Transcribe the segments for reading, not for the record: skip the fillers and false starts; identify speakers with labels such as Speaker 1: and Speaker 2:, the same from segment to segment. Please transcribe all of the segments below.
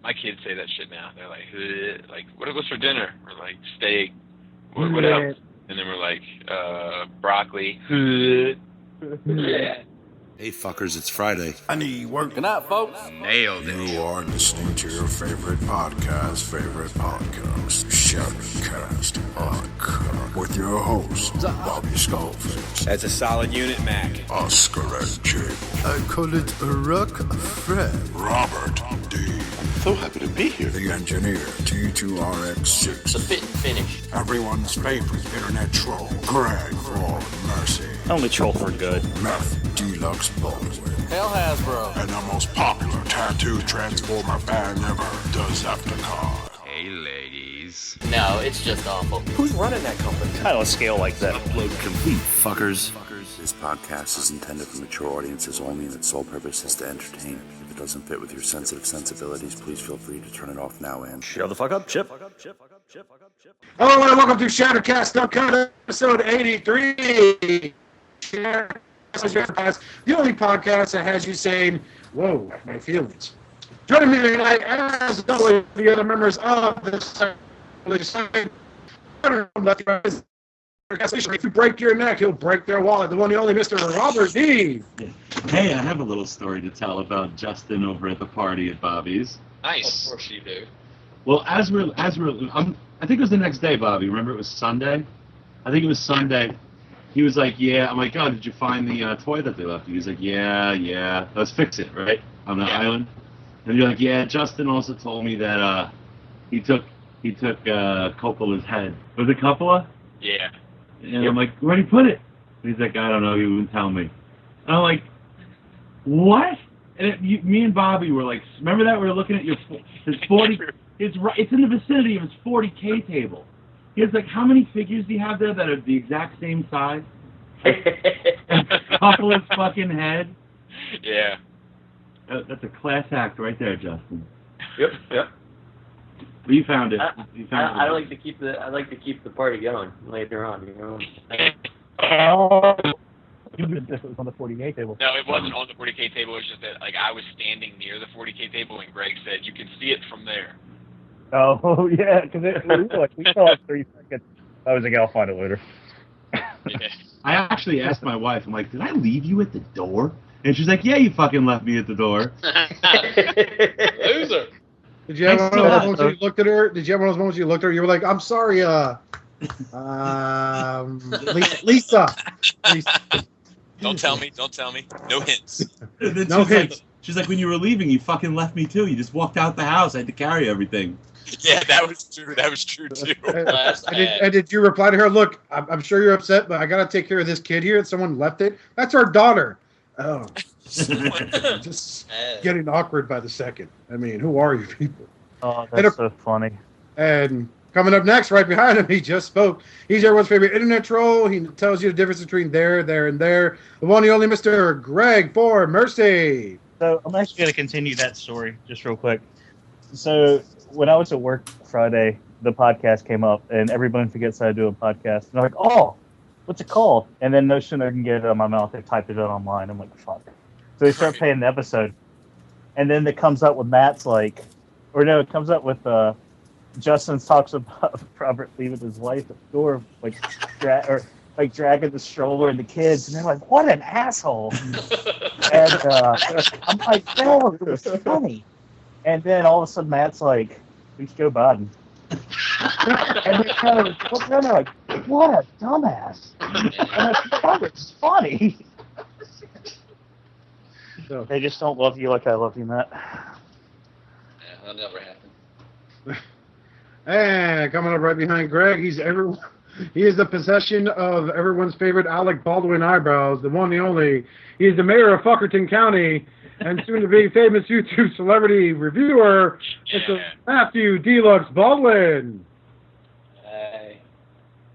Speaker 1: my kids say that shit now. They're like, "Ugh," like, what's for dinner? We're like, steak. What else? And then we're like, broccoli.
Speaker 2: Yeah.
Speaker 3: Hey fuckers, it's Friday.
Speaker 4: I need work.
Speaker 2: Good night, folks.
Speaker 1: Nailed it.
Speaker 4: You are listening to your favorite podcast, Shoutcast Uncut, with your host, Bobby Skullface.
Speaker 3: That's a solid unit, Mac.
Speaker 4: Oscar and Jake. I call it a rock friend. Robert D.
Speaker 3: So happy to be here.
Speaker 4: The engineer, T2RX6.
Speaker 2: The fit and finish.
Speaker 4: Everyone's favorite internet troll, Greg for Mercy.
Speaker 5: Only troll for good.
Speaker 4: Meth Deluxe Baldwin.
Speaker 2: Hell Hasbro.
Speaker 4: And the most popular tattoo transformer band ever, Takara.
Speaker 1: Hey, ladies.
Speaker 2: No, it's just awful.
Speaker 5: Who's running that company? I don't scale like that.
Speaker 3: Upload complete, fuckers. This podcast is intended for mature audiences only, and its sole purpose is to entertain. If it doesn't fit with your sensitive sensibilities, please feel free to turn it off now and
Speaker 5: Shut the fuck up, Chip.
Speaker 6: Hello and welcome to Shattercast Uncut, episode 83. Shattercast, the only podcast that has you saying, whoa, my feelings. Joining me tonight, as always, the other members of this side. If you break your neck, he'll break their wallet. The one, the only Mr. Robert D.
Speaker 7: Hey, I have a little story to tell about Justin over at the party at Bobby's.
Speaker 1: Nice.
Speaker 2: Of course you do.
Speaker 7: Well, I think it was the next day, Bobby. Remember, it was Sunday. I think it was Sunday. He was like, "Yeah." I'm like, "Oh, did you find the toy that they left?" He was like, "Yeah. Let's fix it, right, on the island." And you're like, "Yeah." Justin also told me that he took Coppola's head. Was it Coppola?
Speaker 1: Yeah.
Speaker 7: And I'm like, "Where'd he put it?" And he's like, "I don't know. He wouldn't tell me." And I'm like, "What?" And me and Bobby were like, "Remember that we were looking at his 40? It's in the vicinity of his 40K table. He has like, how many figures do you have there that are the exact same size? Coppola's fucking head.
Speaker 1: Yeah.
Speaker 7: That's a class act right there, Justin.
Speaker 2: Yep.
Speaker 7: But you found it.
Speaker 2: I like to keep the party going later on. You know.
Speaker 5: You did this was on the 40K table.
Speaker 1: No, it wasn't on the 40K table. It was just that, like, I was standing near the 40K table, and Greg said, "You can see it from there."
Speaker 5: Oh, yeah, because we saw it 3 seconds. I was like, I'll find it later.
Speaker 1: Yeah.
Speaker 7: I actually asked my wife, I'm like, "Did I leave you at the door?" And she's like, "Yeah, you fucking left me at the door."
Speaker 1: Loser.
Speaker 6: Did you have one of those moments you looked at her? You were like, "I'm sorry, Lisa.
Speaker 1: Don't tell me. No hints.
Speaker 6: No hints.
Speaker 7: She's like, "When you were leaving, you fucking left me too. You just walked out the house. I had to carry everything."
Speaker 1: Yeah, that was true. That was true too.
Speaker 6: And did you reply to her? Look, I'm sure you're upset, but I gotta take care of this kid here. Someone left it. That's our daughter. Oh, just getting awkward by the second. I mean, who are you people?
Speaker 5: Oh, that's so funny.
Speaker 6: And coming up next, right behind him, he just spoke. He's everyone's favorite internet troll. He tells you the difference between there, and there. The one, the only Mr. Greg for Mercy.
Speaker 5: So I'm actually going to continue that story just real quick. So when I was at work Friday, the podcast came up, and everyone forgets how to do a podcast. And they're like, "Oh, what's it called?" And then no sooner I can get it out of my mouth, they typed it out online. I'm like, "Fuck." So they start playing the episode. And then it comes up with Matt's it comes up with Justin talks about Robert leaving his wife at the door, dragging the stroller and the kids, and they're like, "What an asshole!" And I'm like, "No, it was funny." And then all of a sudden, Matt's like, "Who's Joe Biden?" And they're kind of like, "What a dumbass!" And I'm like, "Oh, it's funny." So, they just don't love you like I love you, Matt.
Speaker 2: Yeah, that'll never happen.
Speaker 6: And coming up right behind Greg, he is the possession of everyone's favorite Alec Baldwin eyebrows, the one, the only. He is the mayor of Fuckerton County, and soon to be famous YouTube celebrity reviewer, Mr. Matthew Deluxe Baldwin.
Speaker 2: Hey.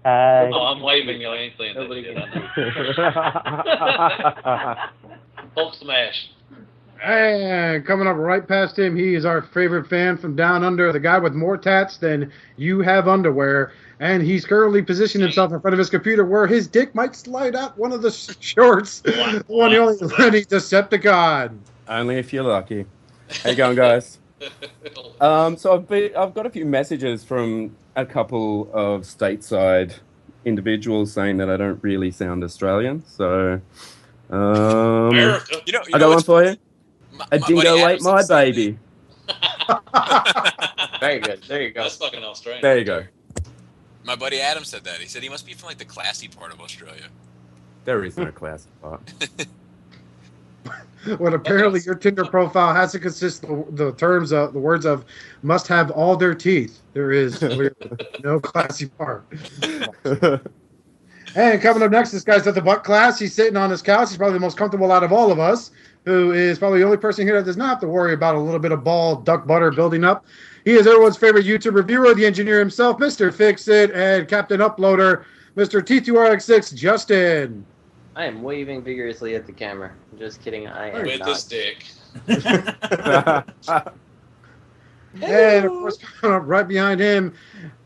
Speaker 5: Hi.
Speaker 2: Oh, I'm waving. You ain't saying nobody can. Hulk smash.
Speaker 6: And coming up right past him, he is our favorite fan from down under, the guy with more tats than you have underwear. And he's currently positioned himself in front of his computer where his dick might slide out one of the shorts. The one, the only Lenny Decepticon.
Speaker 8: Only if you're lucky. How you going, guys? So I've got a few messages from a couple of stateside individuals saying that I don't really sound Australian. So
Speaker 9: America.
Speaker 8: I got one for you. A dingo
Speaker 1: buddy
Speaker 8: ate my baby.
Speaker 2: Very good. There you go.
Speaker 9: That's fucking Australian.
Speaker 8: There you go.
Speaker 1: My buddy Adam said that. He said he must be from like the classy part of Australia.
Speaker 8: There is no class part.
Speaker 6: Well, apparently your Tinder profile has to consist of the terms of the words of must have all their teeth. There is no classy part. And coming up next, this guy's at the butt class. He's sitting on his couch. He's probably the most comfortable out of all of us, who is probably the only person here that does not have to worry about a little bit of bald duck butter building up. He is everyone's favorite YouTube reviewer, the engineer himself, Mr. Fix-It, and Captain Uploader, Mr. T2RX6, Justin.
Speaker 2: I am waving vigorously at the camera. I'm just kidding. I am
Speaker 9: With
Speaker 2: not.
Speaker 9: this dick.
Speaker 6: And of course, coming up right behind him,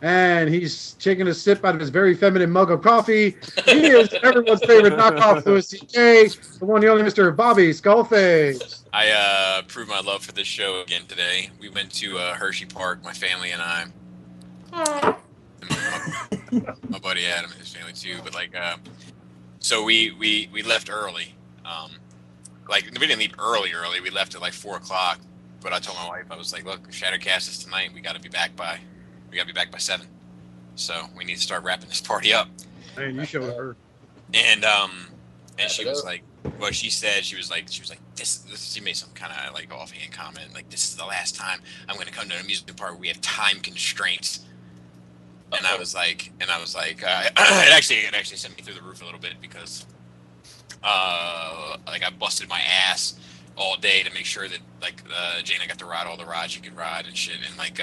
Speaker 6: and he's taking a sip out of his very feminine mug of coffee. He is everyone's favorite knockoff Louis C.K., the one and only Mr. Bobby Skullface.
Speaker 1: I proved my love for this show again today. We went to Hershey Park, my family and I. And my buddy Adam and his family too. But like, so we left early. Like we didn't leave early. We left at like 4:00. But I told my wife, I was like, look, Shattercast is tonight. We got to be back by 7. So we need to start wrapping this party up.
Speaker 6: Man, you showed her.
Speaker 1: And she was like, well, she said, she was like, this, she made some kind of like offhand comment, like, this is the last time I'm going to come to an amusement park. We have time constraints. And I was like, it actually sent me through the roof a little bit because, like I busted my ass all day to make sure that like Jana got to ride all the rides she could ride and shit, and like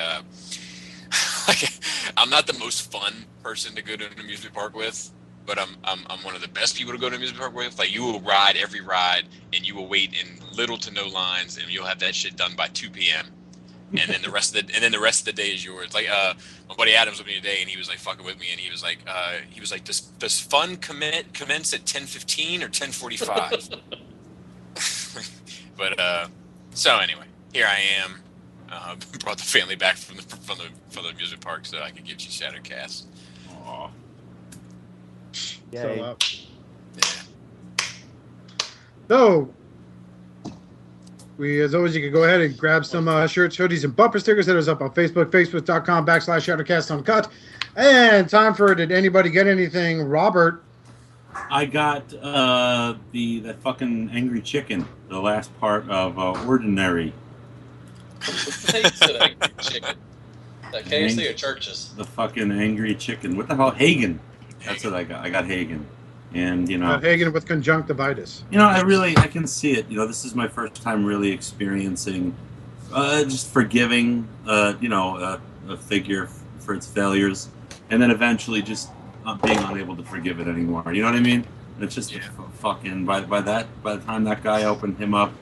Speaker 1: I'm not the most fun person to go to an amusement park with, but I'm one of the best people to go to an amusement park with. Like you will ride every ride and you will wait in little to no lines and you'll have that shit done by 2 p.m. and then the rest of the day is yours. Like my buddy Adams with me today and he was like fucking with me and he was like does fun commence at 10:15 or 10:45? But so anyway, here I am. Brought the family back from the amusement park so I could get you Shattercast. Aww.
Speaker 6: So,
Speaker 1: Yeah.
Speaker 6: So, as always, you can go ahead and grab some shirts, hoodies, and bumper stickers. Hit us up on Facebook, facebook.com/Shattercast Uncut. And time for did anybody get anything? Robert.
Speaker 7: I got that fucking angry chicken, the last part of Ordinary.
Speaker 9: Thanks to that chicken. That KFC or Churches?
Speaker 7: The fucking angry chicken. What the hell? Hagen. That's what I got. I got Hagen. And, you know.
Speaker 6: Hagen with conjunctivitis.
Speaker 7: You know, I can see it. You know, this is my first time really experiencing just forgiving, a figure for its failures. And then eventually just being unable to forgive it anymore. You know what I mean? It's just fucking by the time that guy opened him up,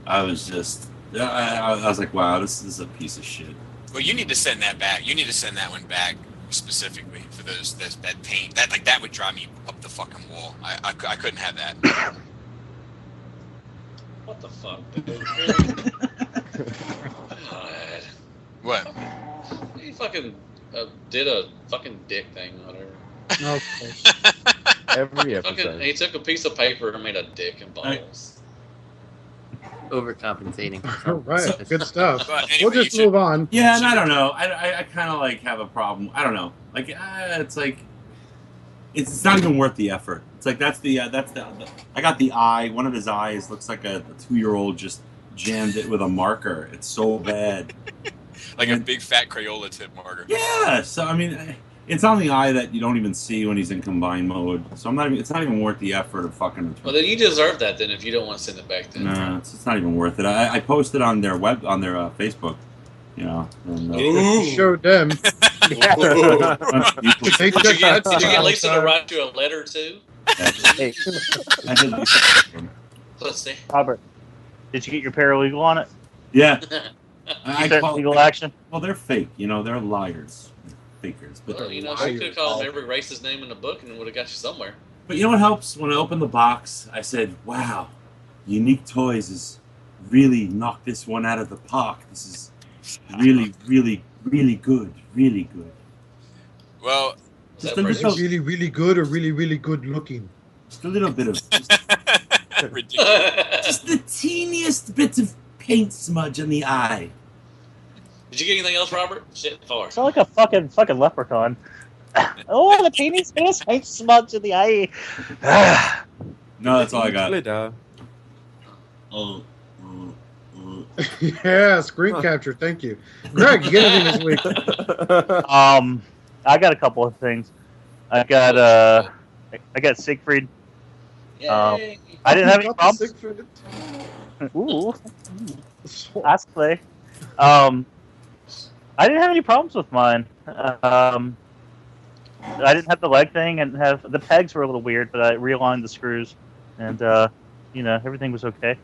Speaker 7: I was just I was like, wow, this is a piece of shit.
Speaker 1: Well, you need to send that back. You need to send that one back specifically for that paint. That would drive me up the fucking wall. I couldn't have that.
Speaker 9: What the fuck, dude? God.
Speaker 1: What?
Speaker 9: He fucking did a fucking dick thing on her.
Speaker 6: No, of course.
Speaker 8: Every episode.
Speaker 9: He took a piece of paper and made a dick and balls.
Speaker 2: Overcompensating.
Speaker 6: Right, good stuff.
Speaker 1: But anyway,
Speaker 6: We'll just move on.
Speaker 7: Yeah, and I don't know. I kind of like have a problem. I don't know. Like it's like it's not even worth the effort. It's like that's the I got the eye. One of his eyes looks like a 2-year-old just jammed it with a marker. It's so bad.
Speaker 1: Like a big fat Crayola tip marker.
Speaker 7: Yeah. So I mean, it's on the eye that you don't even see when he's in combined mode. So it's not even worth the effort of fucking.
Speaker 9: Well, then you deserve that. Then if you don't want to send it back, then
Speaker 7: Nah, it's not even worth it. I posted on their Facebook. You know. And,
Speaker 6: Showed them.
Speaker 9: Did you get Lisa to write you a letter too? Let's see.
Speaker 5: Robert, did you get your paralegal on it?
Speaker 7: Yeah.
Speaker 5: Legal action?
Speaker 7: Well, they're fake. You know, they're liars. Fakers. But
Speaker 9: Well, you know, she could have called every racist name in the book and would have got you somewhere.
Speaker 7: But you know what helps? When I opened the box, I said, wow, Unique Toys has really knocked this one out of the park. This is Really, really, really good. Really good.
Speaker 1: Well,
Speaker 7: Just a little,
Speaker 4: Really, really good or really, really good looking?
Speaker 7: just a little bit of,
Speaker 1: ridiculous.
Speaker 7: just the teeniest bit of paint smudge on the eye.
Speaker 9: Did you get anything else, Robert? Shit, far.
Speaker 5: It's like a fucking leprechaun. Oh, the teeny space paint smudge in the eye.
Speaker 7: No, that's all I got.
Speaker 4: Yeah, screen capture. Thank you, Greg. You get anything this week?
Speaker 5: I got a couple of things. I got Siegfried.
Speaker 9: Yay.
Speaker 5: I didn't have any
Speaker 4: Got the
Speaker 5: problems.
Speaker 4: Siegfried.
Speaker 5: Ooh, ask play. I didn't have any problems with mine. I didn't have the leg thing, and the pegs were a little weird, but I realigned the screws, and everything was okay.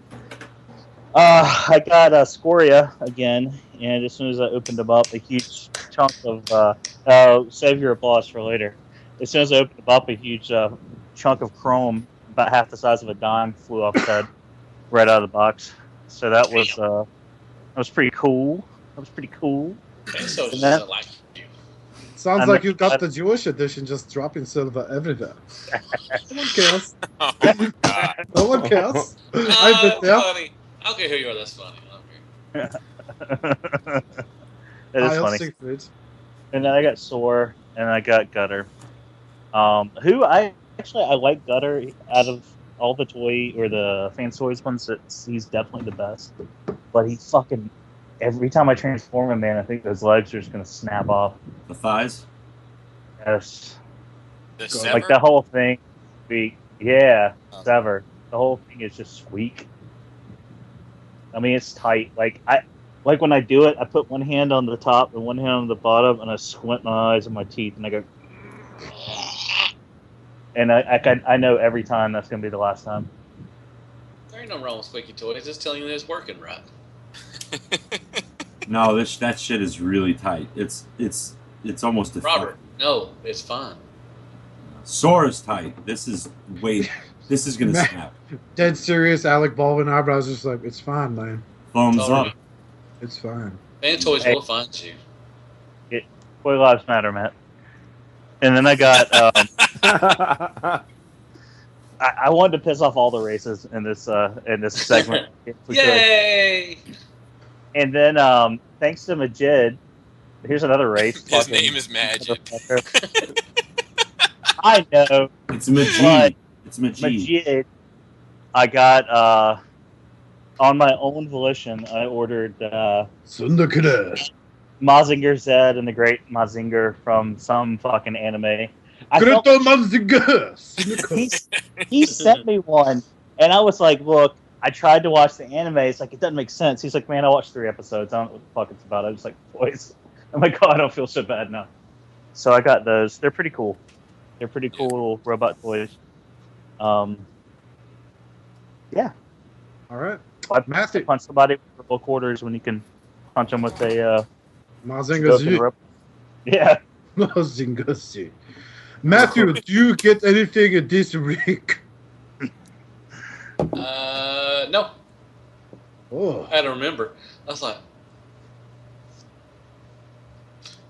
Speaker 5: I got Scoria again, and as soon as I opened them up, a huge chunk of save your applause for later. As soon as I opened them up, a huge chunk of chrome, about half the size of a dime, flew off its head right out of the box. So that was pretty cool. That was pretty cool.
Speaker 9: So
Speaker 5: And then-
Speaker 9: like you.
Speaker 4: Sounds like you got the Jewish edition just dropping silver everywhere. No one cares.
Speaker 1: Oh my god.
Speaker 4: No one cares. I've been there.
Speaker 9: Funny. I don't care who you are. That's funny. I don't care.
Speaker 5: It is
Speaker 4: I'll
Speaker 5: funny.
Speaker 4: Siegfried.
Speaker 5: And then I got Soar, and I got Gutter. Who I like Gutter out of all the toy or the Fans Toys ones. He's definitely the best. But he fucking every time I transform him, man, I think those legs are just gonna snap off.
Speaker 7: The thighs?
Speaker 5: Yes,
Speaker 1: The
Speaker 5: like
Speaker 1: sever?
Speaker 5: the whole thing. Sever. The whole thing is just weak. I mean, it's tight. Like when I do it, I put one hand on the top and one hand on the bottom, and I squint my eyes and my teeth, and I go. And I know every time that's gonna be the last time.
Speaker 9: There ain't no wrong with squeaky toys. Just telling you that it's working right.
Speaker 7: No, that shit is really tight. It's almost a
Speaker 9: Robert, no, it's fine.
Speaker 7: Sore is tight. This is gonna
Speaker 4: Man.
Speaker 7: snap.
Speaker 4: Dead serious. Alec Baldwin eyebrows just like it's fine, man.
Speaker 7: Thumbs
Speaker 9: Sorry.
Speaker 7: up.
Speaker 4: It's fine.
Speaker 9: Fan Toys
Speaker 5: Hey.
Speaker 9: will find you.
Speaker 5: Toy lives matter, Matt. And then I got. I wanted to piss off all the races in this segment. if we could.
Speaker 9: Yay!
Speaker 5: And then, thanks to Majid, here's another race.
Speaker 1: His name is Magic.
Speaker 5: I know.
Speaker 7: It's Majid.
Speaker 5: But
Speaker 7: It's Majid.
Speaker 5: Majid, I got on my own volition. I ordered
Speaker 4: Sundakura.
Speaker 5: Mazinger Z and the Great Mazinger from some fucking anime. I felt-
Speaker 4: Great Mazinger.
Speaker 5: he sent me one, and I was like, "Look, I tried to watch the anime. It's like it doesn't make sense." He's like, "Man, I watched 3 episodes. I don't know what the fuck it's about." I was like, "Boys, I'm like, God, I don't feel so bad now." So I got those. They're pretty cool. They're pretty cool little robot toys. Yeah.
Speaker 4: All right.
Speaker 5: I
Speaker 4: Matthew.
Speaker 5: punch somebody with purple quarters when you can punch them with a
Speaker 4: Mazinger
Speaker 5: joke in
Speaker 4: Z.
Speaker 5: the rope. Yeah.
Speaker 4: Mazinger Z. Matthew, do you get anything this week?
Speaker 9: No.
Speaker 4: Oh.
Speaker 9: I had to remember. I was like,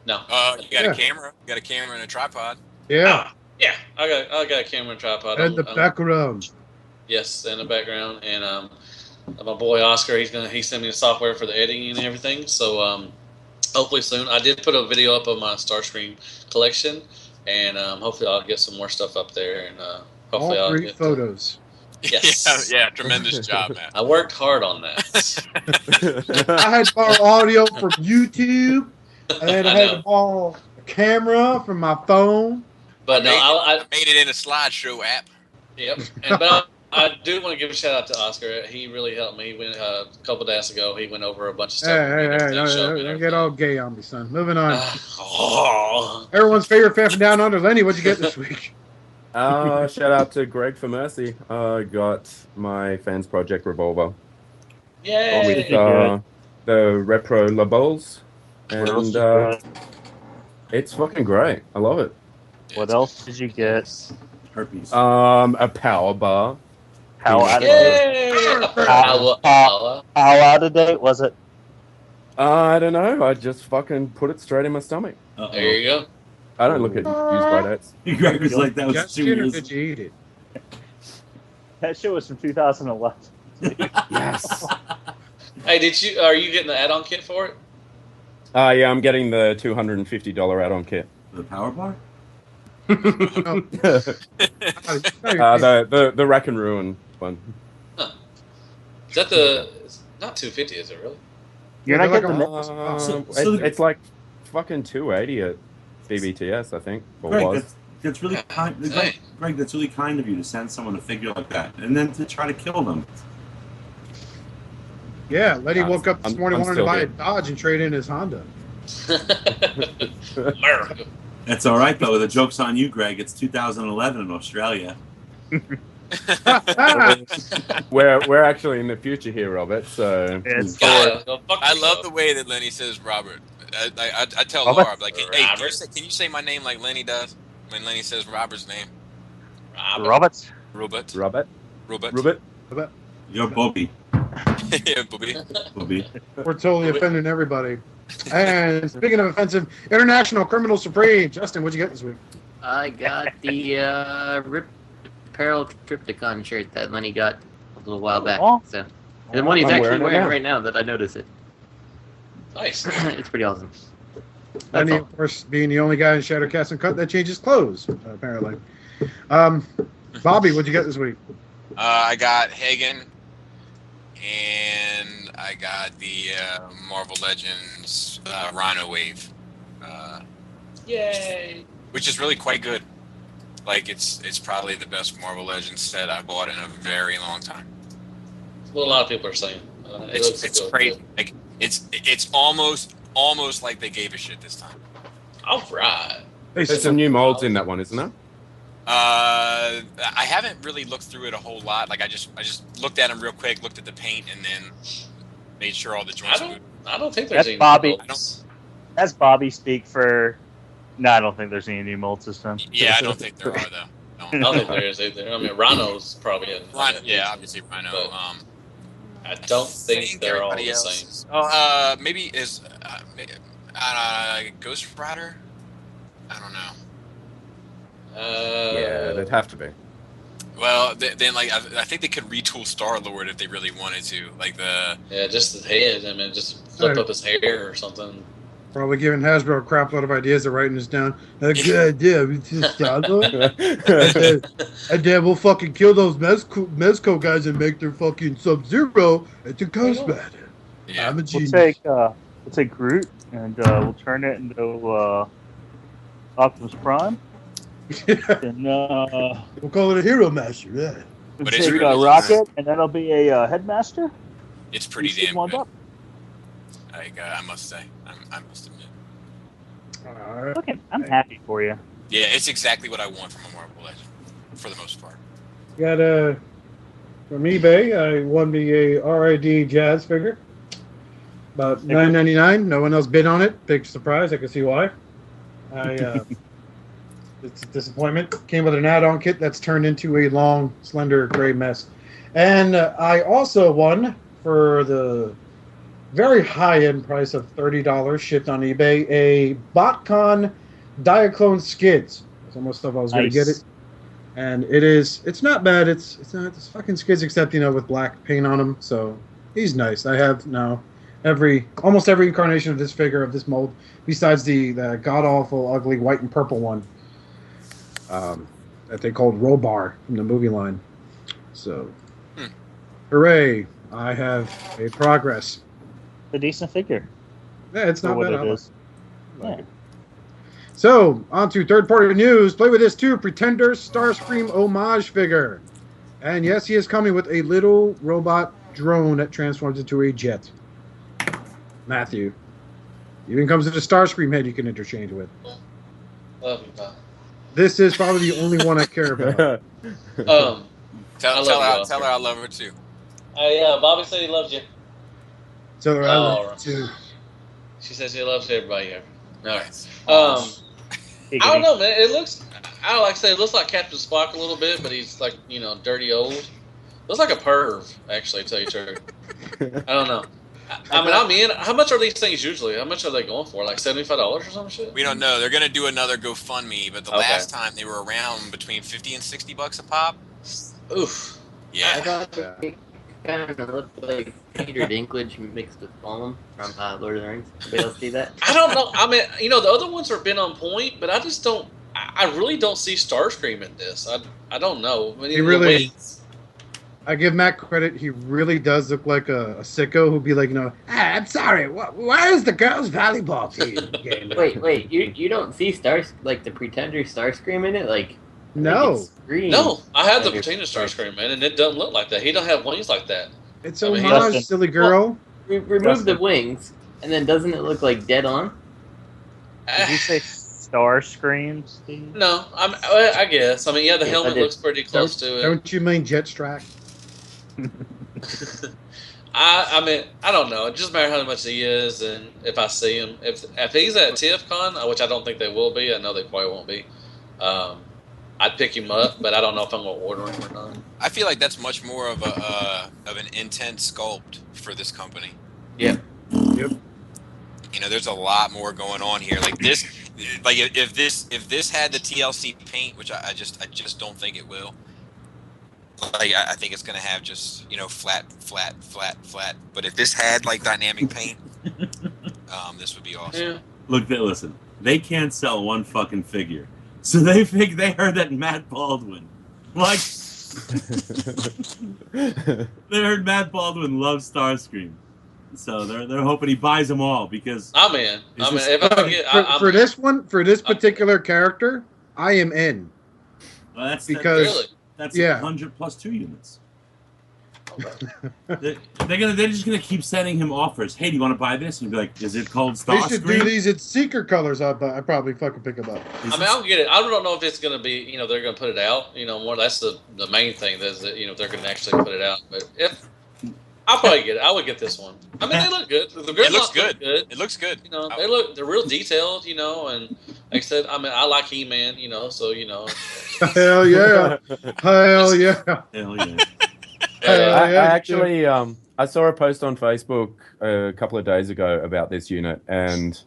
Speaker 9: no.
Speaker 1: You got a camera. You got a camera and a tripod.
Speaker 4: Yeah.
Speaker 9: Yeah, I got a camera and tripod.
Speaker 4: And the background.
Speaker 9: Yes, in the background, and my boy Oscar, he sent me the software for the editing and everything. So hopefully soon. I did put a video up of my Starscream collection, and hopefully I'll get some more stuff up there, and hopefully
Speaker 4: All
Speaker 9: I'll
Speaker 4: 3
Speaker 9: get
Speaker 4: photos.
Speaker 9: Yes.
Speaker 1: Yeah, tremendous job, man.
Speaker 9: I worked hard on that.
Speaker 4: I had to borrow audio from YouTube, and then I
Speaker 9: I
Speaker 4: had
Speaker 9: know.
Speaker 4: to borrow a camera from my phone.
Speaker 9: But no, I
Speaker 1: made it in a slideshow app.
Speaker 9: Yep. But I do want to give a shout out to Oscar. He really helped me. He went a couple days ago. He went over a bunch of stuff.
Speaker 4: Don't get all gay on me, son. Moving on.
Speaker 9: Oh.
Speaker 4: Everyone's favorite fan from down under. Lenny, what'd you get this week?
Speaker 8: Shout out to Greg for Mercy. I got my Fans Project Revolver
Speaker 9: Yay!
Speaker 8: with the Repro-Labels, and it's fucking great. I love it.
Speaker 5: What else did you get?
Speaker 7: Herpes.
Speaker 8: A power bar.
Speaker 5: How out of
Speaker 9: Yay!
Speaker 5: How out of date was it?
Speaker 8: I don't know. I just fucking put it straight in my stomach.
Speaker 9: There you go.
Speaker 8: I don't look at use-by dates.
Speaker 7: Greg was like, that was
Speaker 4: Just
Speaker 7: 2
Speaker 4: dinner,
Speaker 7: years.
Speaker 4: did you eat it?
Speaker 5: That shit was from 2011.
Speaker 8: Yes.
Speaker 9: Hey, are you getting the add-on kit for it?
Speaker 8: Yeah, I'm getting the $250 add-on kit.
Speaker 7: The power bar?
Speaker 8: The Rack and Ruin one.
Speaker 9: Huh. Is that the? It's not 250, is it really?
Speaker 5: You're not getting the
Speaker 8: it's like fucking 280 at BBTS, I think. Or
Speaker 7: Greg,
Speaker 8: was.
Speaker 7: that's really kind. Greg, that's really kind of you to send someone a figure like that, and then to try to kill them.
Speaker 4: Yeah, Letty woke up this morning
Speaker 8: I'm
Speaker 4: wanting to buy a
Speaker 8: still
Speaker 4: Dodge and trade in his Honda.
Speaker 9: America.
Speaker 7: That's all right though. The joke's on you, Greg. It's 2011 in Australia.
Speaker 8: We're actually in the future here, Robert. So
Speaker 1: I love the way that Lenny says Robert. I tell Laura, I'm like, hey, can you say my name like Lenny does when Lenny says Robert's name?
Speaker 5: Robert.
Speaker 7: You're Bobby.
Speaker 1: Yeah, Bobby.
Speaker 7: Bobby.
Speaker 4: We're totally offending everybody. And speaking of offensive, International Criminal Supreme. Justin, what'd you get this week?
Speaker 2: I got the Rip Apparel Triptychon shirt that Lenny got a little while back.
Speaker 5: Oh.
Speaker 2: So the one he's
Speaker 8: I'm
Speaker 2: actually
Speaker 8: wearing it
Speaker 2: wearing
Speaker 8: now.
Speaker 2: right now that I notice it.
Speaker 9: Nice.
Speaker 2: It's pretty awesome.
Speaker 4: Lenny,
Speaker 2: all.
Speaker 4: of course, being the only guy in Shadowcast and Cut that changes clothes, apparently. Bobby, what'd you get this week?
Speaker 1: I got Hagen, and I got the Marvel Legends Rhino Wave.
Speaker 9: Yay!
Speaker 1: Which is really quite good. Like it's probably the best Marvel Legends set I bought in a very long time.
Speaker 9: What a lot of people are saying.
Speaker 1: It's great. Like it's almost like they gave a shit this time.
Speaker 9: All right.
Speaker 8: There's some new molds in that one, isn't there?
Speaker 1: I haven't really looked through it a whole lot. Like I just looked at them real quick, looked at the paint, and then made sure all the joints.
Speaker 9: I don't think there's any.
Speaker 5: Bobby.
Speaker 9: Molds.
Speaker 5: That's Bobby speak for. No, I don't think there's any new molds this time.
Speaker 1: Yeah, I don't think there are though.
Speaker 9: I don't think there is either. I mean, Rhino's probably in.
Speaker 1: Rhino, yeah, obviously Rhino.
Speaker 9: But I don't think they're all the same.
Speaker 1: Oh, maybe is Ghost Rider. I don't know.
Speaker 8: Yeah, they'd have to be.
Speaker 1: Well, then like I think they could retool Star Lord if they really wanted to. Like
Speaker 9: just the head. I mean, just flip up his hair or something.
Speaker 4: Probably giving Hasbro a crap load of ideas. They're writing this down. Like, good idea. We just and then we'll fucking kill those Mezco guys and make their fucking Sub-Zero into Ghost Rider.
Speaker 1: Yeah.
Speaker 4: I'm a genius.
Speaker 5: We'll take Groot and we'll turn it into Optimus Prime. And
Speaker 4: we'll call it a Hero Master. Yeah.
Speaker 5: we'll
Speaker 1: But it's
Speaker 5: take
Speaker 1: really
Speaker 5: Rocket, and that'll be a Headmaster.
Speaker 1: It's pretty
Speaker 5: You
Speaker 1: damn
Speaker 5: one
Speaker 1: good.
Speaker 5: up.
Speaker 1: Like I must say, I must admit.
Speaker 4: All right.
Speaker 5: Look, I'm happy for you.
Speaker 1: Yeah, it's exactly what I want from a Marvel Legend, for the most part.
Speaker 4: Got from eBay. I won me a RID Jazz figure. About $9.99. No one else bid on it. Big surprise. I can see why. It's a disappointment. Came with an add-on kit that's turned into a long, slender, gray mess. And I also won for the very high-end price of $30 shipped on eBay a BotCon Diaclone skids. It's almost stuff I was going to get it. And it's not bad. It's fucking skids except, with black paint on them. So he's nice. I have now almost every incarnation of this figure, of this mold, besides the god-awful, ugly white and purple one that they called Robar from the movie line. So, hooray. I have made progress.
Speaker 5: A decent figure.
Speaker 4: Yeah, it's not
Speaker 5: for what
Speaker 4: bad.
Speaker 5: it is.
Speaker 4: Like it. So, on to third-party news. Play with this too. Pretender Starscream homage figure. And yes, he is coming with a little robot drone that transforms into a jet. Matthew. Even comes with a Starscream head you can interchange with.
Speaker 9: Love you, Bob.
Speaker 4: This is probably the only one I care about.
Speaker 1: Tell her I love her too.
Speaker 9: Yeah, Bobby said he loves you.
Speaker 4: So I love
Speaker 9: right.
Speaker 4: too.
Speaker 9: She says she loves everybody here. All right.
Speaker 1: Oh.
Speaker 9: I don't know, man. It looks. I don't like to say it looks like Captain Spock a little bit, but he's like dirty old. Looks like a perv, actually. To tell you the truth. I don't know. I'm in. How much are these things usually? How much are they going for? Like $75 or some shit?
Speaker 1: We don't know. They're gonna do another GoFundMe, but the last time they were around between $50 and $60 a pop.
Speaker 9: Oof.
Speaker 1: Yeah.
Speaker 2: I thought it kind of looked like Peter Dinklage mixed with Gollum from Lord of the Rings. Anybody else see that?
Speaker 9: I don't know. I mean, the other ones have been on point, but I just don't. I really don't see Starscream in this. I don't know. I mean,
Speaker 4: He really. I give Matt credit. He really does look like a sicko who'd be like, I'm sorry. Where's the girls' volleyball team game?
Speaker 2: Wait. You don't see the Pretender Starscream in it? Like,
Speaker 4: no.
Speaker 9: No, I had the Pretender Starscream, man, and it doesn't look like that. He don't have wings like that.
Speaker 4: It's homage, silly girl.
Speaker 2: Well, remove the wings, and then doesn't it look like dead on?
Speaker 5: Did you say Starscream, Steve?
Speaker 9: No, I guess. I mean, yeah, the helmet looks pretty close to it.
Speaker 4: Don't you mean Jetstrack?
Speaker 9: I mean, I don't know. It just matters how much he is, and if I see him, if he's at TFCon, which I don't think they will be, I know they probably won't be. I'd pick him up, but I don't know if I'm gonna order him or not.
Speaker 1: I feel like that's much more of an intense sculpt for this company.
Speaker 2: Yep.
Speaker 1: There's a lot more going on here. Like this, like if this had the TLC paint, which I just don't think it will. Like I think it's gonna have just flat. But if this had like dynamic paint, this would be awesome.
Speaker 9: Yeah.
Speaker 7: Look, listen, they can't sell one fucking figure, so they heard that Matt Baldwin, like, they heard Matt Baldwin loves Starscream, so they're hoping he buys them all because
Speaker 9: I'm in. If I get
Speaker 4: for this one, for this particular character, I am in.
Speaker 7: Well, that's
Speaker 4: because.
Speaker 9: Really?
Speaker 7: That's 100 plus 2 units. They're just gonna keep sending him offers. Hey, do you want to buy this? And he'd be like, "Is it called Starscream?"
Speaker 4: They should do these at Seeker colors. I'd probably fucking pick them up.
Speaker 9: I'll get it. I don't know if it's gonna be. They're gonna put it out. More. That's the main thing. Is that they're gonna actually put it out. But if I'll probably get it. I would get this one. I mean, they look good. The
Speaker 1: it looks good. It looks good.
Speaker 9: They're real detailed. And like I said, I mean, I like He-Man. So
Speaker 4: Hell yeah! Hell yeah!
Speaker 7: Hell yeah!
Speaker 8: I actually I saw a post on Facebook a couple of days ago about this unit, and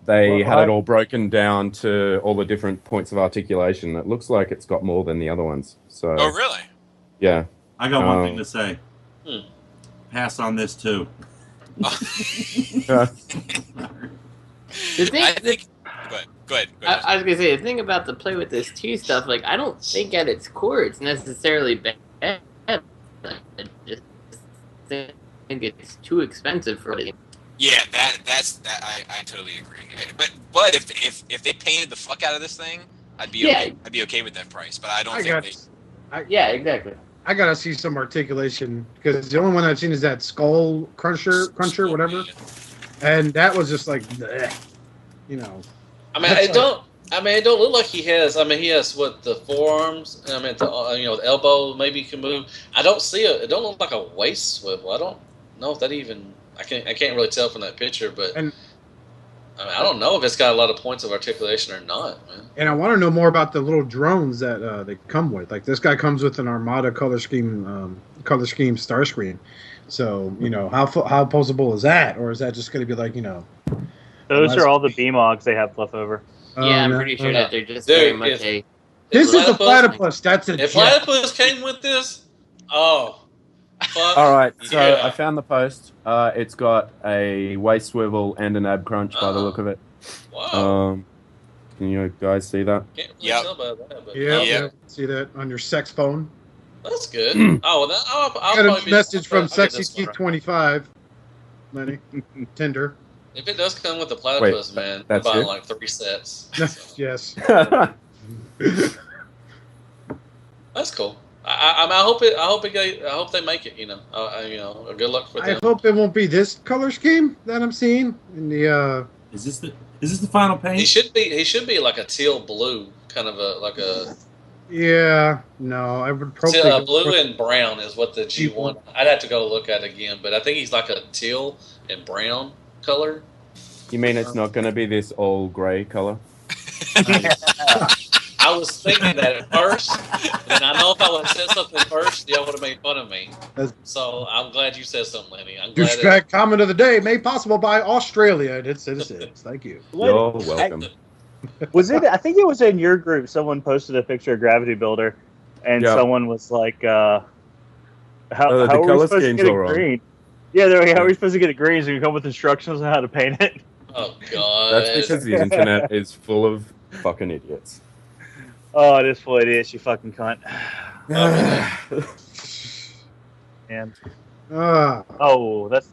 Speaker 8: they had it all broken down to all the different points of articulation. It looks like it's got more than the other ones. So.
Speaker 1: Oh really?
Speaker 8: Yeah.
Speaker 7: I got one thing to say. Pass on this too.
Speaker 2: The thing,
Speaker 1: Go ahead.
Speaker 2: I was gonna say the thing about the play with this T stuff. Like, I don't think at its core it's necessarily bad. I just think it's too expensive for it.
Speaker 1: Yeah, that's I totally agree. But if they painted the fuck out of this thing, I'd be okay with that price. But I don't think they.
Speaker 2: Yeah, exactly.
Speaker 4: I gotta see some articulation because the only one I've seen is that Skull Cruncher, whatever, and that was just like, bleh,
Speaker 9: I mean, it don't look like he has. I mean, he has the forearms. I mean, the elbow maybe can move. I don't see it. It don't look like a waist swivel. I don't know if that even. I can't really tell from that picture, but I don't know if it's got a lot of points of articulation or not, man.
Speaker 4: And I want to know more about the little drones that they come with. Like this guy comes with an Armada color scheme Starscream. So how posable is that, or is that just going to be like
Speaker 5: Those are all the BMOGs they have left over.
Speaker 2: Yeah, I'm pretty sure that they're just very much a.
Speaker 4: This is a platypus. That's a.
Speaker 9: If platypus came with this, fuck.
Speaker 8: All right, so I found the post. It's got a waist swivel and an ab crunch by the look of it.
Speaker 9: Wow.
Speaker 8: Can you guys see that?
Speaker 9: Can't really tell by that, but
Speaker 4: yeah. See that on your sex phone.
Speaker 9: That's good. I'll
Speaker 4: got a message from SexyKeith25. Lenny, Tinder.
Speaker 9: If it does come with the platypus, man, I'm buying like 3 sets. So.
Speaker 4: Yes.
Speaker 9: That's cool. I hope they make it. Good luck for them.
Speaker 4: I hope it won't be this color scheme that I'm seeing in the.
Speaker 7: Is this the final paint?
Speaker 9: He should be like a teal blue, kind of a.
Speaker 4: Yeah, no, I would probably
Speaker 9: blue and brown is what the G1. I'd have to go look at it again, but I think he's like a teal and brown color.
Speaker 8: You mean it's not going to be this all grey color?
Speaker 9: I was thinking that at first, and I know if I would have said something first, y'all would have made fun of me. So I'm glad you said something, Lenny. I'm glad.
Speaker 6: Douchebag comment of the day made possible by Australia and its citizens. Thank you.
Speaker 8: You're welcome.
Speaker 5: Was it? I think it was in your group. Someone posted a picture of Gravity Builder, and someone was like, "How are we supposed to get it green?" Yeah, how are we supposed to get it green? So you come with instructions on how to paint it.
Speaker 9: Oh God!
Speaker 8: That's because the internet is full of fucking idiots.
Speaker 5: Oh, it is full of idiots, you fucking cunt. And that's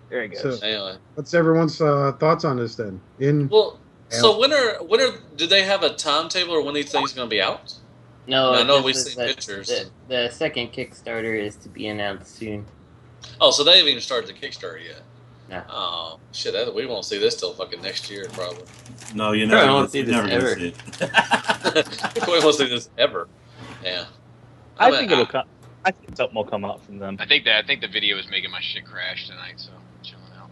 Speaker 5: there you go.
Speaker 6: So,
Speaker 9: anyway,
Speaker 6: what's everyone's thoughts on this then?
Speaker 9: So when do they have a timetable or when these things are going to be out?
Speaker 2: No,
Speaker 9: I know we've seen pictures.
Speaker 2: The second Kickstarter is to be announced soon.
Speaker 9: Oh, so they haven't even started the Kickstarter yet.
Speaker 2: No.
Speaker 9: Oh shit! We won't see this till fucking next year, probably.
Speaker 7: No, you never
Speaker 2: won't see this ever.
Speaker 7: See
Speaker 9: We won't see this ever. Yeah.
Speaker 5: I think it'll come. I think something will come out from them.
Speaker 1: I think the video is making my shit crash tonight, so I'm chilling out.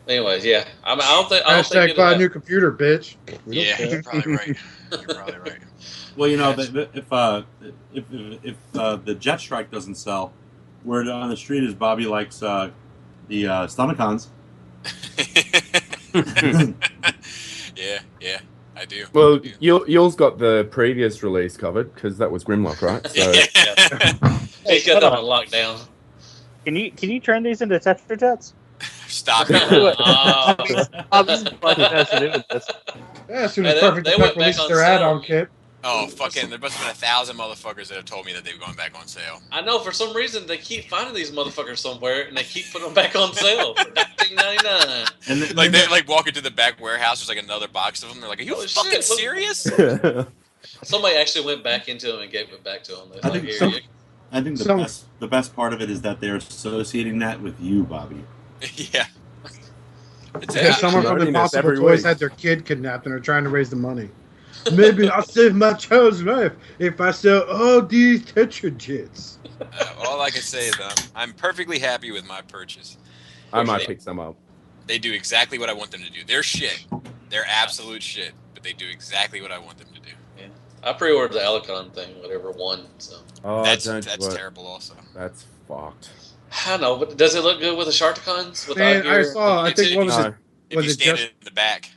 Speaker 9: Anyways, yeah. I don't think.
Speaker 6: Hashtag buy a new computer, bitch.
Speaker 1: Yeah, you're probably right. You're probably right.
Speaker 7: Well, you know, if the jet strike doesn't sell, word on the street is Bobby likes the Stomachons.
Speaker 1: Yeah, I do.
Speaker 8: Well, Yule's got the previous release covered because that was Grimlock, right? So.
Speaker 9: He's got that on lockdown.
Speaker 5: Can you turn these into Tetra Jets?
Speaker 1: Stop
Speaker 5: it.
Speaker 6: Yeah, as soon as Perfect Effect releases their add-on kit.
Speaker 1: Oh, fucking, there must have been 1,000 motherfuckers that have told me that they were going back on sale.
Speaker 9: I know, for some reason, they keep finding these motherfuckers somewhere, and they keep putting them back on sale for $19.99.
Speaker 7: And
Speaker 1: they like walk into the back warehouse, there's like another box of them. They're like, are you fucking serious?
Speaker 9: Somebody actually went back into them and gave it back to them.
Speaker 7: I think the best part of it is that they're associating that with you, Bobby.
Speaker 1: Yeah.
Speaker 6: Someone from Impossible Toys had their kid kidnapped and are trying to raise the money. Maybe I'll save my child's life if I sell all these Tetra Jets.
Speaker 1: All I can say is I'm perfectly happy with my purchase.
Speaker 8: I might pick some up.
Speaker 1: They do exactly what I want them to do. They're shit. They're absolute shit, but they do exactly what I want them to do.
Speaker 9: Yeah. I pre-ordered the Alicon thing, whatever one. So
Speaker 1: that's terrible. Also,
Speaker 8: that's fucked.
Speaker 9: I know, but does it look good with the Sharkticons?
Speaker 6: Man, I saw. I think what was it?
Speaker 1: If you stand in the back.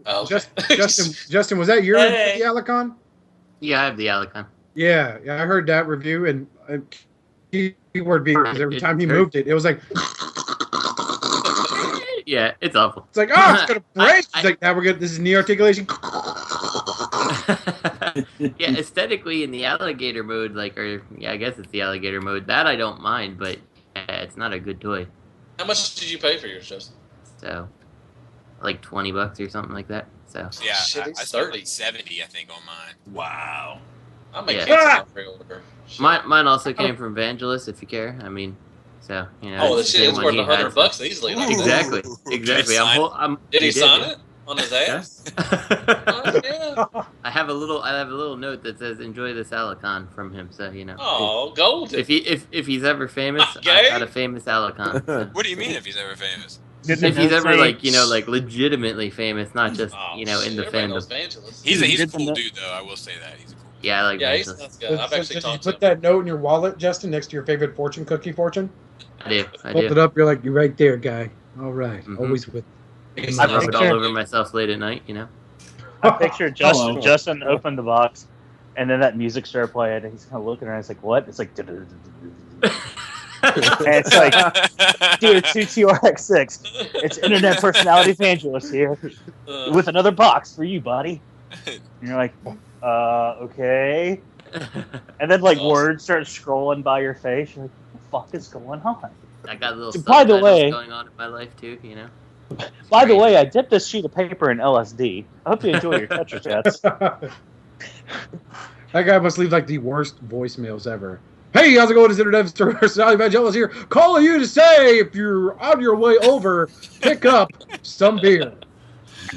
Speaker 9: Oh, okay.
Speaker 6: Justin, was that your the Alicon?
Speaker 2: Yeah, I have the Alicon.
Speaker 6: Yeah, I heard that review, and keyword being because every time he moved it, it was like.
Speaker 2: Yeah, it's awful.
Speaker 6: It's like, oh, it's gonna break. It's like, now we're good. This is knee articulation.
Speaker 2: Yeah, aesthetically in the alligator mode, I guess it's the alligator mode. That I don't mind, but it's not a good toy.
Speaker 9: How much did you pay for yours, Justin?
Speaker 2: So, like $20 or something like that. So
Speaker 1: yeah, I spent like $70, I think, on mine.
Speaker 7: Wow.
Speaker 9: I'm a cancel pre-order.
Speaker 2: Mine also came from Vangelis, if you care. I mean, so you know.
Speaker 9: Oh, the shit is worth $100 easily.
Speaker 2: Exactly.
Speaker 9: Did he sign it on his ass? Oh, yeah.
Speaker 2: I have a little note that says "Enjoy this Alicon" from him. So you know.
Speaker 9: Oh, golden.
Speaker 2: If he's ever famous, I got a famous Alicon. So.
Speaker 1: What do you mean if he's ever famous?
Speaker 2: If he's ever legitimately famous, not just in the fandom.
Speaker 1: He's a cool dude, though. I will say that he's a cool.
Speaker 2: Yeah, I like.
Speaker 9: Yeah, he's good. I've actually talked to him.
Speaker 6: Put that note in your wallet, Justin, next to your favorite fortune cookie fortune.
Speaker 2: I do.
Speaker 6: Hold it up. You're like, you're right there, guy. All right, always with.
Speaker 2: I rub it all over myself late at night, you know.
Speaker 5: I picture Justin opened the box, and then that music started playing, and he's kind of looking around. It's like, what? It's like. And it's like, dude, it's CTRX6. It's Internet Personality Vangelis here with another box for you, buddy. And you're like, okay. And then words start scrolling by your face. You're like, what the fuck is going on?
Speaker 2: I got a little
Speaker 5: by the way,
Speaker 2: going on in my life too, you know.
Speaker 5: By the way, I dipped this sheet of paper in LSD. I hope you enjoy your Tetra Jets.
Speaker 6: That guy must leave the worst voicemails ever. Hey, how's it going? It's Internet Personality Vangelis here. Calling you to say if you're on your way over, pick up some beer.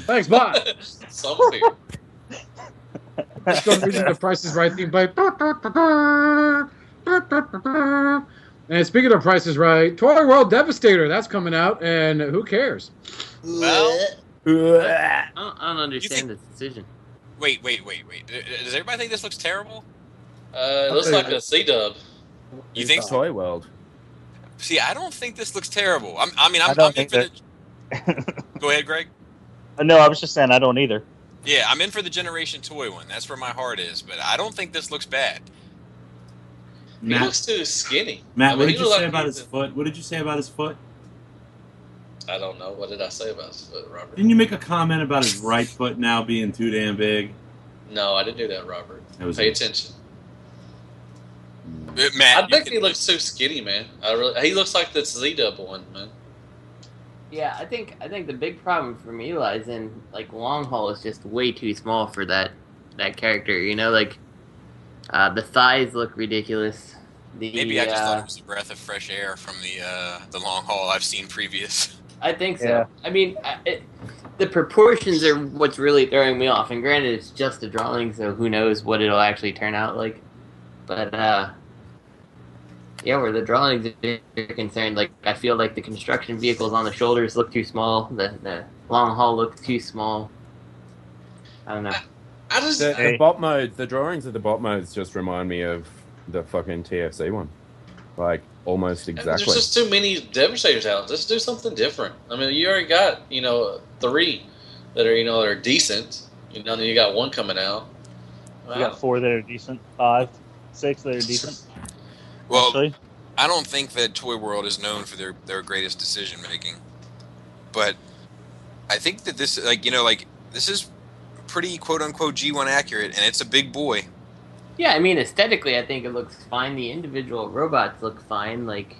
Speaker 6: Thanks, bye.
Speaker 9: Some beer.
Speaker 6: Let's go reading the Price is Right theme by. And speaking of Price is Right, Toyworld Devastator, that's coming out, and who cares?
Speaker 1: Well,
Speaker 2: I don't understand this decision.
Speaker 1: Wait. Does everybody think this looks terrible?
Speaker 9: It looks like a C-dub.
Speaker 1: You think so?
Speaker 8: Toyworld.
Speaker 1: See, I don't think this looks terrible. I'm
Speaker 5: don't
Speaker 1: in
Speaker 5: think
Speaker 1: for the. Go ahead, Greg.
Speaker 5: No, I was just saying I don't either.
Speaker 1: Yeah, I'm in for the Generation Toy one. That's where my heart is, but I don't think this looks bad.
Speaker 9: He looks too skinny.
Speaker 7: Matt, what did you say about his foot? What did you say about his foot?
Speaker 9: I don't know. What did I say about his foot, Robert?
Speaker 7: Didn't you make a comment about his right foot now being too damn big?
Speaker 9: No, I didn't do that, Robert. Pay attention.
Speaker 1: Matt,
Speaker 9: I think he looks too skinny, man. He looks like the Z-Dub one, man.
Speaker 2: Yeah, I think the big problem for me lies in like long haul is just way too small for that character. You know, like the thighs look ridiculous.
Speaker 1: Maybe I just thought it was a breath of fresh air from the long haul I've seen previous.
Speaker 2: I think so.
Speaker 5: Yeah.
Speaker 2: I mean, the proportions are what's really throwing me off. And granted, it's just a drawing, so who knows what it'll actually turn out like. But yeah, where the drawings are concerned, like I feel like the construction vehicles on the shoulders look too small. The long haul looks too small. I don't know.
Speaker 8: The bot mode, the drawings of the bot modes just remind me of the fucking TFC one, like almost exactly.
Speaker 9: There's just too many Devastators out. Let's do something different. I mean, you already got 3 that are decent. Then you got 1 coming out.
Speaker 5: You got 4 that are decent, 5, 6 that are decent.
Speaker 1: Well,
Speaker 5: actually.
Speaker 1: I don't think that Toyworld is known for their greatest decision making, but I think that this, this is pretty quote unquote G1 accurate, and it's a big boy.
Speaker 2: Yeah, I mean, aesthetically, I think it looks fine. The individual robots look fine. Like,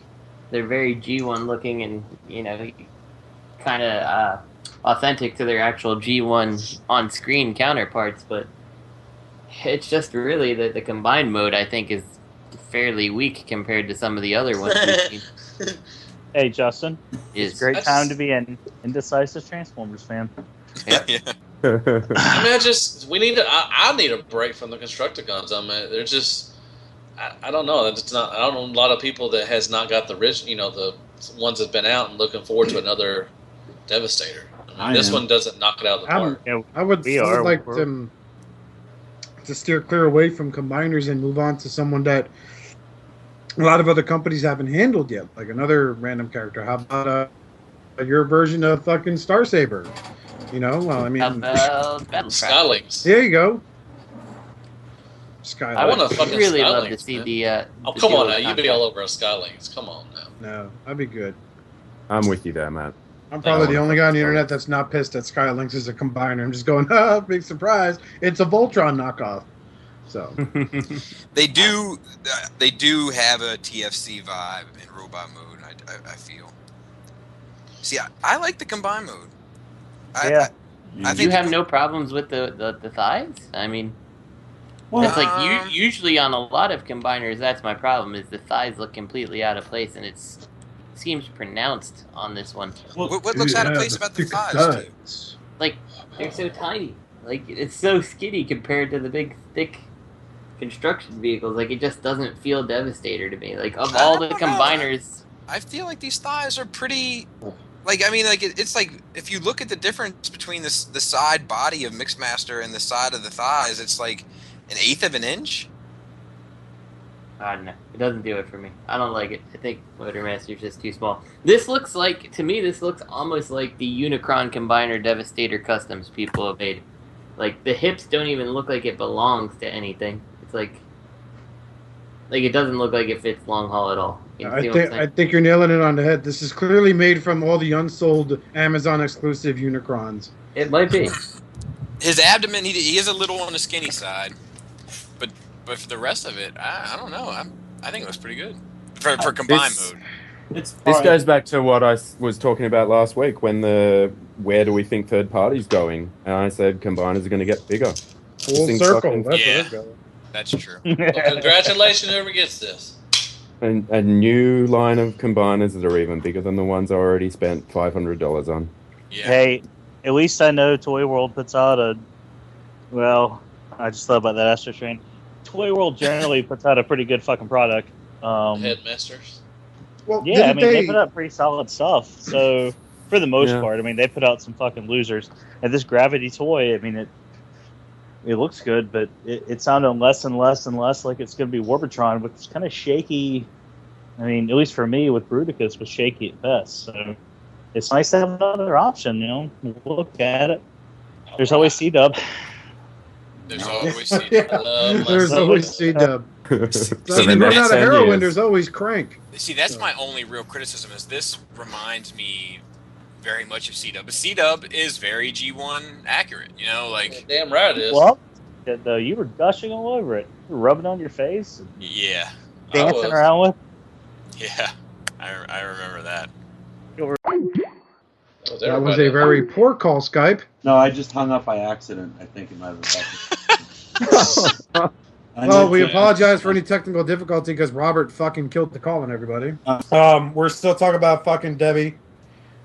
Speaker 2: they're very G1 looking and, kind of authentic to their actual G1 on-screen counterparts. But it's just really that the combined mode, I think, is fairly weak compared to some of the other ones we've seen.
Speaker 5: Hey, Justin. It's a great time to be an indecisive Transformers fan.
Speaker 1: Yeah.
Speaker 9: I mean, I need a break from the Constructicons. I mean, they're just, I don't know. It's not. I don't know a lot of people that has not got the the ones that've been out and looking forward to another Devastator. I mean, this one doesn't knock it out of the park.
Speaker 4: I would like them to steer clear away from combiners and move on to someone that a lot of other companies haven't handled yet, like another random character. How about your version of fucking Star Saber? Well, I mean,
Speaker 9: Skylings.
Speaker 4: There you go. Skylings.
Speaker 9: I want to fucking
Speaker 2: really
Speaker 9: Skylings,
Speaker 2: love to see
Speaker 9: man. Come on now, you'd be all over a Skylings. Come on now.
Speaker 4: No, that'd be good.
Speaker 8: I'm with you there, Matt.
Speaker 4: I'm probably the only guy on the internet that's not pissed that Skylings is a combiner. I'm just going, big surprise. It's a Voltron knockoff. So
Speaker 1: they do have a TFC vibe in robot mode. I feel. See, I like the combine mode. I think
Speaker 2: you have no problems with the thighs. I mean, it's like usually on a lot of combiners. That's my problem. Is the thighs look completely out of place, and it seems pronounced on this one.
Speaker 1: Well, what looks out of place about the thighs?
Speaker 2: Like they're so tiny. Like it's so skinny compared to the big thick construction vehicles. Like it just doesn't feel Devastator to me. Like of all the combiners,
Speaker 1: I feel like these thighs are pretty. Like I mean, like it's like if you look at the difference between the side body of Mixmaster and the side of the thighs, it's like 1/8 of an inch.
Speaker 2: No, it doesn't do it for me. I don't like it. I think Motormaster's just too small. This looks like, to me, almost like the Unicron Combiner Devastator Customs people have made. Like, the hips don't even look like it belongs to anything. It's like it doesn't look like it fits long haul at all.
Speaker 4: I think you're nailing it on the head. This is clearly made from all the unsold Amazon exclusive Unicrons.
Speaker 2: It might be.
Speaker 1: His abdomen, he is a little on the skinny side, but for the rest of it, I don't know. I think it looks pretty good for combined mode.
Speaker 8: This goes back to what I was talking about last week when where do we think third party's going? And I said combiners are going to get bigger.
Speaker 4: Full circle.
Speaker 1: That's true.
Speaker 9: Well, congratulations, whoever gets this.
Speaker 8: And a new line of combiners that are even bigger than the ones I already spent $500 on.
Speaker 1: Yeah.
Speaker 5: Hey, at least I know Toyworld puts out I just thought about that Astro Train. Toyworld generally puts out a pretty good fucking product.
Speaker 9: Headmasters.
Speaker 4: Well,
Speaker 5: yeah, I mean, they put out pretty solid stuff. So, for the most part, I mean, they put out some fucking losers. And this Gravity toy, I mean, it looks good, but it sounded less and less and less like it's going to be Warbitron, which is kind of shaky. I mean, at least for me, with Bruticus, was shaky at best. So it's nice to have another option, you know. Look at it. There's always C-Dub.
Speaker 1: There's always C-Dub.
Speaker 4: There's always C-Dub.
Speaker 8: So
Speaker 4: You run out of heroin, there's always Crank.
Speaker 1: See, that's my only real criticism is this reminds me very much of C-Dub. But C-Dub is very G1 accurate, you know, like...
Speaker 9: Damn right it is.
Speaker 5: Well, you were gushing all over it. You were rubbing on your face. And
Speaker 1: yeah.
Speaker 5: dancing around with.
Speaker 1: Yeah, I remember that.
Speaker 4: That was a very poor call, Skype.
Speaker 7: No, I just hung up by accident. I think it might have happened.
Speaker 4: Well, we apologize for any technical difficulty because Robert fucking killed the call on everybody. We're still talking about fucking Debbie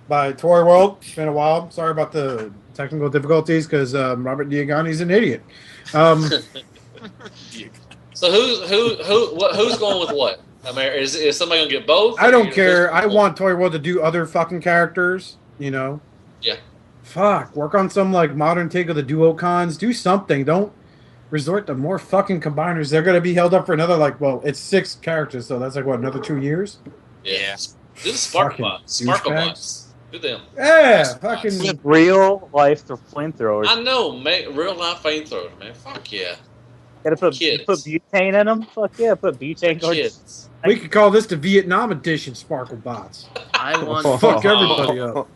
Speaker 4: by Toyworld. It's been a while. Sorry about the technical difficulties because Robert Diagani's an idiot.
Speaker 9: So who's going with what? I mean, is somebody gonna get both?
Speaker 4: I don't care. I want Toyworld to do other fucking characters. You know.
Speaker 9: Yeah.
Speaker 4: Fuck. Work on some like modern take of the Duocons. Do something. Don't resort to more fucking combiners. They're gonna be held up for another it's 6 characters, so that's like what, another 2 years?
Speaker 9: Yeah. Do the Sparkle Bots. Do them.
Speaker 4: Yeah, fucking
Speaker 5: real life flamethrowers.
Speaker 9: I know, real life flamethrowers, man. Fuck yeah.
Speaker 5: Gotta put butane in them. Fuck yeah, put butane.
Speaker 9: Kids.
Speaker 4: We could call this the Vietnam edition Sparkle Bots.
Speaker 2: I want
Speaker 4: fuck everybody up.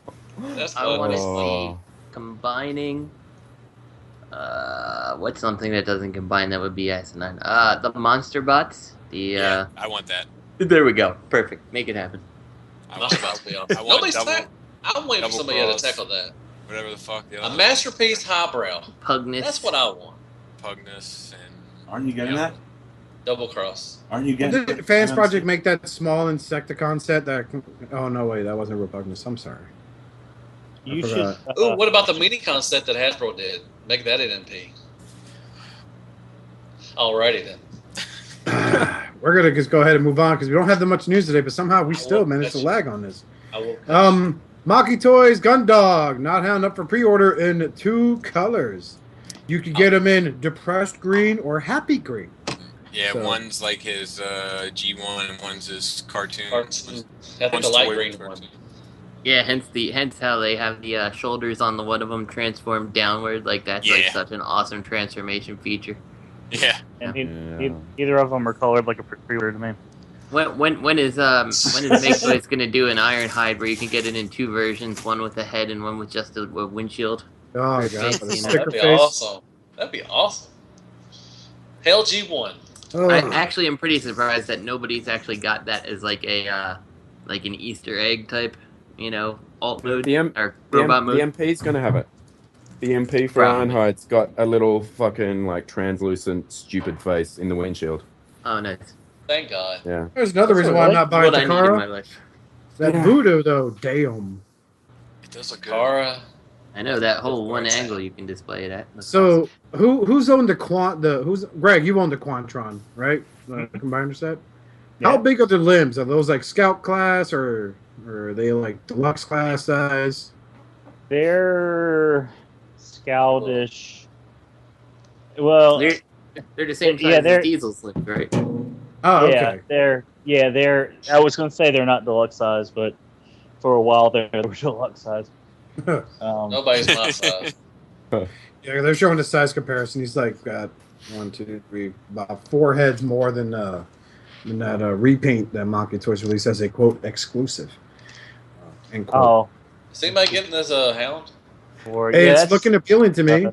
Speaker 2: I want to see combining. What's something that doesn't combine that would be asinine? The monster bots.
Speaker 1: I want that.
Speaker 2: There we go. Perfect. Make it happen.
Speaker 1: I want
Speaker 9: Nobody's I'm waiting for somebody to tackle that.
Speaker 1: Whatever the fuck.
Speaker 9: A masterpiece highbrow.
Speaker 2: Pugness.
Speaker 9: That's what I want.
Speaker 1: Pugness and.
Speaker 7: Aren't you getting that?
Speaker 9: Double cross.
Speaker 7: Aren't you getting
Speaker 4: Did Fans Project make that small Insecticon set that... Oh, no, wait. That wasn't Repugnus. I'm sorry.
Speaker 5: You should...
Speaker 9: what about the Minicon set that Hasbro did? Make that an NP. Alrighty, then.
Speaker 4: We're going to just go ahead and move on because we don't have that much news today, but somehow we still managed to lag on this. Maketoys GunDog. Not Hound up for pre-order in 2 colors. You could get him in depressed green or happy green.
Speaker 1: Yeah, one's like his G1 and one's his cartoon.
Speaker 9: I think the light green one.
Speaker 2: Yeah, hence how they have the shoulders on the one of them transformed downward. Like that's like such an awesome transformation feature.
Speaker 1: Yeah.
Speaker 5: And either of them are colored like a pre-order to me.
Speaker 2: When is Maketoys gonna do an Ironhide where you can get it in 2 versions, one with a head and one with just a windshield?
Speaker 4: Oh, God.
Speaker 9: That'd be awesome. That'd be awesome. Hell G1.
Speaker 2: I actually am pretty surprised that nobody's actually got that as like a like an Easter egg type, you know, alt mode or robot mode.
Speaker 8: The MP's gonna have it. The MP for Ironhide's got a little fucking like translucent stupid face in the windshield.
Speaker 2: Oh, nice.
Speaker 9: Thank God.
Speaker 8: Yeah.
Speaker 4: There's another reason why I'm not buying Takara. That voodoo though, damn.
Speaker 1: It does look good.
Speaker 9: Takara.
Speaker 2: I know that whole one angle you can display it at.
Speaker 4: So who's owned the Greg? You own the Quantron, right? The combiner set. Yeah. How big are the limbs? Are those like Scout class or are they like deluxe class size?
Speaker 5: They're Scoutish. Well,
Speaker 2: they're the same size as Diesel's limb, right?
Speaker 4: Oh, okay.
Speaker 5: They're. I was gonna say they're not deluxe size, but for a while they were deluxe size.
Speaker 9: Nobody's my size.
Speaker 4: Yeah, they're showing the size comparison. He's like got 1, 2, 3, about 4 heads more than that repaint that Maketoys released as a quote exclusive. End quote.
Speaker 5: Oh,
Speaker 9: is anybody getting this Hound?
Speaker 4: Hey, it's looking appealing to me.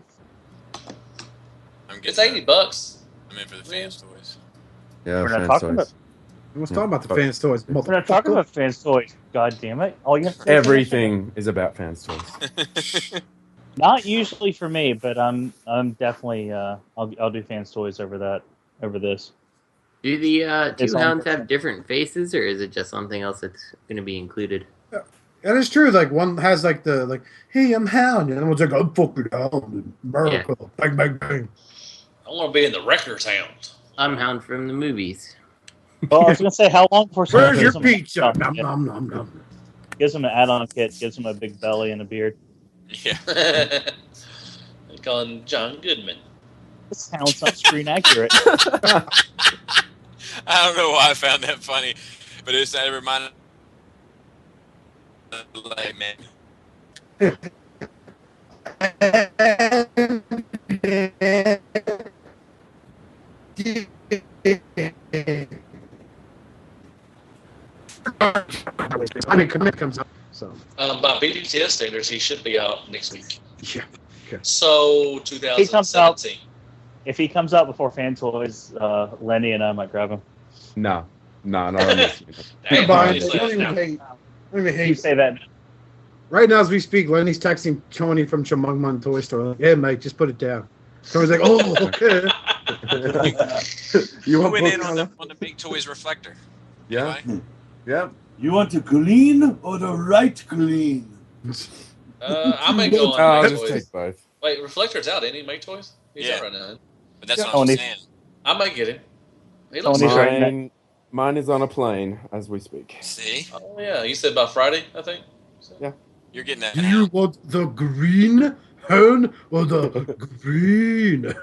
Speaker 9: It's $80.
Speaker 1: I'm in for the fans toys.
Speaker 8: Yeah,
Speaker 5: we're not talking about.
Speaker 4: Let's talk about the fans toys.
Speaker 5: We're not talking about fans toys. God damn it! All you have to
Speaker 8: everything is about fans toys.
Speaker 5: Not usually for me, but I'm definitely I'll do fans toys over this.
Speaker 2: Do the 2 Hounds have different faces, or is it just something else that's going to be included?
Speaker 4: That is true. Like one has like the hey, I'm Hound, and the other one's like I'm fucking Hound, America, bang bang bang.
Speaker 9: I want to be in the Wrecker's Hound.
Speaker 2: I'm Hound from the movies.
Speaker 5: Well, I was gonna say, how long before?
Speaker 4: Where's your pizza? Nom nom nom nom.
Speaker 5: Gives him an add-on kit. Gives him a big belly and a beard.
Speaker 1: Yeah.
Speaker 9: They call him John Goodman.
Speaker 5: This sounds screen accurate.
Speaker 1: I don't know why I found that funny, but it reminded me, like, man.
Speaker 6: I mean, commit comes up. So.
Speaker 9: By PWTT standards, he should be out next week.
Speaker 6: Yeah. Okay.
Speaker 9: So 2017.
Speaker 5: If he comes out before Fan Toys, Lenny and I might grab him.
Speaker 8: No, not on this.
Speaker 6: Don't even hate.
Speaker 5: You say that.
Speaker 6: Right now, as we speak, Lenny's texting Tony from Chumungman Toy Store. Like, hey, Mike, just put it down. Tony's like, oh, okay.
Speaker 1: You went in on the Big Toys reflector.
Speaker 8: Yeah. Yeah.
Speaker 10: You want the green or the right green?
Speaker 9: I may go on
Speaker 8: I'll
Speaker 9: Make
Speaker 8: just
Speaker 9: Toys.
Speaker 8: take both.
Speaker 9: Wait, Reflector's out, ain't he? Make Toys? He's
Speaker 1: Yeah.
Speaker 9: out right now.
Speaker 1: But that's
Speaker 5: Yeah.
Speaker 1: what I'm
Speaker 5: Tony.
Speaker 1: saying.
Speaker 9: I might get him. He looks
Speaker 5: Tony's
Speaker 9: fine.
Speaker 5: right.
Speaker 8: Mine is on a plane as we speak.
Speaker 1: See?
Speaker 9: Oh, yeah. You said by Friday, I think?
Speaker 8: Yeah.
Speaker 1: You're getting that
Speaker 6: Do
Speaker 1: now.
Speaker 6: you want the green hen or the green hen?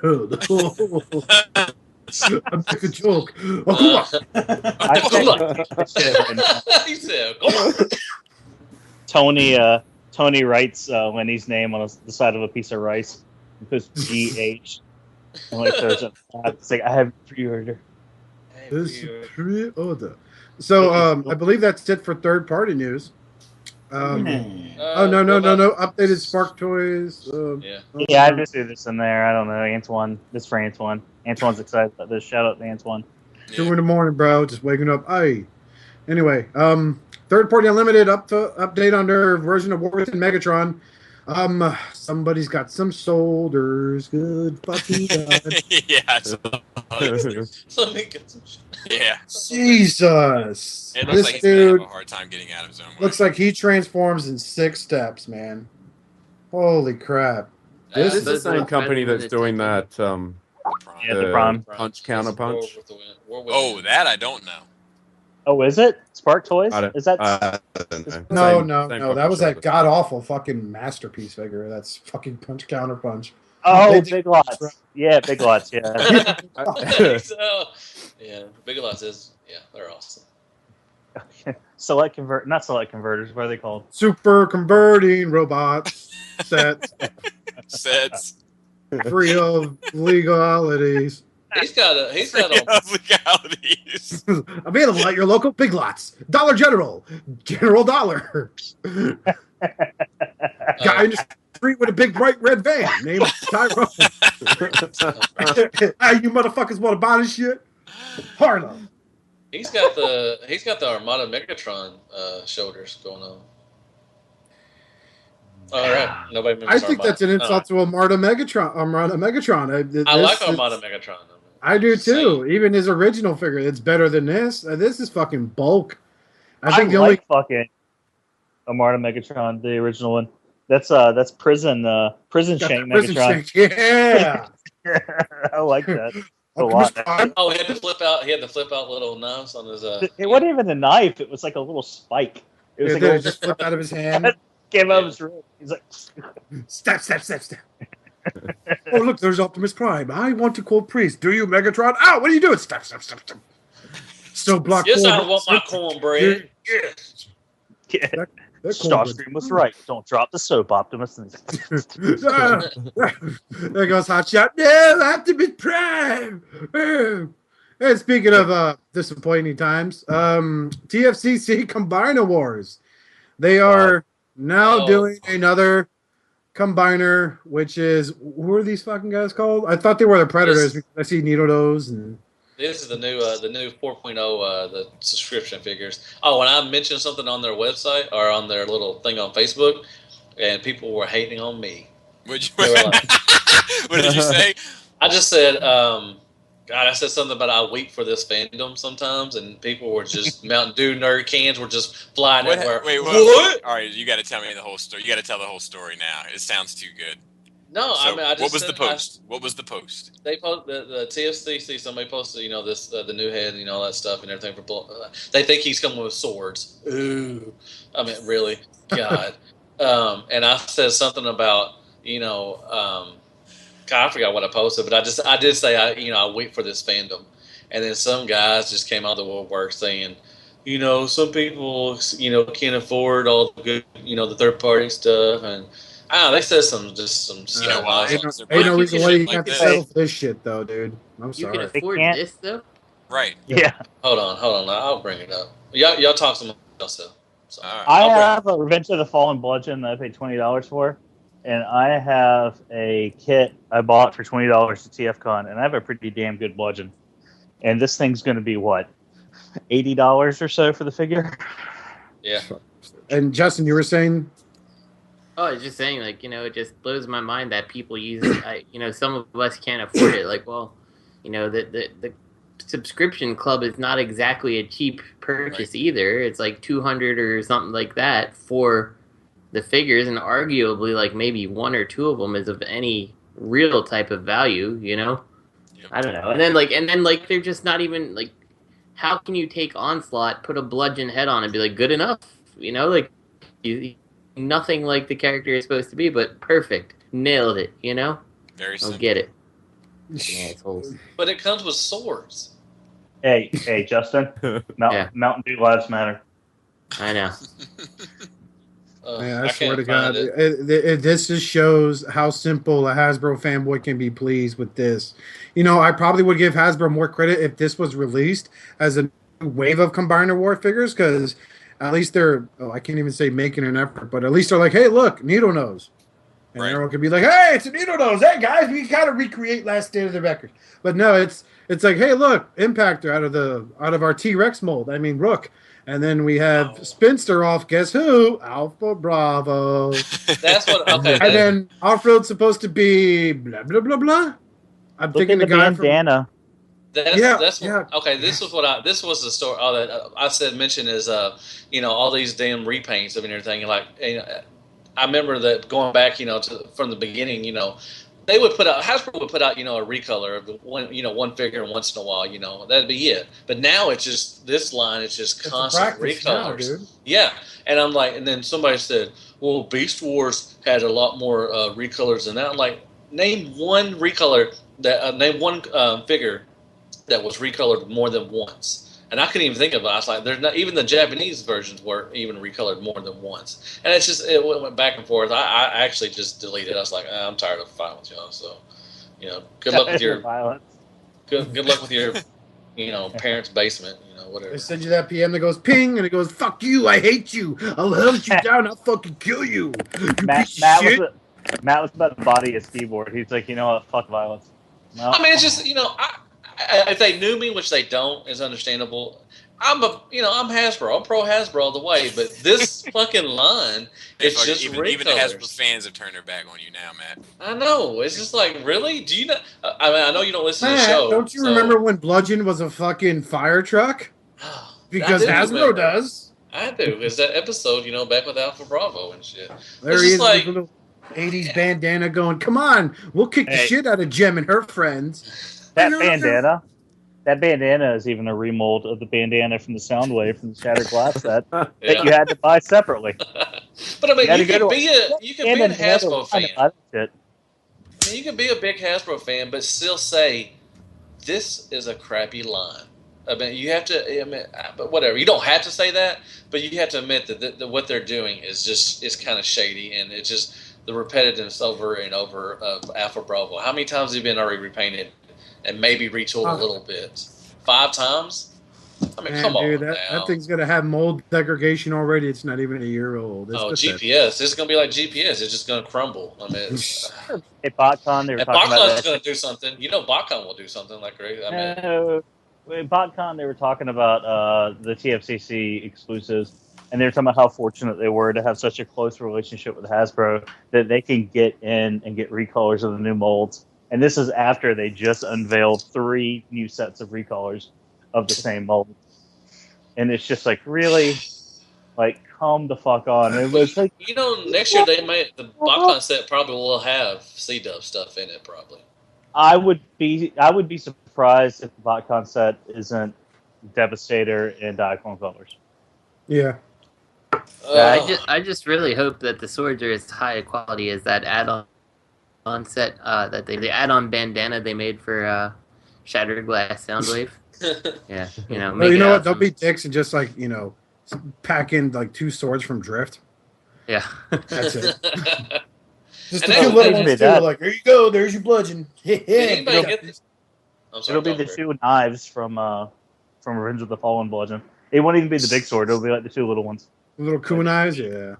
Speaker 6: I make a joke. Oh, come on.
Speaker 9: He said, come on.
Speaker 5: Tony writes Lenny's name on the side of a piece of rice. He puts GH. And like there's it's like, I have pre-order.
Speaker 6: This is pre-order. So I believe that's it for third-party news. Oh no! Updated Spark Toys.
Speaker 5: Yeah, I just threw this in there. I don't know, Antoine. This for Antoine. Antoine's excited about this. Shout out to Antoine.
Speaker 6: 2 in the morning, bro. Just waking up. Aye. Anyway, third-party unlimited update on their version of Worth and Megatron. Somebody's got some shoulders. Good fucking God.
Speaker 1: Yeah.
Speaker 9: Let me get some shit.
Speaker 1: Yeah.
Speaker 6: Jesus.
Speaker 1: It looks
Speaker 6: This
Speaker 1: like he's going to
Speaker 6: dude
Speaker 1: have a hard time getting out of his own way.
Speaker 6: looks like he transforms in 6 steps, man. Holy crap.
Speaker 8: This
Speaker 6: This
Speaker 8: is the same company that's doing that
Speaker 1: The
Speaker 5: Yeah, the Prime.
Speaker 8: punch counter punch.
Speaker 1: Oh, that I don't know.
Speaker 5: Oh, is it? Spark Toys?
Speaker 8: I don't-
Speaker 5: Is that
Speaker 8: I don't know.
Speaker 6: No.
Speaker 8: Same
Speaker 6: That was
Speaker 8: fucking
Speaker 6: that god awful fucking masterpiece figure. That's fucking punch counter punch.
Speaker 5: Oh,
Speaker 6: They did-
Speaker 5: Big Lots. Yeah, Big Lots, yeah.
Speaker 9: So, yeah, Big Lots is, they're awesome.
Speaker 5: Not select converters, what are they called?
Speaker 6: Super converting robots sets
Speaker 1: Sets.
Speaker 6: free of legalities.
Speaker 9: He's got a
Speaker 1: Legalities.
Speaker 6: Available at your local Big Lots, Dollar General, General Dollar. Guy in the street with a big bright red van named Tyrone. Hey, you motherfuckers want to buy this shit? Harlem.
Speaker 9: He's got the Armada Megatron shoulders going on. All right, nobody remembers
Speaker 6: I think
Speaker 9: Armada.
Speaker 6: that's an insult to Armada Megatron.
Speaker 9: I like Armada Megatron.
Speaker 6: I do too. Even his original figure, it's better than this. This is fucking bulk. I think
Speaker 5: fucking Armada Megatron, the original one. That's prison shank
Speaker 6: prison
Speaker 5: Megatron.
Speaker 6: shank. Yeah.
Speaker 5: I like that a lot.
Speaker 9: Oh, he had the flip out little knives on his.
Speaker 5: It wasn't even a knife. It was like a little spike. It was
Speaker 6: Yeah,
Speaker 5: like
Speaker 6: did
Speaker 5: a
Speaker 6: it just flip out of his hand?
Speaker 5: came out of his room. He's like,
Speaker 6: Step. Oh, look, there's Optimus Prime. I want to call Priest. Do you, Megatron? Oh, what are you doing? Step. So block.
Speaker 9: Yes, I want my cornbread.
Speaker 6: Yes.
Speaker 5: yeah.
Speaker 6: That
Speaker 5: Starscream was right. Don't drop the soap, Optimus.
Speaker 6: There goes Hot Shot. No, Optimus Prime. And speaking of disappointing times, TFCC Combiner Wars. They are now doing another Combiner, which is, who are these fucking guys called? I thought they were the Predators because I see Needle Nose and.
Speaker 9: This is the new 4.0 the subscription figures. Oh, when I mentioned something on their website or on their little thing on Facebook, and people were hating on me.
Speaker 1: What
Speaker 9: They were like,
Speaker 1: did you say?
Speaker 9: I just said, God, I said something about I weep for this fandom sometimes, and people were just Mountain Dew nerd cans were just flying everywhere.
Speaker 1: Wait,
Speaker 9: what?
Speaker 1: All right, you got to tell me the whole story. You got to tell the whole story now. It sounds too good.
Speaker 9: No,
Speaker 1: So,
Speaker 9: I mean, I just
Speaker 1: what was the
Speaker 9: said-
Speaker 1: post? What was the post?
Speaker 9: They post the TFCC. Somebody posted, this the new head, all that stuff and everything for. They think he's coming with swords. Ooh, I mean, really, God. And I said something about, God, I forgot what I posted, but I did say I wait for this fandom, and then some guys just came out of the woodwork saying, some people can't afford all the good the third party stuff, and I don't know, they said some
Speaker 1: why?
Speaker 4: Ain't no reason why you have to settle for this shit though, dude. I'm sorry.
Speaker 2: You can afford this though.
Speaker 1: Right.
Speaker 5: Yeah.
Speaker 9: Hold on. I'll bring it up. Y'all talk some else though. So,
Speaker 5: I have a Revenge of the Fallen Bludgeon that I paid $20 for, and I have a kit I bought for $20 at TFCon, and I have a pretty damn good bludgeon. And this thing's going to be what, $80 or so for the figure?
Speaker 9: Yeah.
Speaker 4: And Justin, you were saying?
Speaker 2: Oh, I was just saying, it just blows my mind that people use it. Some of us can't afford it. The subscription club is not exactly a cheap purchase either. It's like $200 or something like that for the figures, and arguably maybe one or two of them is of any real type of value. Yep. I don't know. And then they're just not even how can you take Onslaught, put a bludgeon head on, and be good enough? Nothing like the character is supposed to be, but perfect, nailed it.
Speaker 1: Very simple.
Speaker 2: I'll get it. Assholes.
Speaker 9: But it comes with swords.
Speaker 5: Hey, Justin. Mountain Dew lives matter.
Speaker 2: I know.
Speaker 4: I swear to God, this just shows how simple a Hasbro fanboy can be pleased with this. I probably would give Hasbro more credit if this was released as a wave of Combiner War figures, because at least they're, I can't even say making an effort, but at least they're like, hey, look, Needle Nose. And everyone could be like, hey, it's a Needle Nose. Hey, guys, we got to recreate last State of the Record. But no, it's like, hey, look, Impactor out of our T-Rex mold. I mean, Rook. And then we have Spinster off, guess who? Alpha Bravo.
Speaker 9: That's what, okay.
Speaker 4: And then off-road's supposed to be blah, blah, blah, blah. I'm thinking the guy
Speaker 5: bandana.
Speaker 9: Okay, this was the story. All that I mentioned is, all these damn repaints of everything. I remember that going back, from the beginning, they would Hasbro would put out, a recolor of one figure once in a while, that'd be it. But now it's just, this line is just constant recolors. Yeah. And I'm like, and then somebody said, well, Beast Wars had a lot more recolors than that. I'm like, name one recolor name one figure that was recolored more than once. And I couldn't even think of it. I was like, there's not even the Japanese versions were even recolored more than once. And it's just, it went back and forth. I actually just deleted. I was like, I'm tired of fighting with y'all. So, good luck with your
Speaker 5: violence.
Speaker 9: Good luck with your, parents' basement. Whatever.
Speaker 4: They send you that PM that goes ping and it goes, fuck you, I hate you, I'll hunt you down, I'll fucking kill you.
Speaker 5: Matt was about to body his keyboard. He's like, what, fuck violence. No.
Speaker 9: I mean, it's just, if they knew me, which they don't, is understandable. I'm Hasbro. I'm pro Hasbro all the way, but this fucking line, it's just
Speaker 1: even the Hasbro fans have turned their back on you now, Matt.
Speaker 9: I know. It's just like, really? Do you not? I mean, I know you don't listen to the show.
Speaker 4: Don't you remember when Bludgeon was a fucking fire truck? Because Hasbro does.
Speaker 9: I do. It's that episode, back with Alpha Bravo and shit.
Speaker 4: There he is, like, little 80s bandana going, come on, we'll kick the shit out of Jem and her friends.
Speaker 5: That bandana is even a remold of the bandana from the Soundwave from the Shattered Glass set that you had to buy separately.
Speaker 9: But I mean, you can be a Hasbro fan. You can be a big Hasbro fan, but still say this is a crappy line. I mean, you have to admit, but whatever. You don't have to say that, but you have to admit that what they're doing is kind of shady, and it's just the repetitiveness over and over of Alpha Bravo. How many times have you been already repainted and maybe retooled a little bit? 5 times? I mean, come on, dude,
Speaker 4: that thing's gonna have mold degradation already. It's not even a year old. It's
Speaker 9: GPS. It's gonna be like GPS. It's just gonna crumble. I mean,
Speaker 5: at BotCon, they were talking about
Speaker 9: BotCon's gonna do something. BotCon will do something like crazy. I mean,
Speaker 5: at BotCon, they were talking about the TFCC exclusives, and they were talking about how fortunate they were to have such a close relationship with Hasbro that they can get in and get recolors of the new molds. And this is after they just unveiled 3 new sets of recolors of the same mold. And it's just like, really? Like, calm the fuck on. It was like,
Speaker 9: next year the BotCon set probably will have C-Dub stuff in it, probably.
Speaker 5: I would be surprised if the BotCon set isn't Devastator and Diaclone colors.
Speaker 4: Yeah.
Speaker 2: I just really hope that the swords are as high a quality as that add-on on set that the add-on bandana they made for Shattered Glass Soundwave. Yeah, you know.
Speaker 6: Well, you know what? Don't
Speaker 2: Awesome.
Speaker 6: be dicks and just like pack in like 2 swords from Drift.
Speaker 2: Yeah,
Speaker 6: That's it. Just
Speaker 9: And
Speaker 6: a few
Speaker 9: that-
Speaker 6: little
Speaker 5: that-
Speaker 6: ones too.
Speaker 5: that-
Speaker 6: Like, there you go. There's your bludgeon.
Speaker 9: Did anybody get this? I'm sorry,
Speaker 5: It'll be the
Speaker 9: Tom,
Speaker 5: 2 knives from Revenge of the Fallen Bludgeon. It won't even be the big sword. It'll be like the 2 little ones.
Speaker 6: Little kunais, yeah.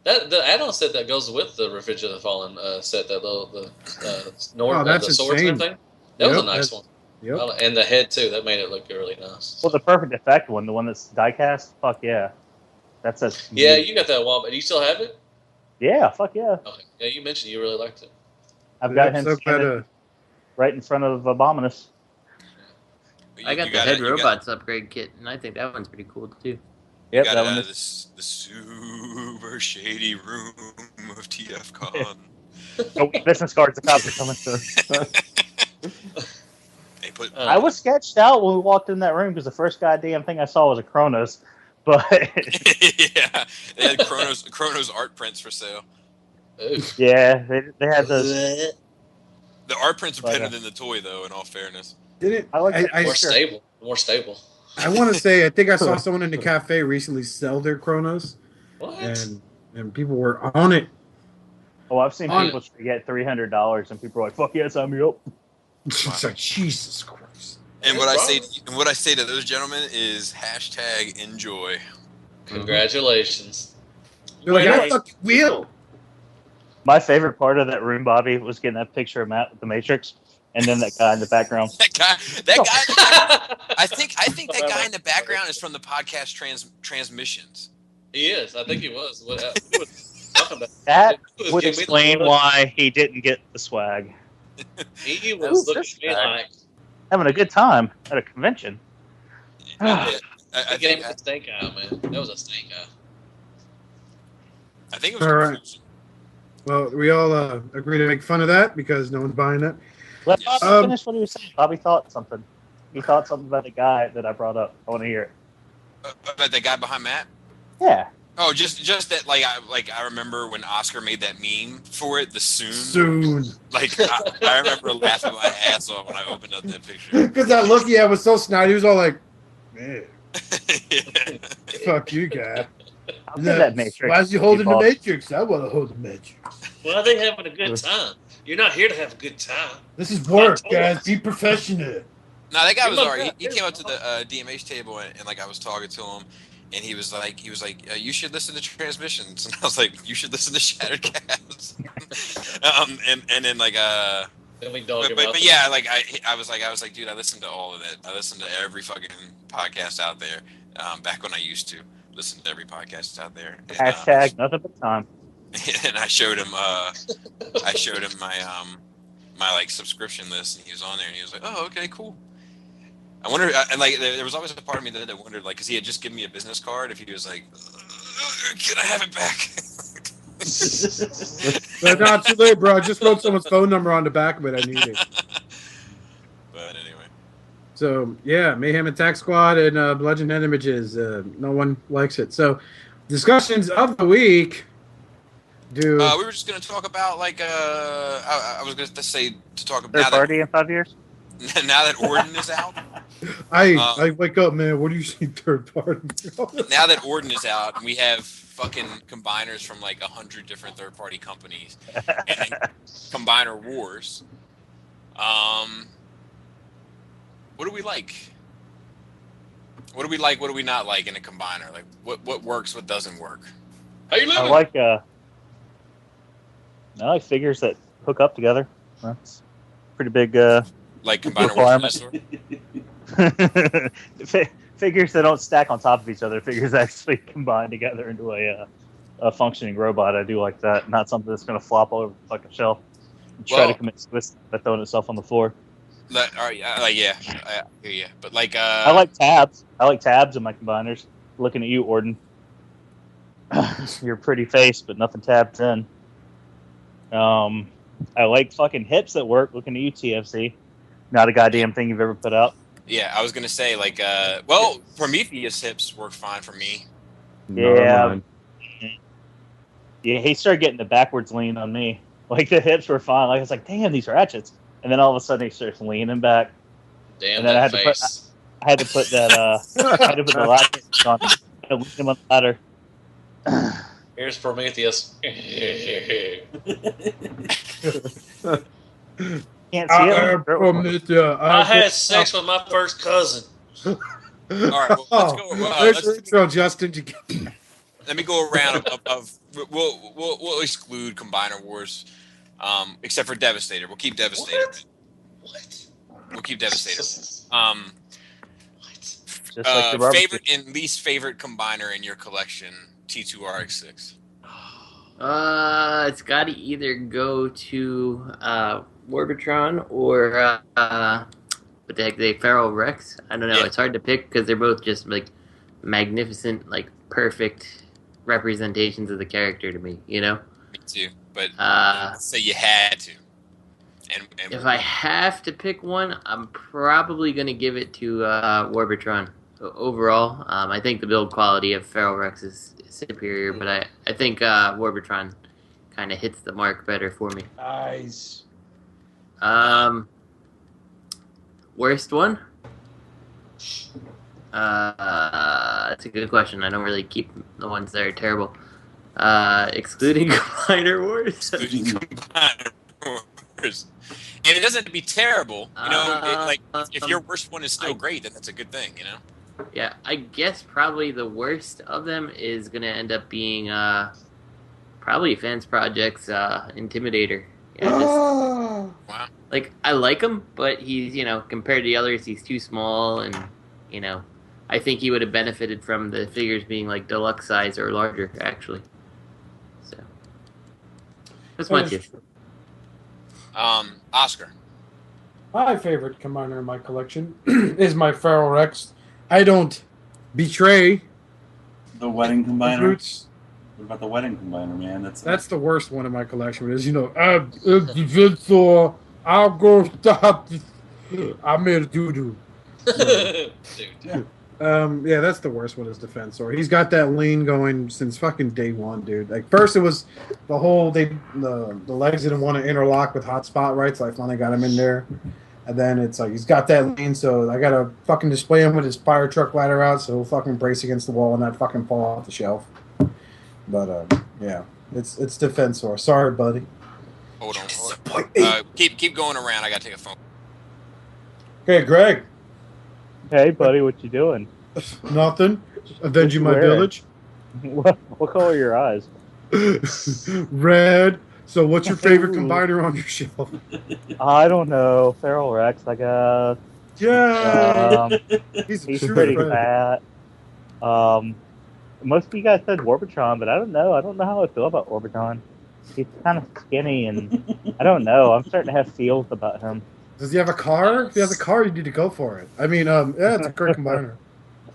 Speaker 9: the add-on set that goes with the Revenge of the Fallen set, that little the
Speaker 6: Oh, that's
Speaker 9: the swordsman
Speaker 6: insane.
Speaker 9: thing. That was a
Speaker 6: Yep,
Speaker 9: nice
Speaker 6: that's-
Speaker 9: one.
Speaker 6: Yep.
Speaker 9: And the head too. That made it look really nice.
Speaker 5: Well, the perfect effect one, the one that's die cast, fuck yeah. That's a
Speaker 9: Yeah, you got that wall, but do you still have it?
Speaker 5: Yeah, fuck yeah.
Speaker 9: Okay. Yeah, you mentioned you really liked it.
Speaker 5: I've got him
Speaker 6: So glad,
Speaker 5: standing right in front of Abominus.
Speaker 2: I got the head robots upgrade kit, and I think that one's pretty cool too.
Speaker 1: You
Speaker 5: Yep,
Speaker 1: got
Speaker 5: that
Speaker 1: it
Speaker 5: one
Speaker 1: out of
Speaker 5: is.
Speaker 1: the super shady room of TFCon.
Speaker 5: Oh, business cards are probably coming through.
Speaker 1: They put
Speaker 5: I was sketched out when we walked in that room because the first goddamn thing I saw was a Kronos. But
Speaker 1: yeah, they had Chrono's art prints for sale.
Speaker 9: Ooh.
Speaker 5: yeah, they had those.
Speaker 1: The art prints are
Speaker 5: But,
Speaker 1: better than the toy, though. In all fairness,
Speaker 6: Didn't
Speaker 5: I like that
Speaker 6: I,
Speaker 9: More stable. More stable.
Speaker 6: I want to say I think I saw someone in the cafe recently sell their Chronos,
Speaker 9: What?
Speaker 6: and people were on it.
Speaker 5: Oh, I've seen
Speaker 6: On
Speaker 5: people get $300 and people are like, "Fuck yeah, sign me up."
Speaker 6: It's like Jesus Christ.
Speaker 1: and
Speaker 9: No
Speaker 1: what I say to those gentlemen is #enjoy.
Speaker 9: Congratulations.
Speaker 6: They're like,
Speaker 5: Wait,
Speaker 6: I fucking will.
Speaker 5: My favorite part of that room, Bobby, was getting that picture of Matt with the Matrix, and then that guy in the background.
Speaker 1: That guy. I think that guy in the background is from the podcast transmissions.
Speaker 9: He is. I think he was. What he was talking about?
Speaker 5: That
Speaker 9: He was
Speaker 5: would
Speaker 9: giving me the
Speaker 5: explain
Speaker 9: look.
Speaker 5: why he didn't get the swag.
Speaker 9: He was
Speaker 5: Who's
Speaker 9: looking
Speaker 5: this
Speaker 9: at me
Speaker 5: guy?
Speaker 9: like
Speaker 5: Having a good time at a convention.
Speaker 1: I
Speaker 9: he gave
Speaker 1: think
Speaker 9: me the stink eye, man. That was a stink eye.
Speaker 1: I think it was
Speaker 6: All right.
Speaker 1: confusing.
Speaker 6: Well, we all agree to make fun of that because no one's buying that.
Speaker 5: Let
Speaker 1: Yes.
Speaker 5: Bobby finish what he was saying. Bobby thought something. He thought something about the guy that I brought up. I want to hear it.
Speaker 1: About the guy behind Matt.
Speaker 5: Yeah.
Speaker 1: Oh, just that. I remember when Oscar made that meme for it. The soon.
Speaker 6: Soon.
Speaker 1: Like I remember laughing my ass off when I opened up that picture.
Speaker 6: Because that look he had was so snide. He was all like, man,
Speaker 1: Yeah.
Speaker 6: fuck you, guy.
Speaker 5: I'll give that Matrix.
Speaker 6: Why is he holding the
Speaker 5: Bob.
Speaker 6: Matrix? I want to hold the Matrix.
Speaker 9: Well, they having a good time. You're not here to have a good time.
Speaker 6: This is work, guys. Be professional.
Speaker 1: No, that guy
Speaker 9: You
Speaker 1: was
Speaker 9: look
Speaker 1: alright. He
Speaker 9: good.
Speaker 1: came up to the DMH table and like I was talking to him, and he was like, you should listen to transmissions, and I was like, you should listen to Shattered Cast. And then like
Speaker 9: Then we dog him out.
Speaker 1: but yeah, like I was like, dude, I listened to all of it. I listened to every fucking podcast out there. Back when I used to listen to every podcast out there. And,
Speaker 5: Hashtag nothing but time.
Speaker 1: and I showed him my like subscription list, and he was on there, and he was like, oh, okay, cool. I wonder, and like there was always a part of me that wondered, like, because he had just given me a business card, if he was like, can I have it back?
Speaker 6: But not too late, bro. I just wrote someone's phone number on the back of it. I need it.
Speaker 1: But anyway,
Speaker 6: So, yeah, Mayhem Attack Squad and Bludgeon Head Images. No one likes it. So, discussions of the week.
Speaker 1: we were just gonna talk about like I was gonna say to talk
Speaker 5: Third
Speaker 1: about
Speaker 5: party in 5 years?
Speaker 1: now that Orden is out.
Speaker 6: I wake up, man. What do you see third party?
Speaker 1: Now that Orden is out, and we have fucking combiners from like 100 different third-party companies and combiner wars. What do we like? What do we like? What do we not like in a combiner? Like what works? What doesn't work?
Speaker 9: How you
Speaker 5: I
Speaker 9: living?
Speaker 5: like figures that hook up together. That's pretty big
Speaker 1: Like combiner
Speaker 5: Requirement.
Speaker 1: wars?
Speaker 5: figures that don't stack on top of each other. Figures that actually combine together into a functioning robot. I do like that. Not something that's going to flop all over the fucking shelf and try
Speaker 1: Well-
Speaker 5: to commit suicide by throwing itself on the floor.
Speaker 1: All right, yeah, I hear you. But like,
Speaker 5: I like tabs. I like tabs in my combiners. Looking at you, Orden. You're a pretty face, but nothing tapped in. I like fucking hips that work. Looking at you, TFC. Not a goddamn thing you've ever put out.
Speaker 1: Yeah, I was gonna say like, well, Prometheus hips work fine for me.
Speaker 5: Yeah. Yeah, he started getting the backwards lean on me. Like the hips were fine. Like it's like, damn, these ratchets. And then all of a sudden he starts leaning back.
Speaker 9: Damn
Speaker 5: and then
Speaker 9: that face.
Speaker 5: I had to put that. I had to put the latch on. I leaned him on the ladder.
Speaker 9: Here's Prometheus.
Speaker 5: Can't see it.
Speaker 9: I had sex with my first cousin.
Speaker 1: All right, well, let's go.
Speaker 6: There's your intro, Justin.
Speaker 1: Let me go around of we'll exclude Combiner Wars, except for Devastator. We'll keep Devastator.
Speaker 9: What?
Speaker 1: We'll keep Devastator.
Speaker 5: Just like the
Speaker 1: favorite and least favorite combiner in your collection, T2RX6.
Speaker 2: It's got to either go to Warbitron or what the heck, they Feral Rex. I don't know.
Speaker 1: Yeah.
Speaker 2: It's hard to pick because they're both just like magnificent, perfect representations of the character to me. You know.
Speaker 1: Me too. But let's say you had to. And
Speaker 2: if I have to pick one, I'm probably going to give it to Warbitron. So overall, I think the build quality of Feral Rex is superior, but I think Warbitron kind of hits the mark better for me.
Speaker 6: Nice.
Speaker 2: Worst one? That's a good question. I don't really keep the ones that are terrible. Excluding Combiner Wars.
Speaker 1: Excluding Combiner Wars. And it doesn't have to be terrible. You know, if your worst one is still great, then that's a good thing, you know?
Speaker 2: Yeah, I guess probably the worst of them is going to end up being probably Fans Project's Intimidator. Yeah,
Speaker 1: wow.
Speaker 2: Like, I like him, but he's, compared to the others, he's too small, and, I think he would have benefited from the figures being, like, deluxe size or larger, actually. So, that's my tip.
Speaker 1: Oscar.
Speaker 6: My favorite combiner in my collection is my Feral Rex. I don't betray
Speaker 3: the wedding combiner.
Speaker 6: Roots.
Speaker 3: What about the wedding combiner, man?
Speaker 6: That's the worst one in my collection. Is I'll go stop. I made a doo-doo. Yeah, that's the worst one is Defensor. He's got that lean going since fucking day one, dude. Like first it was the whole the legs didn't want to interlock with hotspot, right? So I finally got him in there. And then it's like he's got that lean, so I gotta fucking display him with his fire truck ladder out, so he'll fucking brace against the wall and not fucking fall off the shelf. But yeah, it's Defensor. Sorry, buddy.
Speaker 1: Hold on. Keep going around. I gotta take a phone.
Speaker 6: Okay, Greg.
Speaker 5: Hey, buddy, what you doing?
Speaker 6: Nothing. Avenging my village.
Speaker 5: What color are your eyes?
Speaker 6: Red. So what's your favorite combiner on your shelf?
Speaker 5: I don't know. Feral Rex, I guess.
Speaker 6: Yeah.
Speaker 5: He's pretty fat. Most of you guys said Warbitron, but I don't know. I don't know how I feel about Warbitron. He's kind of skinny, and I don't know. I'm starting to have feels about him.
Speaker 6: Does he have a car? If he has a car, you need to go for it. I mean, yeah, it's a great combiner.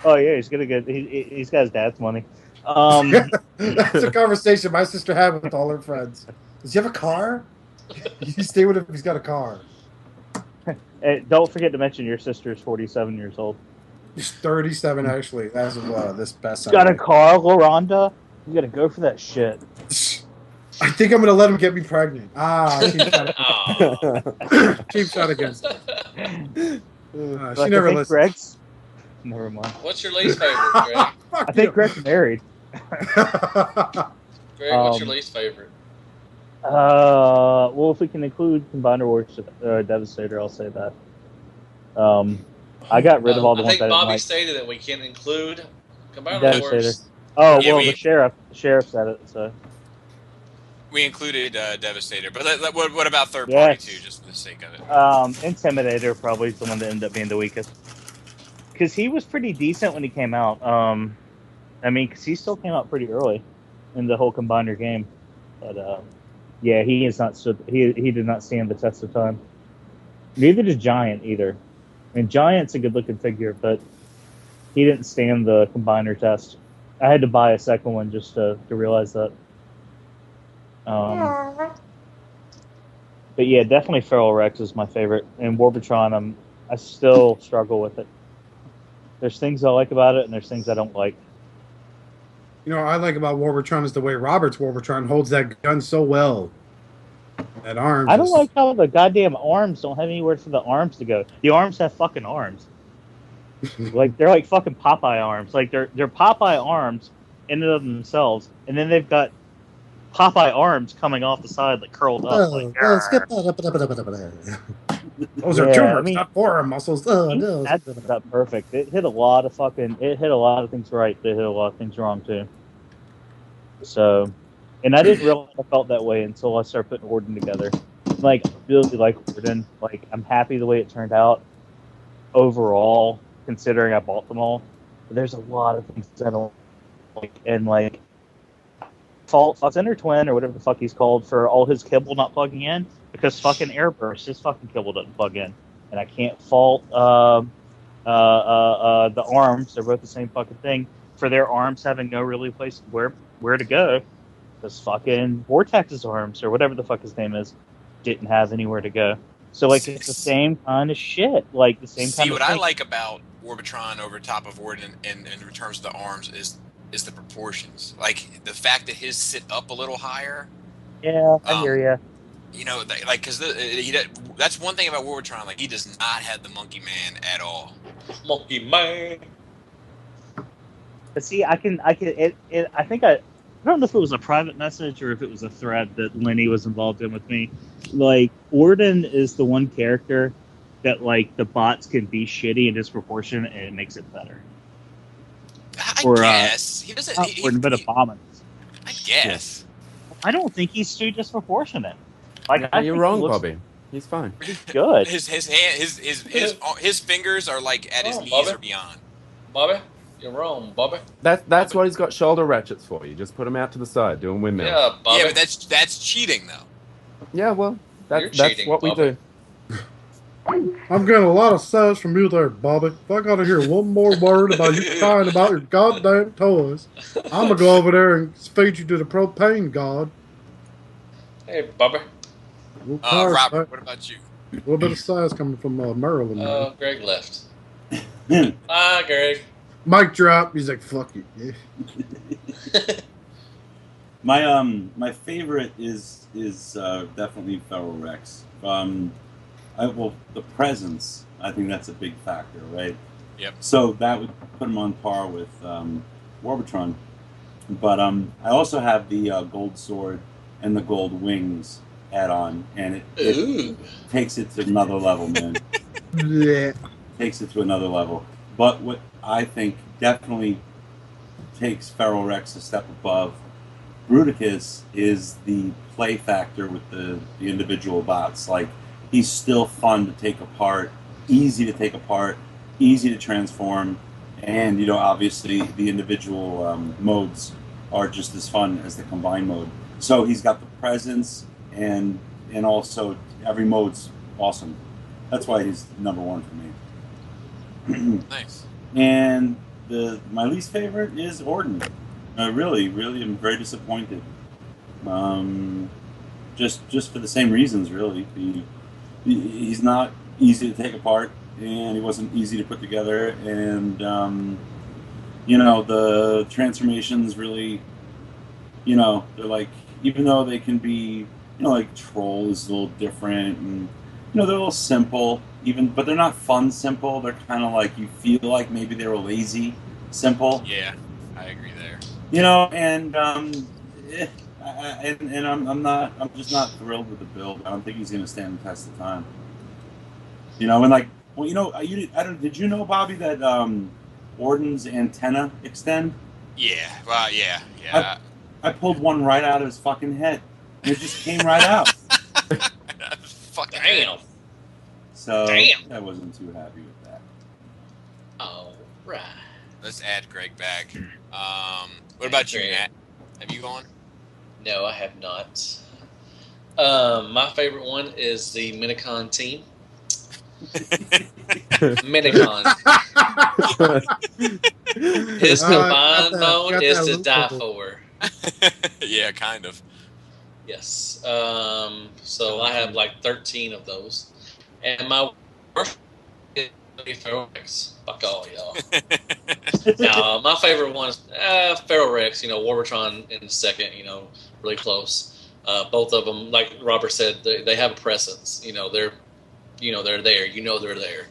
Speaker 5: Oh yeah, he's gonna get. He's got his dad's money.
Speaker 6: That's a conversation my sister had with all her friends. Does he have a car? You stay with him if he's got a car.
Speaker 5: Hey, don't forget to mention your sister is 47 years old.
Speaker 6: He's 37 actually, as of this past
Speaker 5: Got a car, LaRonda? You gotta go for that shit.
Speaker 6: I think I'm gonna let him get me pregnant. Cheap shot against her. She never listens.
Speaker 5: Greg's... Never mind.
Speaker 9: What's your least favorite, Greg?
Speaker 5: I think Greg's married.
Speaker 9: Greg, what's your least favorite?
Speaker 5: Well, if we can include Combiner Wars Devastator, I'll say that. I got rid of all the ones I didn't like.
Speaker 9: Bobby stated that we can include Combiner
Speaker 5: Devastator.
Speaker 9: Wars.
Speaker 5: Oh, yeah, well, the sheriff said it, so.
Speaker 1: We included Devastator, but what about third party too, just for the sake of it?
Speaker 5: Intimidator probably is the one that ended up being the weakest. Because he was pretty decent when he came out. I mean, because he still came out pretty early in the whole Combiner game. But, yeah, he is not he did not stand the test of time. Neither did Giant either. I mean, Giant's a good-looking figure, but he didn't stand the Combiner test. I had to buy a second one just to realize that. But yeah, definitely Feral Rex is my favorite, and Warbitron, I still struggle with it. There's things I like about it, and there's things I don't like.
Speaker 6: You know what I like about Warbitron is the way Robert's Warbitron holds that gun so well. That arms.
Speaker 5: I don't like how the goddamn arms don't have anywhere for the arms to go. The arms have fucking arms. Like they're like fucking Popeye arms. Like they're Popeye arms in and of themselves, and then they've got Popeye arms coming off the side, like curled up.
Speaker 6: Those are tumors, not forearm muscles. No.
Speaker 5: That's not perfect. It hit a lot of things right. It hit a lot of things wrong too. So, and I didn't realize I felt that way until I started putting Orden together. Like, I really like Orden. Like, I'm happy the way it turned out overall, considering I bought them all. But there's a lot of things I don't like, and like Center Twin or whatever the fuck he's called for all his kibble not plugging in because fucking Airburst, his fucking kibble doesn't plug in, and I can't fault the arms. They're both the same fucking thing for their arms having no really place where to go because fucking Vortex's arms or whatever the fuck his name is didn't have anywhere to go. So like it's the same kind of shit, like the same kind of.
Speaker 1: See what I like about Orbitron over top of Orden in terms of the arms is the proportions. Like the fact that his sit up a little higher.
Speaker 5: Yeah, I hear ya.
Speaker 1: You know, like because that's one thing about Orbitron. Like he does not have the Monkey Man at all.
Speaker 9: Monkey Man.
Speaker 5: But see, I think I don't know if it was a private message or if it was a thread that Lenny was involved in with me. Like, Orden is the one character that, like, the bots can be shitty and disproportionate, and it makes it better.
Speaker 1: I guess. He doesn't...
Speaker 5: Orden, but Abominus.
Speaker 1: I guess.
Speaker 5: I don't think he's too disproportionate. Like,
Speaker 8: you're wrong, Bobby. He's fine.
Speaker 5: He's good.
Speaker 1: His fingers are, like, at his knees
Speaker 9: Bobby.
Speaker 1: or beyond.
Speaker 9: Bobby? You're wrong, Bobby.
Speaker 8: That's what he's got shoulder ratchets for. You just put them out to the side, doing windmills.
Speaker 9: Yeah, Bobby.
Speaker 1: Yeah, but that's cheating, though.
Speaker 8: Yeah, well, that's
Speaker 9: cheating,
Speaker 8: what
Speaker 9: Bobby.
Speaker 8: we do.
Speaker 6: I'm getting a lot of sass from you there, Bobby. If I gotta hear one more word about you crying about your goddamn toys, I'm gonna go over there and feed you to the propane god.
Speaker 9: Hey, Bobby.
Speaker 1: Robert, what about you?
Speaker 6: A little bit of sass coming from Maryland.
Speaker 9: Oh, Greg left. Bye, Greg.
Speaker 6: Mic drop. He's like, fuck it. Yeah.
Speaker 11: My favorite is definitely Feral Rex. The presence, I think that's a big factor, right?
Speaker 1: Yep.
Speaker 11: So that would put him on par with Warbitron. But I also have the gold sword and the gold wings add-on, and it takes it to another level, man.
Speaker 6: Yeah.
Speaker 11: Takes it to another level. But what I think definitely takes Feral Rex a step above Bruticus is the play factor with the individual bots. Like, he's still fun to take apart, easy to take apart, easy to transform, and, you know, obviously the individual modes are just as fun as the combined mode. So he's got the presence, and also every mode's awesome. That's why he's number one for me.
Speaker 1: Nice.
Speaker 11: And my least favorite is Orden. I really am very disappointed. Just for the same reasons, really. He's not easy to take apart, and he wasn't easy to put together, and you know, the transformations really, you know, they're like, even though they can be, you know, like Troll is a little different, and you know, they're a little simple, but they're not fun simple. They're kind of like, you feel like maybe they were lazy simple.
Speaker 1: Yeah, I agree there.
Speaker 11: You know, and I'm just not thrilled with the build. I don't think he's going to stand the test of time. You know, and like, well, you know, did you know, Bobby, that Orden's antenna extend?
Speaker 1: Yeah, well, yeah.
Speaker 11: I pulled one right out of his fucking head. And it just came right out.
Speaker 1: Fucking
Speaker 9: Damn.
Speaker 11: So
Speaker 9: Damn.
Speaker 11: I wasn't too happy with that.
Speaker 9: All right.
Speaker 1: Let's add Greg back. What about you,
Speaker 9: Greg.
Speaker 1: Matt? Have you gone?
Speaker 9: No, I have not. My favorite one is the Minicon team. Minicon. His combined mode is to die for.
Speaker 1: Yeah, kind of.
Speaker 9: Yes. So I have like 13 of those. And my worst is Feral Rex. Fuck all y'all. Now, my favorite one is Feral Rex. You know, Warbitron in the second, you know, really close. Both of them, like Robert said, they have a presence. They're there. They're there.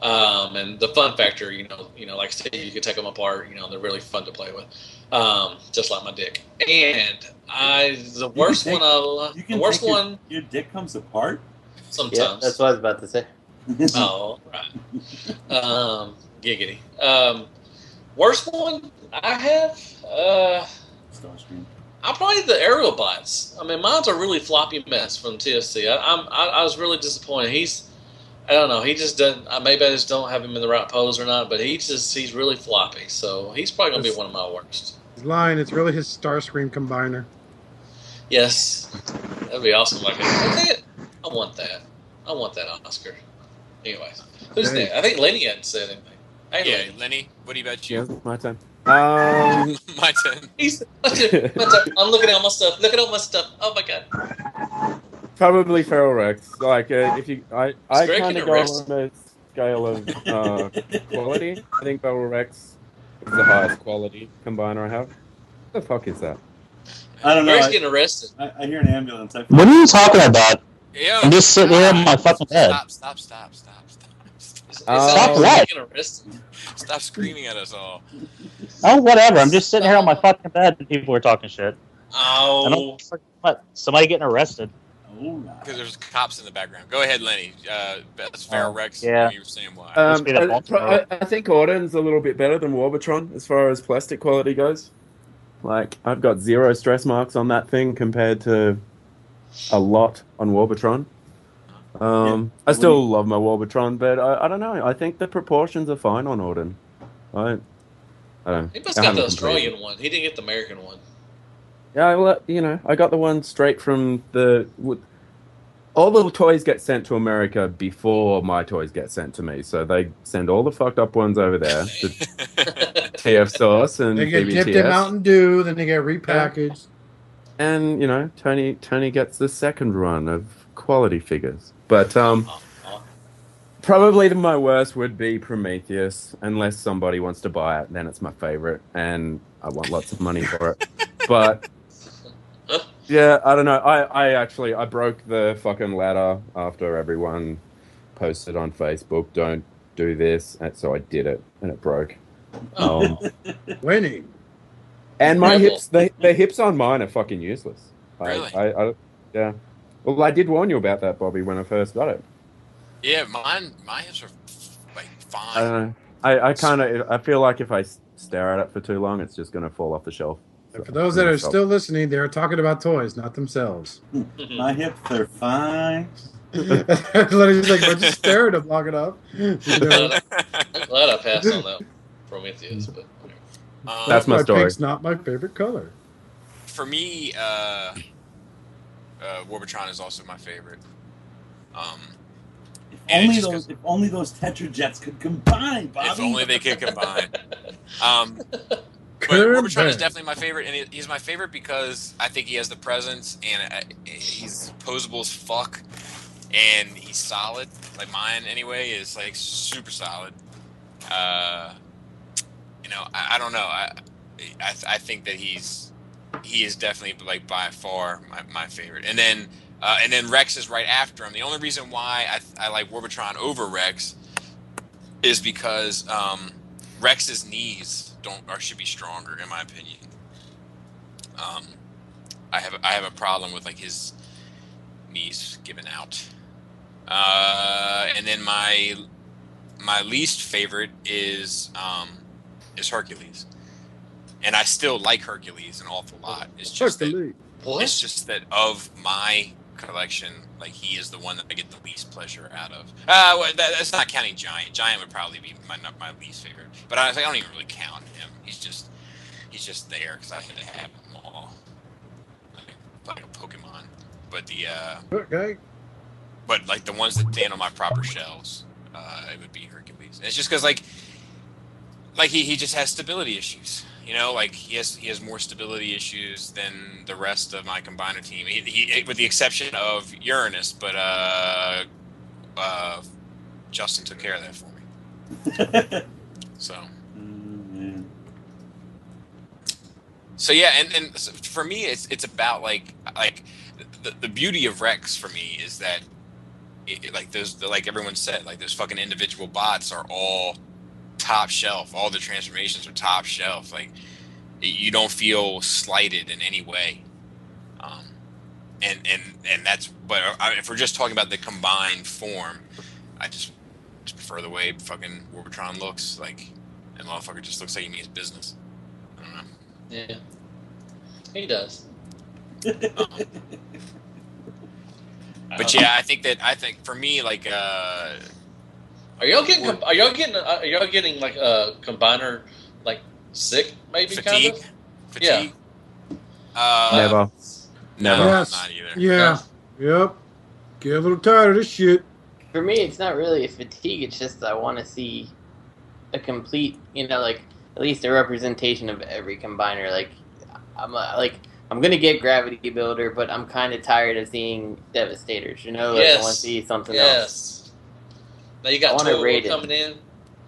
Speaker 9: And the fun factor, like I said, you can take them apart. They're really fun to play with, just like my dick. And the worst one.
Speaker 11: Your dick comes apart.
Speaker 9: Sometimes.
Speaker 2: Yeah, that's what I was about to say.
Speaker 9: Oh, right. Giggity. Worst one I have.
Speaker 11: Starscream.
Speaker 9: I probably the aerial bots. I mean, mine's a really floppy mess from TFC. I was really disappointed. I don't know. He just doesn't. Maybe I just don't have him in the right pose or not. But he's really floppy. So he's probably gonna be one of my worst.
Speaker 4: He's lying. It's really his Starscream combiner.
Speaker 9: Yes, that'd be awesome. I want that. I want that Oscar. Anyway, who's next? I think Lenny hadn't said anything. Hey,
Speaker 1: yeah, Lenny, what do you about you?
Speaker 8: Yeah, my turn.
Speaker 1: My turn.
Speaker 9: I'm looking at all my stuff. Look at all my stuff. Oh my god.
Speaker 8: Probably Feral Rex. Like, if you, I kind of go
Speaker 9: arrested.
Speaker 8: on a scale of quality. I think Feral Rex is the highest quality combiner I have. What the fuck is that?
Speaker 11: I don't know.
Speaker 9: Greg's getting arrested.
Speaker 11: I hear an ambulance.
Speaker 12: What are you talking about?
Speaker 1: Yo,
Speaker 12: I'm just sitting here on my fucking bed.
Speaker 1: Stop.
Speaker 12: Stop what?
Speaker 9: Getting arrested.
Speaker 1: Stop screaming at us all.
Speaker 12: Oh, whatever. I'm just sitting here on my fucking bed and people are talking shit.
Speaker 9: Oh.
Speaker 12: What? Somebody getting arrested?
Speaker 1: Because there's cops in the background. Go ahead, Lenny. That's Feral Rex.
Speaker 12: Yeah.
Speaker 1: You were saying why.
Speaker 8: I think Auden's a little bit better than Warbitron as far as plastic quality goes. Like, I've got 0 stress marks on that thing compared to a lot on Warbitron. I still love my Warbitron, but I don't know. I think the proportions are fine on Auden. I don't.
Speaker 9: He must have got the Australian one. He didn't get the American one.
Speaker 8: Yeah, well, I got the one straight from all the toys get sent to America before my toys get sent to me, so they send all the fucked up ones over there to TF Sauce and
Speaker 4: they get
Speaker 8: BBTS.
Speaker 4: dipped in Mountain Dew, then they get repackaged.
Speaker 8: And Tony gets the second run of quality figures. But probably my worst would be Prometheus, unless somebody wants to buy it. Then it's my favorite, and I want lots of money for it. But yeah, I don't know. I broke the fucking ladder after everyone posted on Facebook, "Don't do this," and so I did it, and it broke.
Speaker 4: Winning.
Speaker 8: And my hips, the hips on mine are fucking useless.
Speaker 1: Really?
Speaker 8: Yeah. Well, I did warn you about that, Bobby, when I first got it.
Speaker 1: Yeah, my hips are like fine.
Speaker 8: I don't know. I feel like if I stare at it for too long, it's just going to fall off the shelf. So,
Speaker 4: for those that are still listening, they're talking about toys, not themselves.
Speaker 11: My hips are fine.
Speaker 4: Lenny's like, but just stare at them long enough.
Speaker 9: I'm glad I passed on that Prometheus, but
Speaker 8: that's my story.
Speaker 4: Pink's not my favorite color.
Speaker 1: For me, Warbitron is also my favorite.
Speaker 11: If only those Tetrajets could combine, Bobby.
Speaker 1: If only they could combine. But Warbitron is definitely my favorite, and he's my favorite because I think he has the presence, and he's posable as fuck, and he's solid. Like mine, anyway, is like super solid. I don't know. I think that he is definitely like by far my favorite, and then Rex is right after him. The only reason why I like Warbitron over Rex is because Rex's knees should be stronger, in my opinion. I have a problem with like his knees giving out. And then my least favorite is Hercules, and I still like Hercules an awful lot. It's just that of my collection, like he is the one that I get the least pleasure out of. Well, that's not counting Giant. Giant would probably be my least favorite, but I don't even really count him. He's just there because I had to have them all, like a Pokemon. But but like the ones that stand on my proper shelves, it would be Hercules. And it's just because like he just has stability issues. Like he has more stability issues than the rest of my combiner team. He with the exception of Uranus, but Justin took care of that for me. So yeah, and for me it's about like the beauty of Rex for me is that like everyone said, like those fucking individual bots are all top shelf. All the transformations are top shelf. Like you don't feel slighted in any way. And that's, but if we're just talking about the combined form, I just prefer the way fucking Wartron looks. Like, that motherfucker just looks like he means business. I don't know.
Speaker 9: Yeah, he does.
Speaker 1: But yeah, I think for me, like,
Speaker 9: are y'all getting like a combiner like sick maybe
Speaker 1: fatigue?
Speaker 9: kind of?
Speaker 1: Fatigue?
Speaker 9: Yeah.
Speaker 8: Never.
Speaker 1: No,
Speaker 4: Yes.
Speaker 1: not either.
Speaker 4: Yeah. Yep. Get a little tired of this shit.
Speaker 2: For me, it's not really a fatigue. It's just I want to see a complete, like at least a representation of every combiner. Like I'm gonna get Gravity Builder, but I'm kind of tired of seeing Devastators. Like, I want to see something else.
Speaker 9: Now you got Toyworld coming in.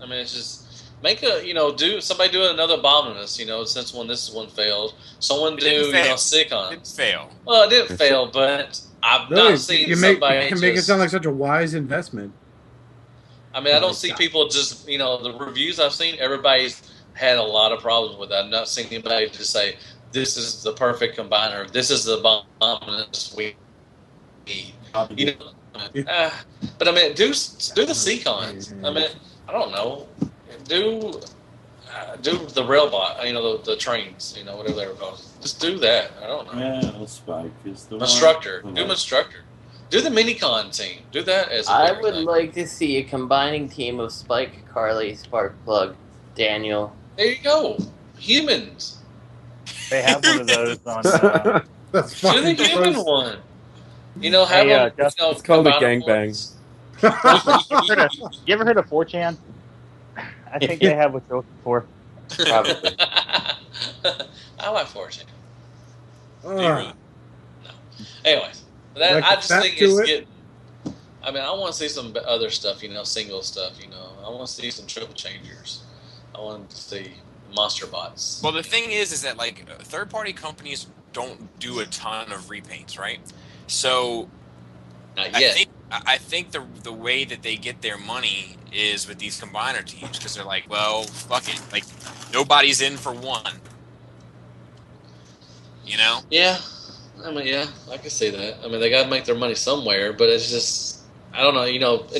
Speaker 9: I mean, it's just make a do another Abominus. Since this one failed, someone do Sickon.
Speaker 1: It didn't fail.
Speaker 9: Well, it didn't fail, but I've not seen somebody.
Speaker 4: You make it sound like such a wise investment.
Speaker 9: I mean, I don't see people just the reviews I've seen. Everybody's had a lot of problems with that. I've not seen anybody just say this is the perfect combiner. This is the Abominus we need. But I mean, do the Seacons. I mean, I don't know. Do the railbot, the trains, whatever they were called. Just do that. I don't know.
Speaker 11: Yeah, Spike is the
Speaker 9: Instructor.
Speaker 11: one.
Speaker 9: Do Instructor. Do the Minicon team. Do that as a
Speaker 2: I would like to see a combining team of Spike, Carly, Sparkplug, Daniel.
Speaker 9: There you go. Humans.
Speaker 5: They have one of those on.
Speaker 4: That's
Speaker 9: Do the human one. Have them.
Speaker 8: It's called a gangbang.
Speaker 5: You ever heard of 4chan? I think they have what you're looking for.
Speaker 2: Probably.
Speaker 9: I like 4chan.
Speaker 4: Uh,
Speaker 9: No. Anyways, I just think it's getting. I mean, I want to see some other stuff, single stuff, I want to see some triple changers. I want to see monster bots.
Speaker 1: Well, the thing is that like third-party companies don't do a ton of repaints, right? So
Speaker 9: Not yet.
Speaker 1: I think the way that they get their money is with these combiner teams because they're like, well, fuck it, like nobody's in for one.
Speaker 9: Yeah, I mean, yeah, I can see that. I mean, they got to make their money somewhere, but it's just, I don't know,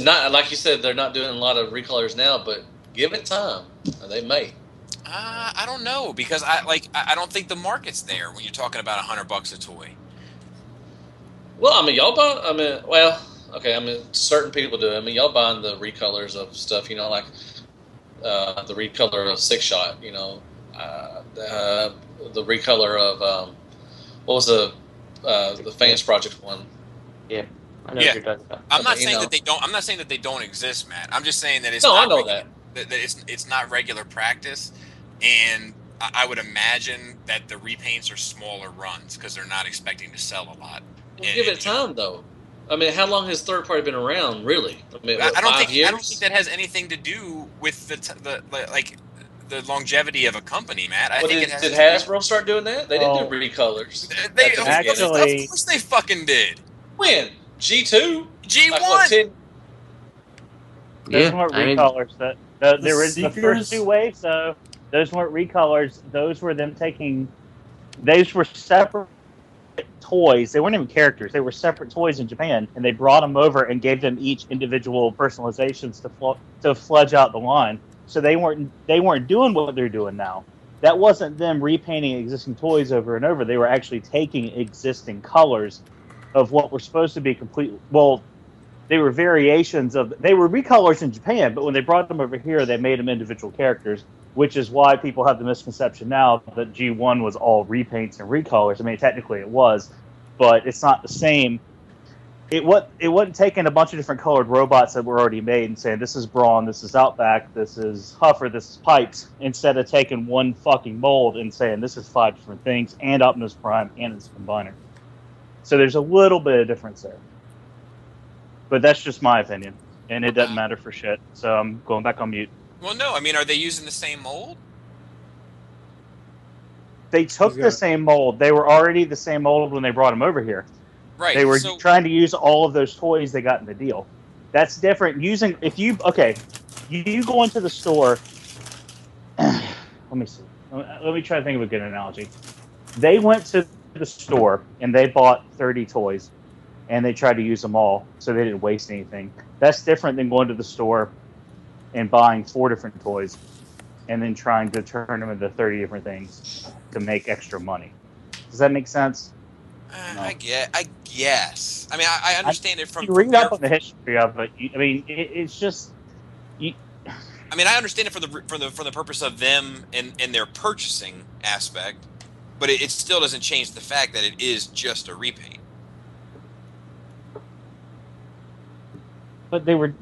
Speaker 9: not like you said, they're not doing a lot of recolors now, but give it time, they may.
Speaker 1: I don't know because I don't think the market's there when you're talking about $100 a toy.
Speaker 9: Well, I mean, y'all buy. I mean, well, okay. I mean, certain people do. I mean, y'all buying the recolors of stuff. Like the recolor of Six Shot. The recolor of what was the Fans Project one?
Speaker 2: Yeah, I know what you're talking about.
Speaker 1: I'm not saying that they don't. I'm not saying that they don't exist, Matt. I'm just saying that it's
Speaker 9: I
Speaker 1: not
Speaker 9: know that
Speaker 1: it's not regular practice, and I would imagine that the repaints are smaller runs because they're not expecting to sell a lot.
Speaker 9: Well, give it time, though. I mean, how long has third party been around, really? I mean, what,
Speaker 1: I don't
Speaker 9: 5
Speaker 1: think
Speaker 9: years?
Speaker 1: I don't think that has anything to do with the longevity of a company, Matt. I think it has.
Speaker 9: Did Hasbro start doing that? They didn't do recolors.
Speaker 1: They of course they fucking did.
Speaker 9: When G2,
Speaker 1: G1.
Speaker 5: Those weren't recolors. There were the first two waves, so those weren't recolors. Those were them taking. Those were separate toys. They weren't even characters. They were separate toys in Japan, and they brought them over and gave them each individual personalizations to fledge out the line. So they weren't doing what they're doing now. That wasn't them repainting existing toys over and over. They were actually taking existing colors of what were supposed to be complete. Well, they were variations of. They were recolors in Japan, but when they brought them over here, they made them individual characters, which is why people have the misconception now that G1 was all repaints and recolors. I mean, technically it was, but it's not the same. It wasn't taking a bunch of different colored robots that were already made and saying, this is Brawn, this is Outback, this is Huffer, this is Pipes, instead of taking one fucking mold and saying, this is 5 different things, and Optimus Prime, and it's a combiner. So there's a little bit of difference there. But that's just my opinion, and it doesn't matter for shit. So I'm going back on mute.
Speaker 1: Well, no. I mean, are they using the same mold?
Speaker 5: They took the same mold. They were already the same mold when they brought them over here.
Speaker 1: Right.
Speaker 12: They were
Speaker 1: so,
Speaker 12: trying to use all of those toys they got in the deal. That's different. You go into the store. Let me see. Let me try to think of a good analogy. They went to the store and they bought 30 toys, and they tried to use them all, so they didn't waste anything. That's different than going to the store and buying 4 different toys, and then trying to turn them into 30 different things to make extra money. Does that make sense?
Speaker 1: I guess. I mean, I understand it from.
Speaker 12: You read up on the history of it. It's just.
Speaker 1: I mean, I understand it for the purpose of them and their purchasing aspect, but it still doesn't change the fact that it is just a repaint.
Speaker 12: But they were.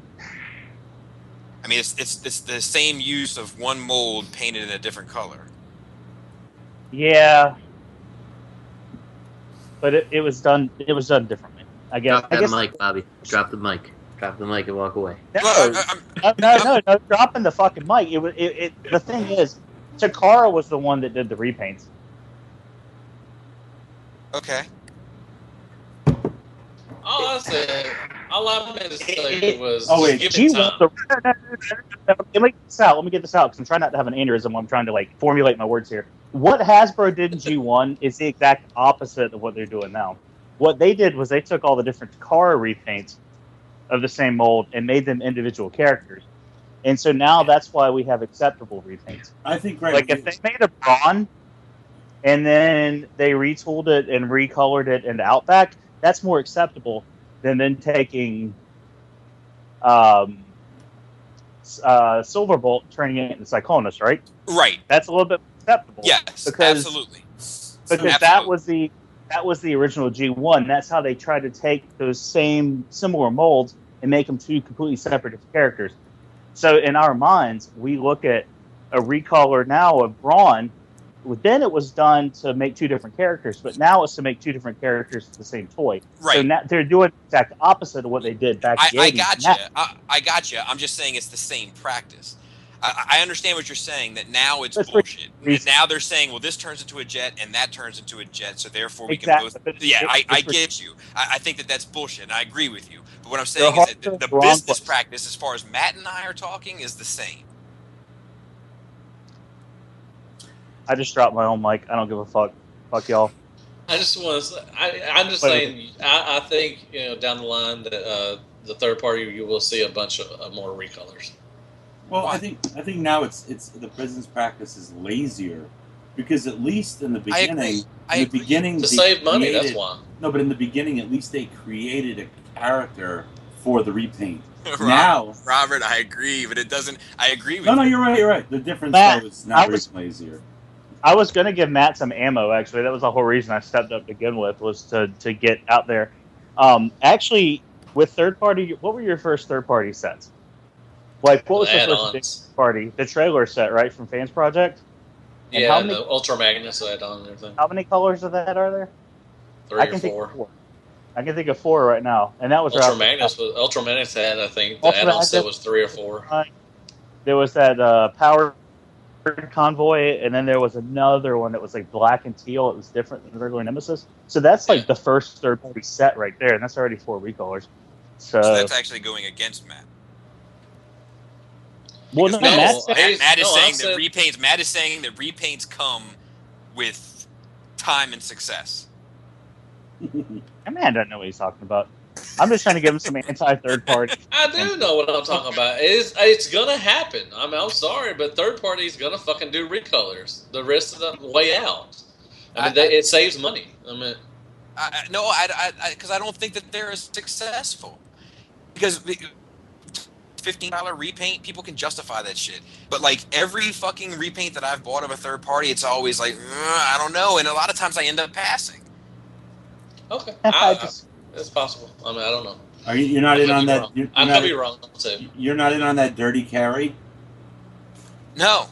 Speaker 1: I mean, it's the same use of one mold painted in a different color.
Speaker 12: Yeah. But it was done. It was done differently. I guess.
Speaker 2: Drop that mic, Bobby. Drop the mic. Drop the mic and walk away.
Speaker 12: No, dropping the fucking mic. The thing is, Takara was the one that did the repaints.
Speaker 1: Okay.
Speaker 9: All I meant to say was.
Speaker 12: Oh wait,
Speaker 9: give it time.
Speaker 12: Let me get this out because I'm trying not to have an aneurysm. I'm trying to formulate my words here. What Hasbro did in G1 is the exact opposite of what they're doing now. What they did was they took all the different Takara repaints of the same mold and made them individual characters. And so now that's why we have acceptable repaints.
Speaker 11: I think, Greg,
Speaker 12: if they made a Brawn and then they retooled it and recolored it into Outback, that's more acceptable than taking Silverbolt, turning it into Cyclonus, right?
Speaker 1: Right.
Speaker 12: That's a little bit acceptable.
Speaker 1: Yes, absolutely.
Speaker 12: Because that was the original G1. That's how they tried to take those similar molds and make them 2 completely separate different characters. So in our minds, we look at a recolor now of Brawn. Then it was done to make 2 different characters, but now it's to make 2 different characters to the same toy.
Speaker 1: Right.
Speaker 12: So now they're doing the exact opposite of what they did back in the 80s.
Speaker 1: I got you. I'm just saying it's the same practice. I understand what you're saying, that now it's bullshit. Now they're saying, well, this turns into a jet and that turns into a jet, so therefore we can both... Yeah, I get you. I think that's bullshit, and I agree with you. But what I'm saying is that the business practice, as far as Matt and I are talking, is the same.
Speaker 12: I just dropped my own mic. I don't give a fuck. Fuck y'all.
Speaker 9: I just want to. I'm just saying. I think down the line that the third party you will see a bunch of more recolors.
Speaker 11: Well, I think now it's the business practice is lazier because at least in the beginning,
Speaker 9: to save money. That's why.
Speaker 11: No, but in the beginning, at least they created a character for the repaint.
Speaker 1: Robert, I agree, but it doesn't. I agree with
Speaker 11: you. No, you're right. You're right. The difference though is now it's lazier.
Speaker 12: I was going to give Matt some ammo, actually. That was the whole reason I stepped up to begin with, was to get out there. Actually, with third-party, what were your first third-party sets? What was the first big party? The trailer set, right, from Fans Project? And
Speaker 9: yeah, the Ultra Magnus add-on and everything.
Speaker 12: How many colors of that are there?
Speaker 9: 3 or 4.
Speaker 12: I can think of 4 right now. And that was
Speaker 9: Ultra Magnus had, I think, the add-on set was 3 or 4.
Speaker 12: There was that Power Convoy, and then there was another one that was black and teal. It was different than the regular Nemesis. So that's the first third-party set right there, and that's already 4 recolors. So
Speaker 1: that's actually going against Matt.
Speaker 12: Well, no,
Speaker 1: Matt is saying that repaints come with time and success.
Speaker 12: That man doesn't know what he's talking about. I'm just trying to give him some anti-third party.
Speaker 9: I do know what I'm talking about. It's gonna happen. I'm sorry, but third party is gonna fucking do recolors the rest of the way out. It saves money.
Speaker 1: Because I don't think that they're as successful. Because $15 repaint, people can justify that shit. But every fucking repaint that I've bought of a third party, it's always I don't know, and a lot of times I end up passing.
Speaker 9: Okay. It's possible. I don't know.
Speaker 11: You're not in on that?
Speaker 9: I could be wrong too.
Speaker 11: You're not in on that dirty carry?
Speaker 1: No.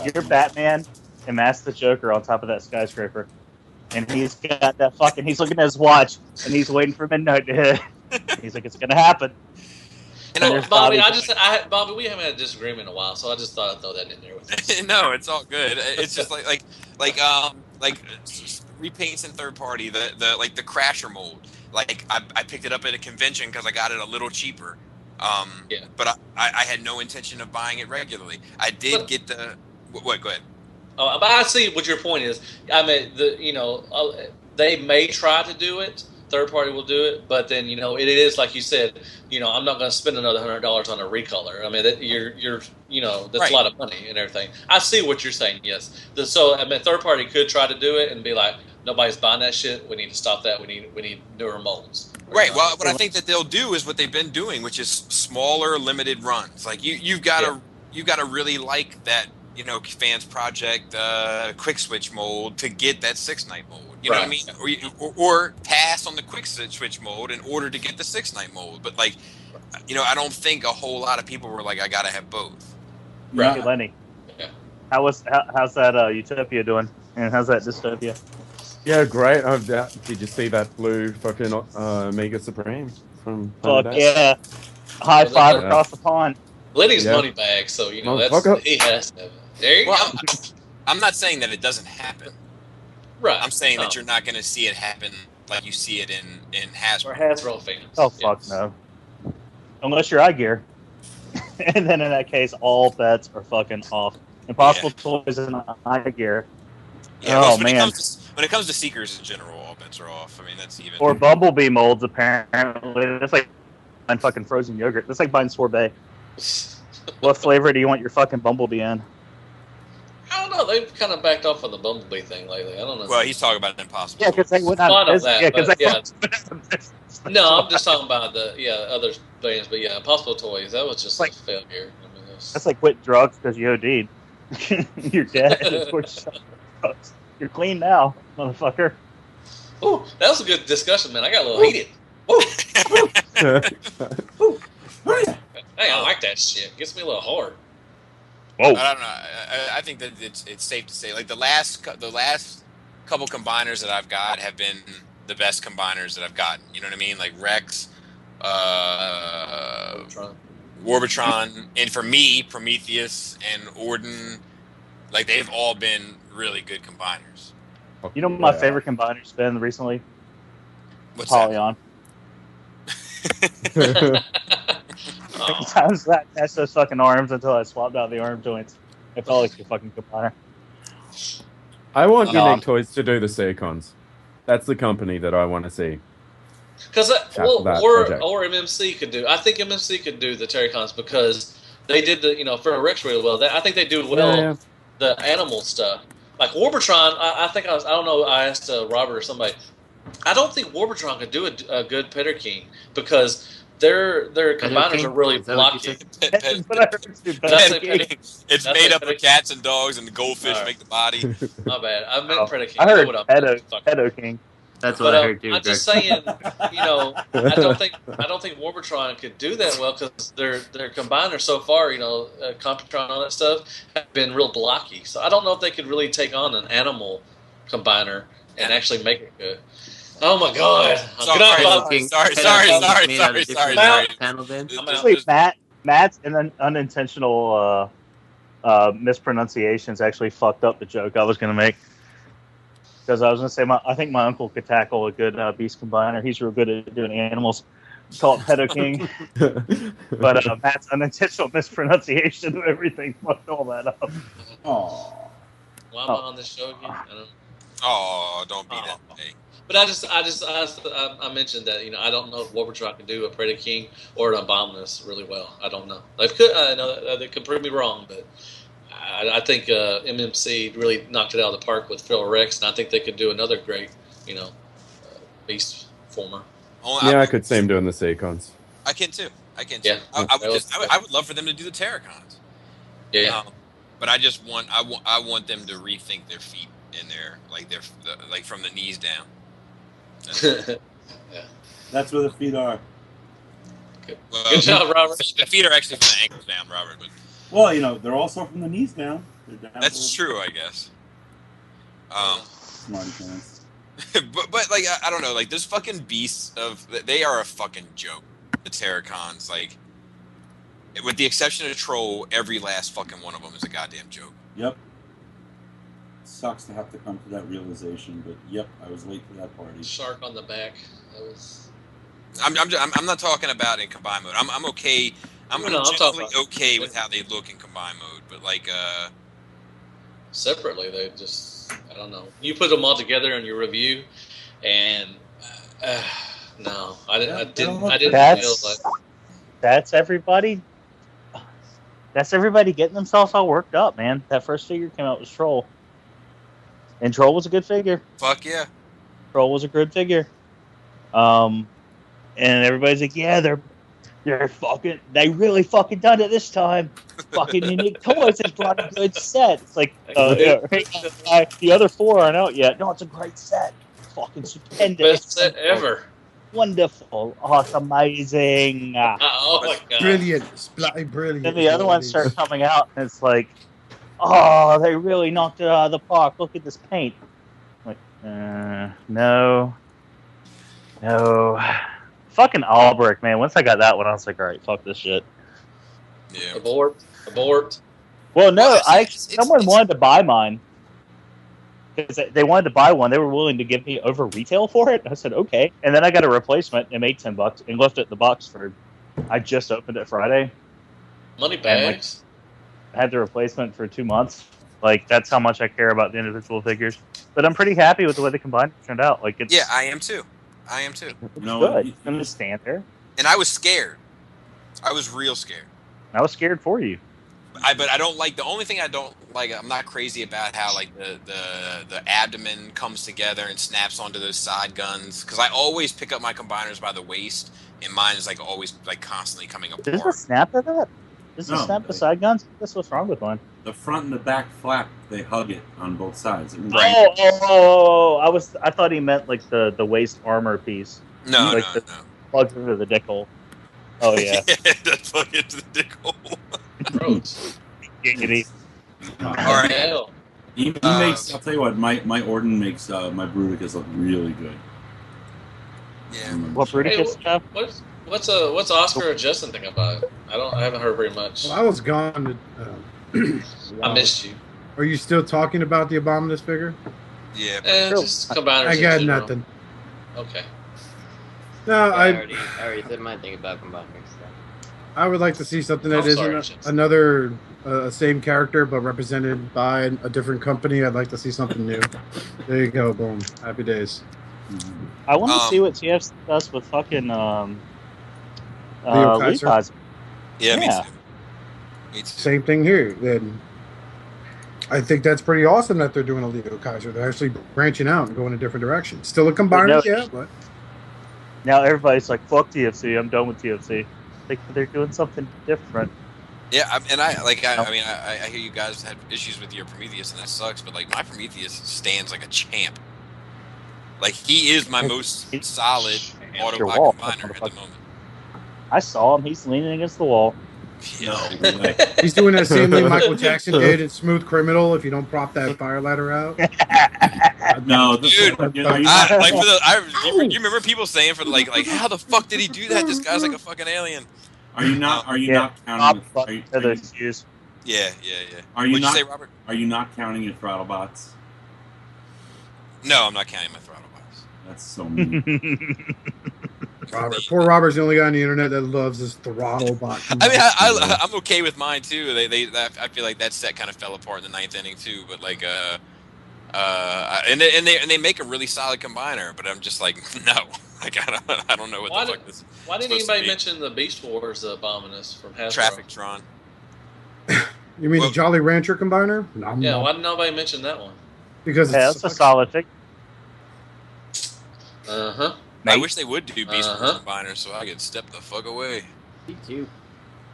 Speaker 12: You're Batman, and that's the Joker on top of that skyscraper, and he's got that fucking. He's looking at his watch, and he's waiting for midnight to hit. He's like, it's gonna happen.
Speaker 9: And Bobby, Bobby, we haven't had a disagreement in a while, so I just thought I'd throw that in there with you.
Speaker 1: No, it's all good. It's just repaints in third party, the like the Crasher mold. Like I picked it up at a convention because I got it a little cheaper. But I had no intention of buying it regularly. I did get the what? Go ahead.
Speaker 9: Oh, but I see what your point is. I mean, they may try to do it. Third party will do it, but then it is like you said. I'm not going to spend another $100 on a recolor. I mean, you're that's right. A lot of money and everything. I see what you're saying. Yes. So I mean, third party could try to do it and be like, nobody's buying that shit. We need to stop that. We need newer molds.
Speaker 1: Right. Well, what I think that they'll do is what they've been doing, which is smaller, limited runs. Like you've got to really like that. Fans Project quick switch mold to get that 6-night mold. You know what I mean? Or pass on the quick switch mold in order to get the 6-night mold. But I don't think a whole lot of people were like, I gotta have both.
Speaker 12: Right, hey, Lenny. Yeah. How's that Utopia doing? And how's that Dystopia?
Speaker 8: Yeah, great. Did you see that blue fucking Mega Supreme from?
Speaker 12: Fuck yeah! High five across the pond.
Speaker 9: Lenny's money bag, so he has to have it. There you go.
Speaker 1: I'm not saying that it doesn't happen.
Speaker 9: Right.
Speaker 1: I'm saying that you're not going to see it happen like you see it in Hasbro.
Speaker 9: Or Hasbro fans.
Speaker 12: Oh, fuck no. Unless you're iGear. And then in that case, all bets are fucking off. Impossible Toys and iGear.
Speaker 1: Yeah, when it comes to Seekers in general, all bets are off. I mean, that's even...
Speaker 12: Or Bumblebee molds, apparently. That's like buying fucking frozen yogurt. That's like buying sorbet. What flavor do you want your fucking Bumblebee in?
Speaker 9: I don't know. They've kind of backed off on the Bumblebee thing lately. I don't know.
Speaker 1: Well, he's talking about Impossible.
Speaker 12: Yeah, because they went out of business.
Speaker 9: No, I'm just talking about the other bands. But Impossible Toys, that was just a failure. I mean,
Speaker 12: that's like quit drugs because you OD'd. You're dead. You're clean now, motherfucker.
Speaker 9: Ooh, that was a good discussion, man. I got a little heated. Hey, I like that shit. Gets me a little hard.
Speaker 12: Whoa.
Speaker 1: I don't know. I think that it's safe to say, like the last couple combiners that I've got have been the best combiners that I've gotten. You know what I mean? Like Rex, Warbitron, and for me, Prometheus and Orden. Like they've all been really good combiners.
Speaker 12: You know what my favorite combiner's been recently?
Speaker 1: What's
Speaker 12: Polyon. Sometimes that attached those fucking arms until I swapped out the arm joints. I felt like the fucking combiner.
Speaker 8: I want Unique Toys to do the Seacons. That's the company that I want to see.
Speaker 9: Because or MMC could do. I think MMC could do the Terracons because they did the for Rex really well. I think they do well the animal stuff. Like Warbitron, I think I don't know. I asked Robert or somebody. I don't think Warbitron could do a good Petter King because their combiners are really blocky.
Speaker 1: It's made up of cats and dogs, and the goldfish make the body.
Speaker 9: My bad. I meant Predator King.
Speaker 12: I heard Pedo King.
Speaker 2: That's what I heard too.
Speaker 9: I'm just saying, I don't think Warbitron could do that well because their combiners so far, Computron, all that stuff, have been real blocky. So I don't know if they could really take on an animal combiner and actually make it good. Oh my God!
Speaker 12: Sorry. Matt's unintentional mispronunciations actually fucked up the joke I was going to make. Because I was going to say, I think my uncle could tackle a good beast combiner. He's real good at doing animals. Call it Pedo King. But Matt's unintentional mispronunciation of everything fucked all that up.
Speaker 9: Aww. Why am I on this show again?
Speaker 1: Don't be that way.
Speaker 9: But I mentioned that I don't know if Warbitron can do a Predator King or an Abominus really well. I don't know. They could prove me wrong, but I think MMC really knocked it out of the park with Phil Rex, and I think they could do another great, beast former.
Speaker 8: I could see him doing the Seacons.
Speaker 1: I can too.
Speaker 9: Yeah.
Speaker 1: I would love for them to do the Terracons.
Speaker 9: Yeah.
Speaker 1: But I want them to rethink their feet in there, like from the knees down.
Speaker 11: That's where the feet are.
Speaker 9: Good job, Robert.
Speaker 1: The feet are actually from the ankles down, Robert. But
Speaker 11: well, they're also from the knees down.
Speaker 1: That's true, I guess.
Speaker 11: Smarty pants.
Speaker 1: but I don't know, like those fucking beasts they are a fucking joke. The Terracons, like, with the exception of Troll, every last fucking one of them is a goddamn joke.
Speaker 11: Yep. sucks to have to come to that realization, but yep, I was late for that party.
Speaker 9: Shark on the back. That was.
Speaker 1: I'm not talking about in combine mode. I'm okay. I'm generally okay with how they look in combine mode, but like
Speaker 9: separately, they just I don't know. You put them all together in your review, and no, I didn't feel like
Speaker 12: that's everybody. That's everybody getting themselves all worked up, man. That first figure came out was Troll, and Troll was a good figure.
Speaker 1: Fuck yeah,
Speaker 12: Troll was a good figure. And everybody's like, yeah, they really fucking done it this time. Fucking Unique Toys has brought a good set. It's like, the other 4 aren't out yet. No, it's a great set. Fucking stupendous.
Speaker 9: Best set ever.
Speaker 12: Wonderful. Awesome. Amazing.
Speaker 9: Oh my god.
Speaker 4: Brilliant. Brilliant.
Speaker 12: Then the other ones start coming out, and it's like, oh, they really knocked it out of the park. Look at this paint. I'm like, no. Fucking Albrecht, man. Once I got that one, I was like, all right, fuck this shit.
Speaker 1: Yeah.
Speaker 9: Abort.
Speaker 12: Well, no, someone wanted to buy mine. Because they wanted to buy one. They were willing to give me over retail for it. I said, okay. And then I got a replacement and made $10 and left it in the box for, I just opened it Friday.
Speaker 9: Money bags.
Speaker 12: I had the replacement for 2 months. Like, that's how much I care about the individual figures. But I'm pretty happy with the way the combined turned out. Like, it's,
Speaker 1: yeah, I am too.
Speaker 12: It's good. I'm going to stand there.
Speaker 1: And I was scared. I was real scared.
Speaker 12: I was scared for you.
Speaker 1: But I don't like, the only thing I don't like, I'm not crazy about how like the abdomen comes together and snaps onto those side guns, because I always pick up my combiners by the waist, and mine is like always like constantly coming apart.
Speaker 12: Does it snap to that? Does it snap the side guns? That's what's wrong with mine.
Speaker 11: The front and the back flap, they hug it on both sides.
Speaker 12: I thought he meant like the waist armor piece.
Speaker 1: No,
Speaker 12: like
Speaker 1: no.
Speaker 12: Plugs into the dick hole. Oh yeah.
Speaker 1: Yeah, it does plug into the dick hole.
Speaker 9: Gross.
Speaker 1: All right.
Speaker 11: He makes. I'll tell you what. My Orden makes my Bruticus look really good.
Speaker 1: Yeah.
Speaker 12: What Bruticus stuff?
Speaker 9: What's Oscar or Justin think about it? I haven't heard very much.
Speaker 4: Well, I was gone.
Speaker 9: I missed you.
Speaker 4: Are you still talking about the Abominus figure?
Speaker 1: Yeah.
Speaker 9: Just combiners.
Speaker 4: I got nothing.
Speaker 9: Okay.
Speaker 4: No,
Speaker 2: yeah, I already said my thing about combiners.
Speaker 4: I would like to see something that isn't another same character, but represented by a different company. I'd like to see something new. There you go, boom. Happy days.
Speaker 12: I want to see what TFC does with fucking
Speaker 4: Leo Kaiser.
Speaker 1: Yeah, me too.
Speaker 4: Same thing here. Then I think that's pretty awesome that they're doing a Leo Kaiser. They're actually branching out and going a different direction. Still a combiner, but
Speaker 12: now everybody's like, "Fuck TFC. I'm done with TFC." Like they're doing something different.
Speaker 1: Yeah, I hear you guys had issues with your Prometheus, and that sucks. But like my Prometheus stands like a champ. Like he is my most solid autobot combiner at the moment.
Speaker 12: I saw him. He's leaning against the wall.
Speaker 1: No.
Speaker 4: He's doing that same thing Michael Jackson did in Smooth Criminal. If you don't prop that fire ladder out.
Speaker 11: No,
Speaker 1: dude. You remember people saying for like how the fuck did he do that? This guy's like a fucking alien.
Speaker 11: Are you not counting?
Speaker 1: Yeah.
Speaker 11: Are you
Speaker 1: What'd
Speaker 11: not?
Speaker 1: you say, Robert?
Speaker 11: Are you not counting your throttle bots?
Speaker 1: No, I'm not counting my throttle bots.
Speaker 11: That's so mean.
Speaker 4: Poor Robert's the only guy on the internet that loves this throttle bot.
Speaker 1: I mean, I'm okay with mine too. I feel like that set kind of fell apart in the 9th inning too. But like, and they make a really solid combiner. But I'm just like, no, like I don't know what the fuck this.
Speaker 9: Why didn't anybody mention the Beast Wars Abominus from Hasbro?
Speaker 1: Traffic-Tron.
Speaker 4: You mean the Jolly Rancher combiner? No,
Speaker 9: yeah, why didn't nobody mention that one?
Speaker 4: Because
Speaker 12: it's a solid thing.
Speaker 1: I wish they would do Beast Wars combiners so I could step the fuck away.
Speaker 2: Me too.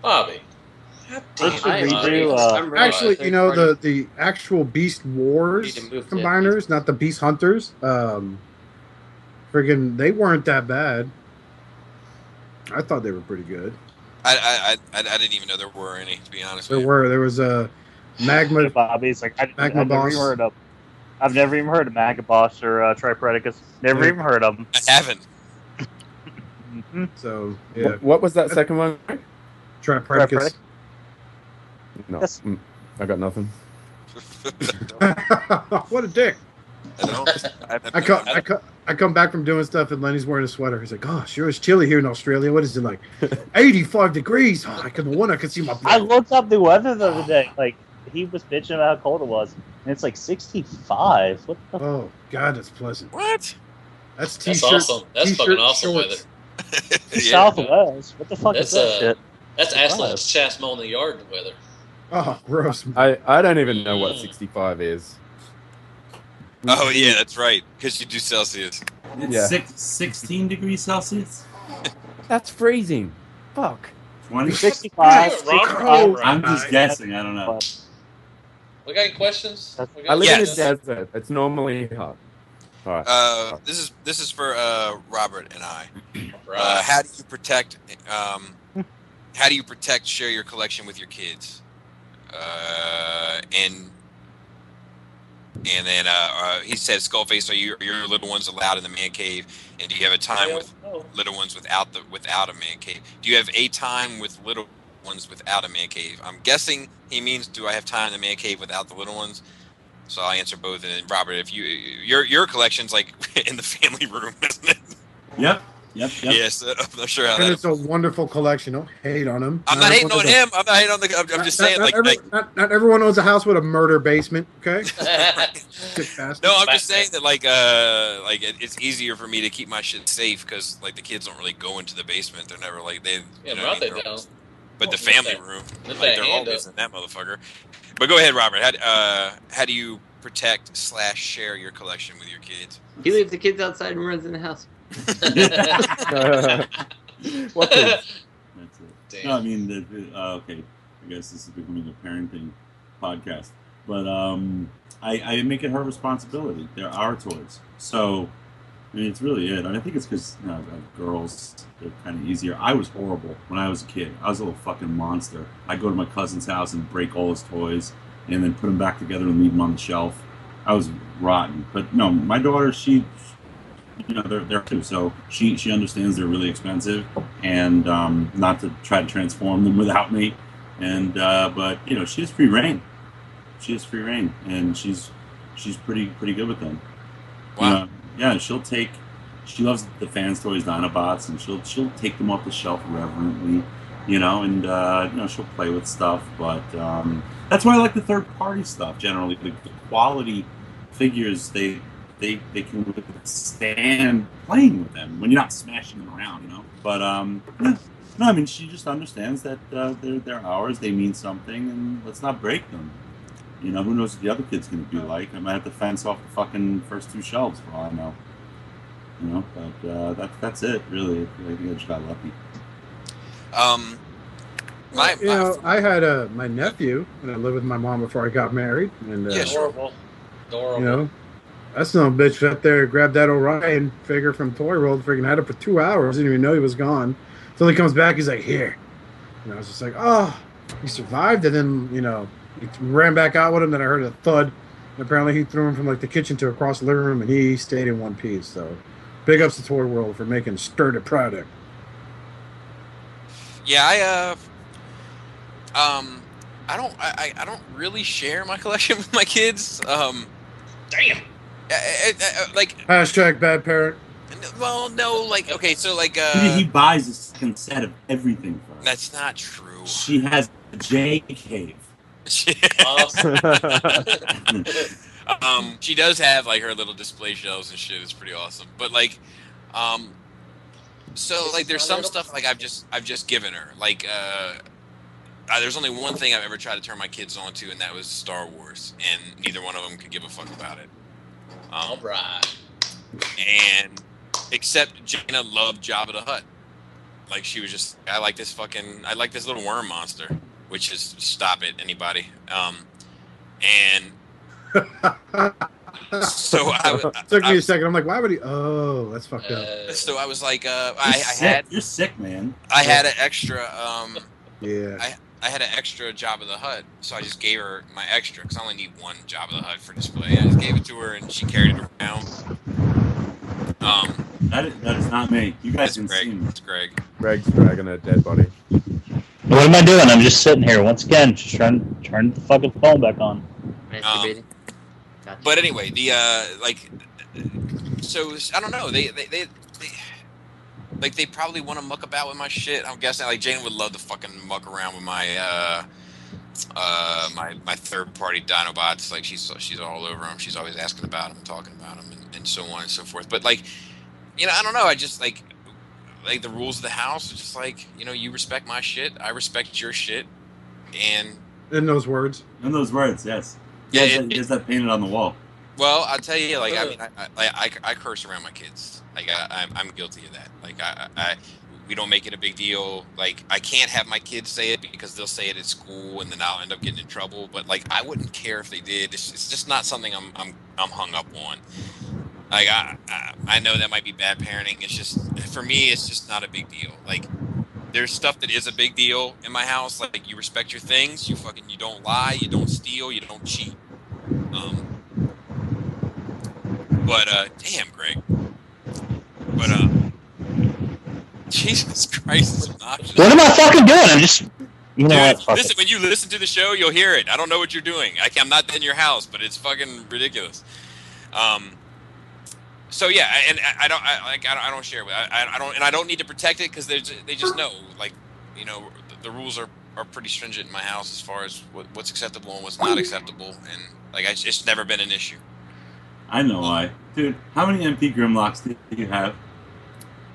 Speaker 9: Bobby.
Speaker 4: Actually, you know, the actual Beast Wars combiners, not the Beast Hunters, friggin' they weren't that bad. I thought they were pretty good.
Speaker 1: I didn't even know there were any, to be honest with you.
Speaker 4: There was a Magma.
Speaker 12: Bobby's like, I've never even heard of Magaboss or Tripredicus. Never even heard of them.
Speaker 1: I haven't.
Speaker 4: So, yeah.
Speaker 8: What was that second one?
Speaker 4: Tripredicus.
Speaker 8: No, I got nothing.
Speaker 4: What a dick.
Speaker 1: I
Speaker 4: I come back from doing stuff and Lenny's wearing a sweater. He's like, "Oh, sure, it's chilly here in Australia. What is it like? 85 degrees. Oh, I can see my blood."
Speaker 12: I looked up the weather the other day. Like, he was bitching about how cold it was, and it's like 65. What the?
Speaker 4: Oh God, that's pleasant.
Speaker 1: What?
Speaker 4: That's
Speaker 9: That's
Speaker 4: t-shirt.
Speaker 9: awesome. That's
Speaker 4: t-shirt,
Speaker 9: fucking awesome
Speaker 4: shorts.
Speaker 9: weather.
Speaker 12: Southwest. What the fuck is
Speaker 9: That's
Speaker 12: that shit?
Speaker 9: That's Aslan's chest mowing the yard weather.
Speaker 4: Oh, gross.
Speaker 8: I don't even know what 65 is.
Speaker 1: Oh yeah, that's right. Because you do Celsius.
Speaker 11: It's 16 degrees Celsius.
Speaker 8: That's freezing. Fuck.
Speaker 11: 20.
Speaker 12: 65.
Speaker 11: I'm just guessing. I don't know.
Speaker 9: We got any questions?
Speaker 8: I live
Speaker 1: Yes.
Speaker 8: in a desert. It's normally hot. All right.
Speaker 1: This is for Robert and I.
Speaker 9: Right.
Speaker 1: How do you protect? Share your collection with your kids? And then he said, Skullface, are your little ones allowed in the man cave? And do you have a time with little ones without a man cave? Do you have a time with little ones without a man cave? I'm guessing he means, do I have time in the man cave without the little ones? So I'll answer both. And then Robert, if your collection's like in the family room, isn't it?
Speaker 11: Yep.
Speaker 1: Yes, I'm not sure how
Speaker 4: And
Speaker 1: that.
Speaker 4: it's a wonderul collection. Don't hate on him.
Speaker 1: I'm not hating on him. I'm not hating on the. I'm just saying,
Speaker 4: not everyone owns a house with a murder basement. Okay.
Speaker 1: No, I'm just saying that it's easier for me to keep my shit safe because like the kids don't really go into the basement. They're never like they.
Speaker 9: Yeah,
Speaker 1: you know
Speaker 9: right,
Speaker 1: what I mean?
Speaker 9: they don't.
Speaker 1: But the family room,
Speaker 9: Lift
Speaker 1: like
Speaker 9: that
Speaker 1: they're
Speaker 9: hand
Speaker 1: always
Speaker 9: up.
Speaker 1: in that motherfucker. But go ahead, Robert. How do you protect / share your collection with your kids?
Speaker 2: He leaves the kids outside and runs in the house.
Speaker 8: What kids?
Speaker 11: That's it.
Speaker 9: Damn.
Speaker 11: No, I mean, okay. I guess this is becoming a parenting podcast, but I make it her responsibility. They're our toys, so I mean, it's really it. And I think it's because girls, they're kind of easier. I was horrible when I was a kid. I was a little fucking monster. I'd go to my cousin's house and break all his toys, and then put them back together and leave them on the shelf. I was rotten. But no, my daughter, she they're too. So she understands they're really expensive, and not to try to transform them without me. And but she has free reign. She has free reign, and she's pretty good with them.
Speaker 1: Wow.
Speaker 11: Yeah, she loves the Fans Toys Dinobots, and she'll take them off the shelf reverently, and she'll play with stuff. But that's why I like the third party stuff generally. The quality figures they can withstand playing with them when you're not smashing them around, But no, I mean she just understands that they're ours. They mean something, and let's not break them. Who knows what the other kid's going to be like? I might have to fence off the fucking first two shelves for all I know. But that's it, really. I think I just got lucky.
Speaker 4: I had my nephew, and I lived with my mom before I got married. And
Speaker 9: Adorable.
Speaker 4: that son of a bitch up there grabbed that Orion figure from Toyworld, freaking had it for 2 hours. Didn't even know he was gone. So he comes back, he's like, "Here." And I was just like, "Oh, he survived." And then, he ran back out with him. Then I heard a thud. And apparently he threw him from like the kitchen to across the living room, and he stayed in one piece. So big ups to Toyworld for making sturdy product.
Speaker 1: Yeah, I don't really share my collection with my kids.
Speaker 9: Damn.
Speaker 1: Like
Speaker 4: Hashtag bad parent.
Speaker 1: Well, no, okay, so
Speaker 11: he buys a set of everything for her.
Speaker 1: That's not true.
Speaker 11: She has a J cave.
Speaker 1: She does have her little display shelves and shit. It's pretty awesome. But there's some stuff I've just given her. There's only one thing I've ever tried to turn my kids on to, and that was Star Wars, and neither one of them could give a fuck about it.
Speaker 9: All right.
Speaker 1: And except Jaina loved Jabba the Hutt. She was just, I like this little worm monster. Which is, stop it, anybody. And so
Speaker 4: took me a second. I'm like, why would he? Oh, that's fucked up.
Speaker 1: So I was like,
Speaker 11: you're sick, man.
Speaker 1: I had an extra.
Speaker 4: Yeah.
Speaker 1: I had an extra Jabba the Hutt, so I just gave her my extra because I only need one Jabba the Hutt for display. I just gave it to her, and she carried it around.
Speaker 11: That is not me. You guys can see me.
Speaker 1: It's Greg.
Speaker 8: Greg's dragging a dead body.
Speaker 12: What am I doing? I'm just sitting here once again, just trying to turn the fucking phone back on.
Speaker 2: Masturbating. Gotcha.
Speaker 1: But anyway, the so I don't know. They like they probably want to muck about with my shit. I'm guessing like Jane would love to fucking muck around with my my third party Dinobots. Like she's all over them. She's always asking about them, talking about them, and so on and so forth. But like, you know, I don't know. I just like the rules of the house. It's just like, you know, you respect my shit, I respect your shit, and
Speaker 4: in those words.
Speaker 11: In those words, yes.
Speaker 1: Yeah,
Speaker 11: is that painted on the wall?
Speaker 1: Well, I'll tell you, like, I mean, I curse around my kids. Like, I'm guilty of that. Like, we don't make it a big deal. Like, I can't have my kids say it because they'll say it at school, and then I'll end up getting in trouble. But like, I wouldn't care if they did. It's just not something I'm hung up on. Like, I know that might be bad parenting. It's just, for me, it's just not a big deal. Like, there's stuff that is a big deal in my house. Like, you respect your things. You don't lie. You don't steal. You don't cheat. But damn, Greg. But Jesus Christ, it's obnoxious.
Speaker 12: What am I fucking doing? I'm just, you know
Speaker 1: Dude,
Speaker 12: what?
Speaker 1: listen, when you listen to the show, you'll hear it. I don't know what you're doing. I'm not in your house, but it's fucking ridiculous. So yeah, and I don't share with I don't need to protect it because they just know, like, you know, the rules are pretty stringent in my house as far as what's acceptable and what's not acceptable, and like it's never been an issue.
Speaker 11: I know why, dude. How many MP Grimlocks do you have?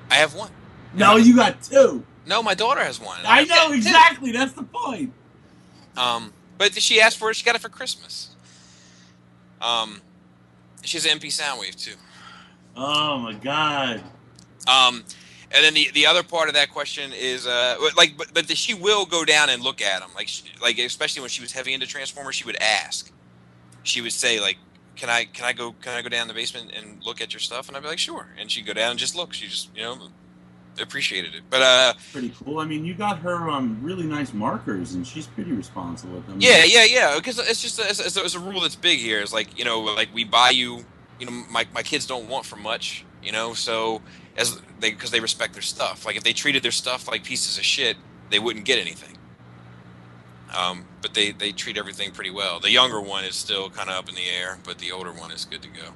Speaker 1: I have one.
Speaker 11: No, you got two.
Speaker 1: No, my daughter has one.
Speaker 11: I know exactly. That's the point.
Speaker 1: But she asked for it. She got it for Christmas. She has an MP Soundwave too.
Speaker 11: Oh my god.
Speaker 1: And then the other part of that question is but she will go down and look at them, like especially when she was heavy into Transformers, she would ask. She would say like, Can I go down in the basement and look at your stuff? And I'd be like, sure. And she'd go down and just look. She just, you know, appreciated it. But
Speaker 11: pretty cool. I mean, you got her really nice markers, and she's pretty responsible with them.
Speaker 1: Yeah. Because it's just it's a rule that's big here. It's like, you know, like we buy you, you know, my kids don't want for much, you know, so because they respect their stuff. Like if they treated their stuff like pieces of shit, they wouldn't get anything. But they treat everything pretty well. The younger one is still kind of up in the air, but the older one is good to go.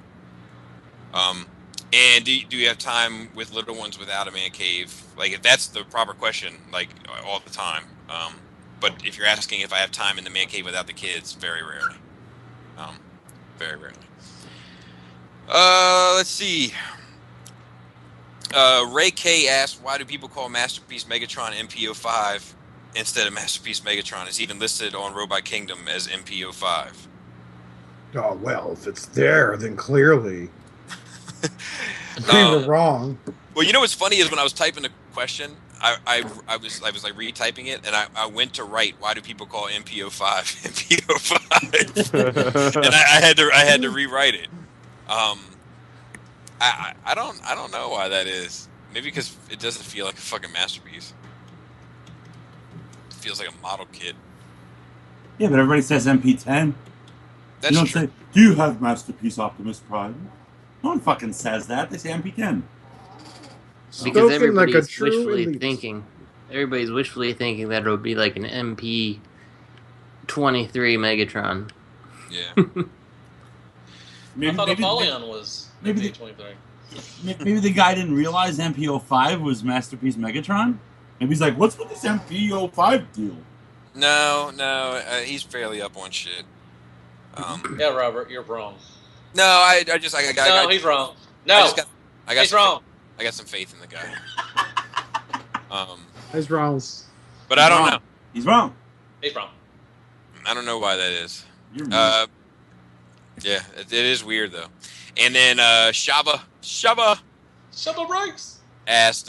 Speaker 1: And do you have time with little ones without a man cave? Like, if that's the proper question, like, all the time. But if you're asking if I have time in the man cave without the kids, very rarely. Very rarely. Let's see. Ray K asked, why do people call Masterpiece Megatron MPO5 instead of Masterpiece Megatron? Is even listed on Robot Kingdom as MPO5.
Speaker 4: Oh, well, if it's there, then clearly we were wrong.
Speaker 1: Well, you know what's funny is when I was typing the question, I was like retyping it, and I went to write, why do people call MPO5 MPO5? And I had to rewrite it. I don't know why that is. Maybe because it doesn't feel like a fucking masterpiece. It feels like a model kit.
Speaker 11: Yeah, but everybody says MP10.
Speaker 1: That's
Speaker 11: you don't
Speaker 1: true.
Speaker 11: say, do you have Masterpiece Optimus Prime? No one fucking says that. They say MP10.
Speaker 2: Because everybody's wishfully thinking. Everybody's wishfully thinking that it would be like an MP23 Megatron.
Speaker 1: Yeah.
Speaker 9: I thought Apollyon was MP23.
Speaker 11: Maybe the guy didn't realize MPO5 was Masterpiece Megatron? Maybe he's like, what's with this MPO5 deal?
Speaker 1: No, he's fairly up on shit.
Speaker 9: Yeah, Robert, you're wrong.
Speaker 1: No, I got.
Speaker 9: No, he's wrong. No, he's wrong.
Speaker 1: I got some faith in the guy.
Speaker 4: He's wrong.
Speaker 1: But I don't know.
Speaker 11: He's wrong.
Speaker 9: He's wrong.
Speaker 1: I don't know why that is.
Speaker 11: You're
Speaker 1: yeah, it is weird though. And then Chava
Speaker 9: breaks
Speaker 1: asked,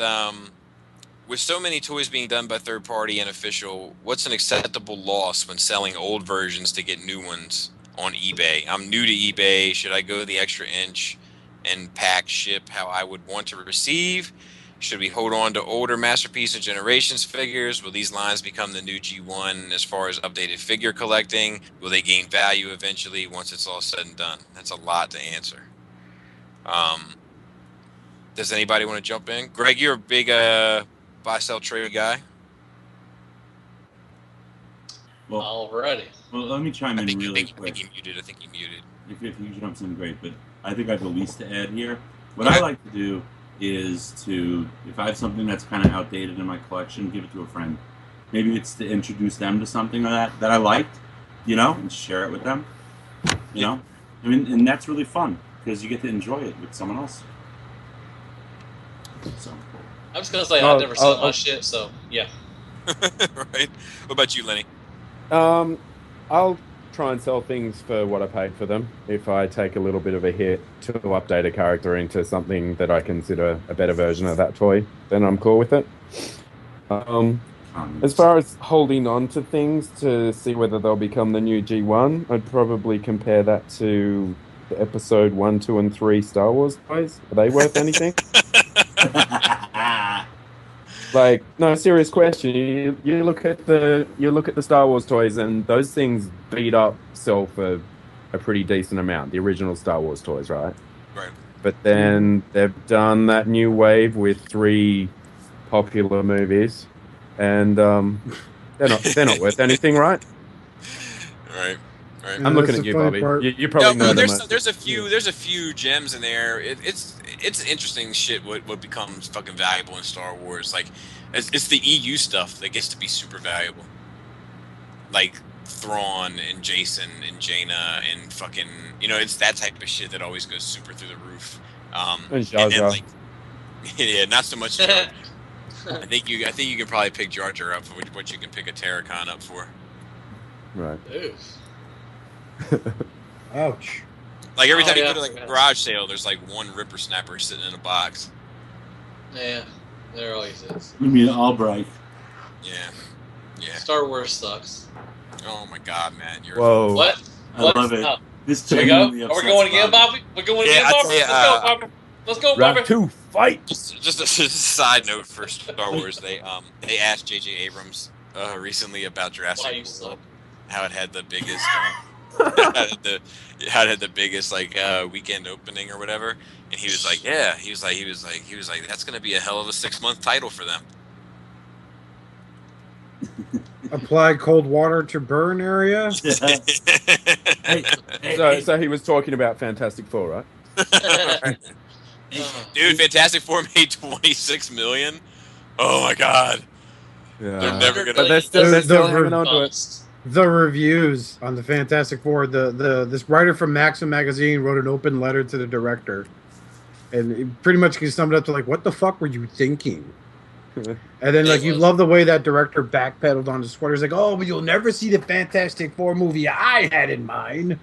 Speaker 1: with so many toys being done by third party and official, what's an acceptable loss when selling old versions to get new ones on eBay? I'm new to eBay. Should I go the extra inch and pack ship how I would want to receive? Should we hold on to older Masterpiece and Generations figures? Will these lines become the new G1 as far as updated figure collecting? Will they gain value eventually once it's all said and done? That's a lot to answer. Does anybody want to jump in? Greg, you're a big buy, sell, trade guy.
Speaker 11: Well,
Speaker 9: Alrighty.
Speaker 11: Well, let me chime in really quick.
Speaker 1: I think you muted.
Speaker 11: If you jump in, great. But I think I have the least to add here. What I like to do is if I have something that's kind of outdated in my collection, give it to a friend. Maybe it's to introduce them to something that I liked, and share it with them. You know, I mean, and that's really fun because you get to enjoy it with someone else. So.
Speaker 9: I'm just gonna say I've never sold my shit, so yeah.
Speaker 1: Right. What about you, Lenny?
Speaker 8: I'll try and sell things for what I paid for them. If I take a little bit of a hit to update a character into something that I consider a better version of that toy, then I'm cool with it. As far as holding on to things to see whether they'll become the new G1, I'd probably compare that to the episode 1, 2, and 3 Star Wars toys. Are they worth anything? Like, no, serious question. You look at the Star Wars toys, and those things beat up sell for a pretty decent amount. The original Star Wars toys, right?
Speaker 1: Right.
Speaker 8: But then they've done that new wave with 3 popular movies, and they're not worth anything, right?
Speaker 1: Right. Right.
Speaker 8: I'm looking at you, Bobby. You probably know them.
Speaker 1: There's a few gems in there. It's interesting shit. What becomes fucking valuable in Star Wars? Like, it's the EU stuff that gets to be super valuable. Like Thrawn and Jason and Jaina and fucking, it's that type of shit that always goes super through the roof.
Speaker 8: And Jar Jar.
Speaker 1: Like, yeah, not so much Jar Jar. I think you can probably pick Jar Jar up for what you can pick a Terracon up for.
Speaker 8: Right.
Speaker 4: Ouch.
Speaker 1: Like every time you go to like a garage sale, there's like one Ripper Snapper sitting in a box.
Speaker 9: Yeah, there always is.
Speaker 11: You mean Albright?
Speaker 1: Yeah.
Speaker 9: Star Wars sucks.
Speaker 1: Oh my god, man!
Speaker 8: Whoa.
Speaker 9: What?
Speaker 11: I love it.
Speaker 9: Oh.
Speaker 11: This
Speaker 9: Here we go. Are we going again, Bobby? We're going again, Bobby? Let's go, Bobby. Let's go, Bobby.
Speaker 8: Round 2, fight!
Speaker 1: Just a side note for Star Wars. They asked J.J. Abrams recently about Jurassic World, how it had the biggest. How it had the biggest weekend opening or whatever, and he was like, yeah, he was like, that's gonna be a hell of a 6-month title for them.
Speaker 4: Apply cold water to burn area.
Speaker 8: So he was talking about Fantastic Four, right?
Speaker 1: Dude, Fantastic Four made $26 million. Oh my god.
Speaker 8: Yeah.
Speaker 1: They're never gonna.
Speaker 8: But they're still hanging on to it.
Speaker 4: The reviews on the Fantastic Four, this writer from Maxim magazine wrote an open letter to the director, and it pretty much can sum it up to like, what the fuck were you thinking? And then you love the way that director backpedaled on the sweater. He's like, oh, but you'll never see the Fantastic Four movie I had in mind.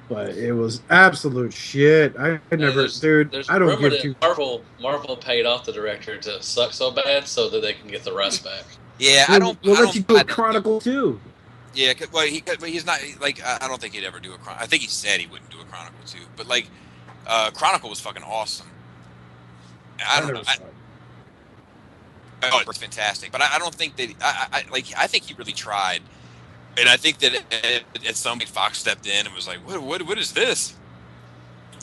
Speaker 4: But it was absolute shit. I never, dude. I don't give two.
Speaker 9: Marvel paid off the director to suck so bad so that they can get the rest back.
Speaker 1: Yeah,
Speaker 4: We'll let you do a Chronicle too.
Speaker 1: Yeah, well, he's not like, I don't think he'd ever do a Chronicle. I think he said he wouldn't do a Chronicle 2, but like Chronicle was fucking awesome. I don't know. It's fantastic, but I don't think that I think he really tried, and I think that at some point Fox stepped in and was like, what is this?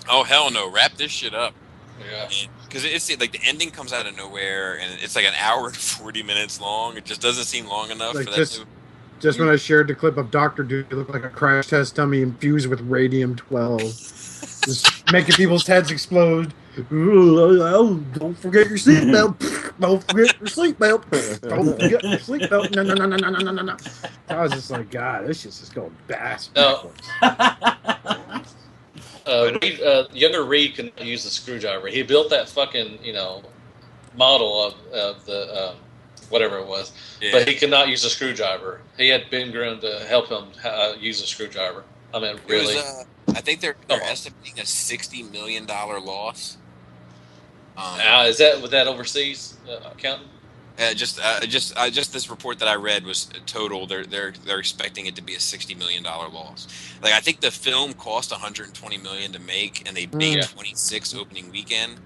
Speaker 1: Oh hell no, wrap this shit up.
Speaker 9: Yeah.
Speaker 1: Because it's like the ending comes out of nowhere, and it's like an hour and 40 minutes long. It just doesn't seem long enough for that to.
Speaker 4: Just when I shared the clip of Dr. Dude, it looked like a crash test dummy infused with radium-12. Just making people's heads explode. Oh, don't forget your seatbelt. Don't forget your seatbelt. Don't forget your seatbelt. No. I was just like, God, this shit's just going backwards.
Speaker 9: Younger Reed couldn't use the screwdriver. He built that fucking, model of the... whatever it was, but he could not use a screwdriver. He had Ben Grimm to help him use a screwdriver. I mean, really?
Speaker 1: I think they're estimating a $60 million loss.
Speaker 9: Is that with that overseas accounting?
Speaker 1: Just this report that I read was total. They're expecting it to be a $60 million loss. Like I think the film cost $120 million to make, and they made 26 opening weekend.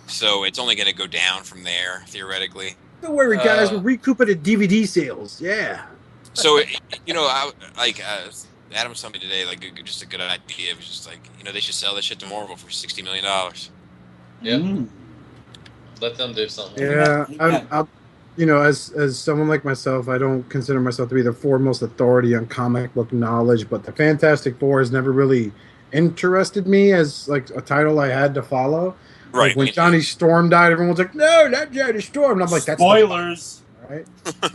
Speaker 1: So it's only going to go down from there theoretically.
Speaker 4: Don't worry, guys. We're recouping the DVD sales. Yeah.
Speaker 1: So, Adam told me today, just a good idea. It was just like, they should sell that shit to Marvel for $60 million.
Speaker 9: Yeah. Let them do something.
Speaker 4: Yeah. you know, as someone like myself, I don't consider myself to be the foremost authority on comic book knowledge, but the Fantastic Four has never really interested me as like a title I had to follow.
Speaker 1: Right.
Speaker 4: Like when Johnny Storm died, everyone was like, "No, not Johnny Storm." And I'm like, "That's
Speaker 11: spoilers."
Speaker 4: Right?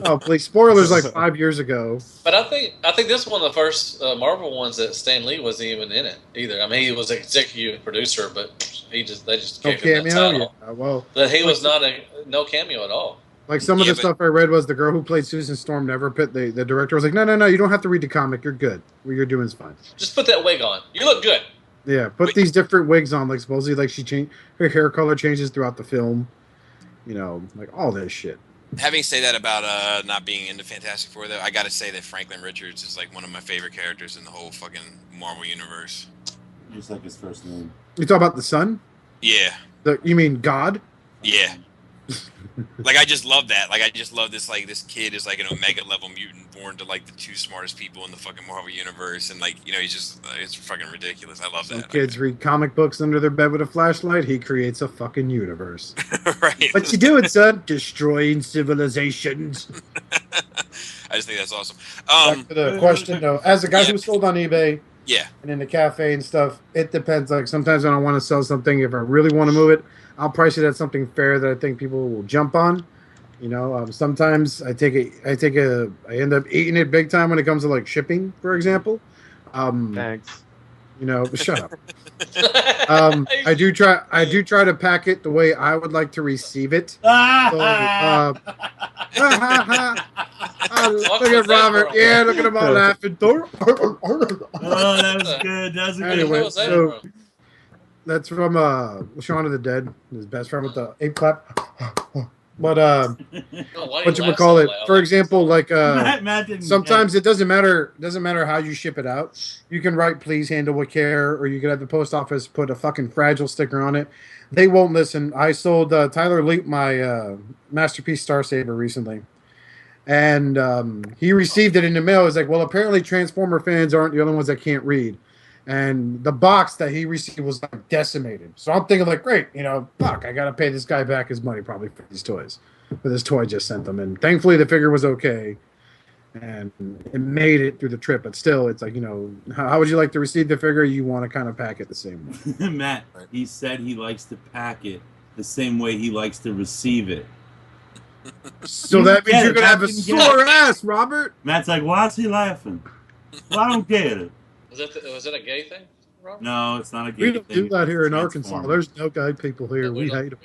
Speaker 4: Oh, please, spoilers! Like 5 years ago.
Speaker 9: But I think this is one of the first Marvel ones that Stan Lee wasn't even in it either. I mean, he was executive producer, but they just gave him that title.
Speaker 4: Yeah, well,
Speaker 9: that he was not no cameo at all.
Speaker 4: Like some of the stuff I read was the girl who played Susan Storm never put the director was like, no, you don't have to read the comic. You're good. What you're doing is fine.
Speaker 9: Just put that wig on. You look good.
Speaker 4: Yeah, put these different wigs on. Like supposedly, like her hair color changes throughout the film. You know, like all this shit.
Speaker 1: Having said that about not being into Fantastic Four, though, I gotta say that Franklin Richards is like one of my favorite characters in the whole fucking Marvel universe.
Speaker 11: Just like his first name.
Speaker 4: You talk about the sun?
Speaker 1: Yeah.
Speaker 4: You mean God?
Speaker 1: Yeah. Like I just love that. Like I just love this. Like this kid is like an Omega level mutant born to like the two smartest people in the fucking Marvel universe, and like he's just it's fucking ridiculous. I love that.
Speaker 4: Some kids read comic books under their bed with a flashlight. He creates a fucking universe.
Speaker 1: Right.
Speaker 4: What you doing, son? Destroying civilizations.
Speaker 1: I just think that's awesome.
Speaker 4: Back to the question though, as a guy who sold on eBay,
Speaker 1: yeah,
Speaker 4: and in the cafe and stuff, it depends. Like sometimes I don't want to sell something. If I really want to move it, I'll price it at something fair that I think people will jump on. You know, sometimes I end up eating it big time when it comes to like shipping, for example.
Speaker 8: Thanks.
Speaker 4: You know, shut up. I do try to pack it the way I would like to receive it. So, look at Robert. Yeah, look at him all laughing.
Speaker 11: Oh, that was good. That was a
Speaker 4: Anyway,
Speaker 11: good
Speaker 4: so that's from Shaun of the Dead, his best friend with the ape clap. But what you would call it? For example, like sometimes it doesn't matter how you ship it out. You can write "Please handle with care," or you could have the post office put a fucking fragile sticker on it. They won't listen. I sold Tyler Leap my Masterpiece Starsaber recently, and he received it in the mail. He's like, "Well, apparently Transformer fans aren't the only ones that can't read." And the box that he received was like decimated. So I'm thinking like, great, fuck, I got to pay this guy back his money probably for these toys. But this toy just sent them. And thankfully the figure was okay. And it made it through the trip. But still, it's like, how would you like to receive the figure? You want to kind of pack it the same way.
Speaker 11: Matt, he said he likes to pack it the same way he likes to receive it.
Speaker 4: So that means you're going to have a sore ass, Robert.
Speaker 11: Matt's like, why is he laughing? Well, I don't get it.
Speaker 9: Was it a gay thing, Robert?
Speaker 11: No, it's not a gay thing.
Speaker 4: We don't do that here in Arkansas. There's no gay people here. We hate them.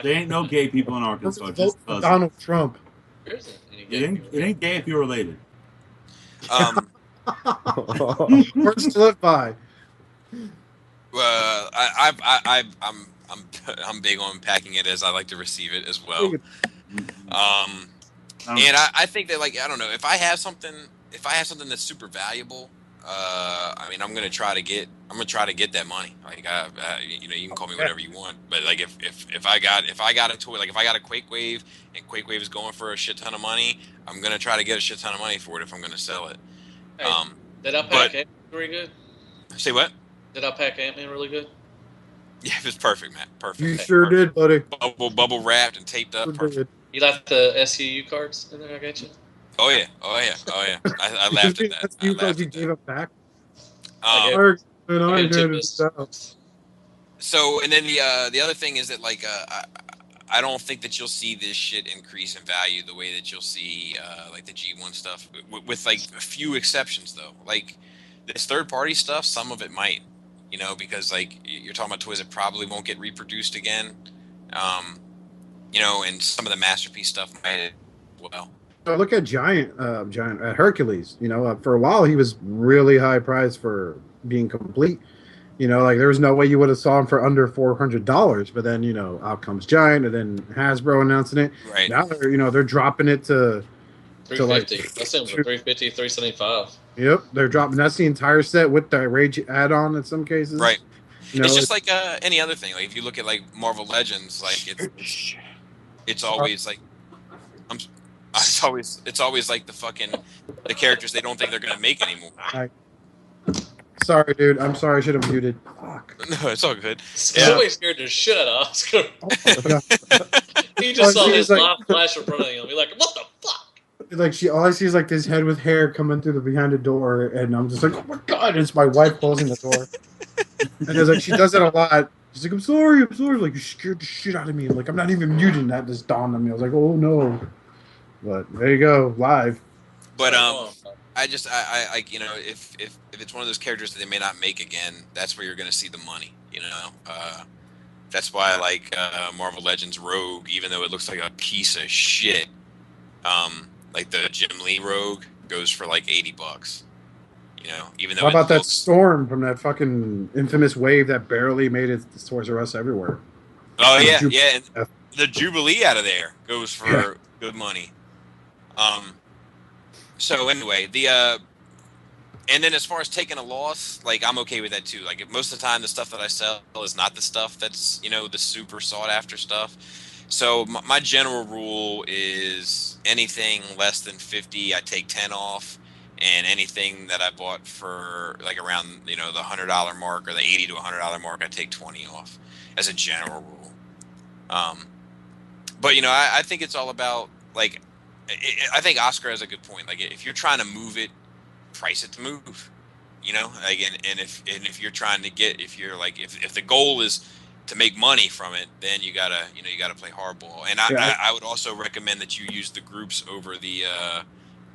Speaker 11: There ain't no gay people in Arkansas.
Speaker 4: Vote for Donald Trump.
Speaker 11: It ain't gay if you're related.
Speaker 4: Words to live by.
Speaker 1: Well, I'm big on packing it as I like to receive it as well. And I think that I don't know if I have something that's super valuable. I'm gonna try to get that money. You can call me whatever you want, but if I got a toy, if I got a Quake Wave and Quake Wave is going for a shit ton of money, I'm gonna try to get a shit ton of money for it if I'm gonna sell it.
Speaker 9: Hey, did I pack Ant-Man really good?
Speaker 1: Say what?
Speaker 9: Did I pack Ant-Man really good?
Speaker 1: Yeah, it was perfect, Matt. Perfect.
Speaker 4: You sure did, buddy.
Speaker 1: Bubble wrapped and taped up. Perfect.
Speaker 9: You left the SUU cards in there? I got you.
Speaker 1: Oh yeah. I laughed at that.
Speaker 4: You thought you gave it back?
Speaker 1: So, and then the other thing is that I don't think that you'll see this shit increase in value the way that you'll see the G1 stuff, with a few exceptions though. Like this third party stuff, some of it might, because you're talking about toys that probably won't get reproduced again, and some of the Masterpiece stuff might as well.
Speaker 4: So look at Giant Hercules. For a while he was really high price for being complete. There was no way you would have saw him for under $400. But then out comes Giant, and then Hasbro announcing it.
Speaker 1: Right
Speaker 4: now, they're dropping it to
Speaker 9: $350. That's it for $350, $375.
Speaker 4: Yep, they're dropping. That's the entire set with the Rage add-on in some cases.
Speaker 1: Right. It's just like any other thing. If you look at Marvel Legends, it's always It's always like the characters they don't think they're gonna make anymore.
Speaker 4: Sorry, dude. I'm sorry. I should have muted. Fuck.
Speaker 1: No, it's all good.
Speaker 9: Somebody scared the shit out of Oscar. He just saw his
Speaker 4: like,
Speaker 9: life flash in front of him. He's like, what the fuck?
Speaker 4: Like all I see is like this head with hair coming through the behind the door, and I'm just like, oh my god! It's my wife closing the door, and it's like she does it a lot. She's like, I'm sorry. Like you scared the shit out of me. Like I'm not even muting. That just dawned on me. I was like, oh no. But there you go, live.
Speaker 1: But I you know, if it's one of those characters that they may not make again, that's where you're going to see the money. You know, that's why I like Marvel Legends Rogue, even though it looks like a piece of shit. Like the Jim Lee Rogue goes for like $80. You know, even though.
Speaker 4: How about that Storm from that fucking infamous wave that barely made it to Toys R Us everywhere?
Speaker 1: Oh yeah, yeah. And the Jubilee out of there goes for good money. So anyway, and then as far as taking a loss, like I'm okay with that too. Like most of the time, the stuff that I sell is not the stuff that's, you know, the super sought after stuff. So my general rule is anything less than 50, I take 10 off, and anything that I bought for like around, you know, the $100 mark or the $80 to $100 mark, I take 20 off as a general rule. But you know, I think it's all about like. I think Oscar has a good point. Like, if you're trying to move it, price it to move. You know, like, and if you're trying to get, if the goal is to make money from it, then you gotta play hardball. And I would also recommend that you use the groups over the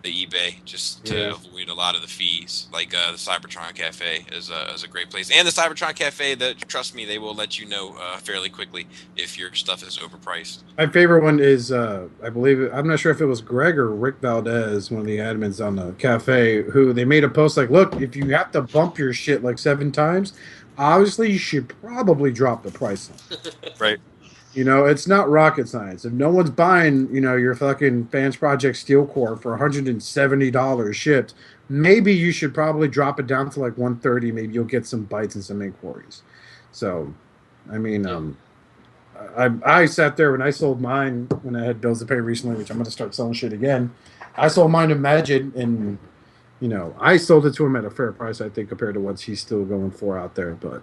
Speaker 1: eBay just to avoid a lot of the fees. Like the Cybertron Cafe is a great place, and the Cybertron Cafe, that trust me, they will let you know fairly quickly if your stuff is overpriced.
Speaker 4: My favorite one is I believe I'm not sure if it was Greg or Rick Valdez, one of the admins on the cafe, who they made a post like, look, if you have to bump your shit like 7 times, obviously you should probably drop the price.
Speaker 1: Right.
Speaker 4: You know, it's not rocket science. If no one's buying, you know, your fucking Fans Project Steel Core for $170 shipped, maybe you should probably drop it down to like $130. Maybe you'll get some bites and some inquiries. So, I mean, I sat there when I sold mine when I had bills to pay recently, which I'm going to start selling shit again. I sold mine to Majid, and you know, I sold it to him at a fair price, I think, compared to what he's still going for out there. But,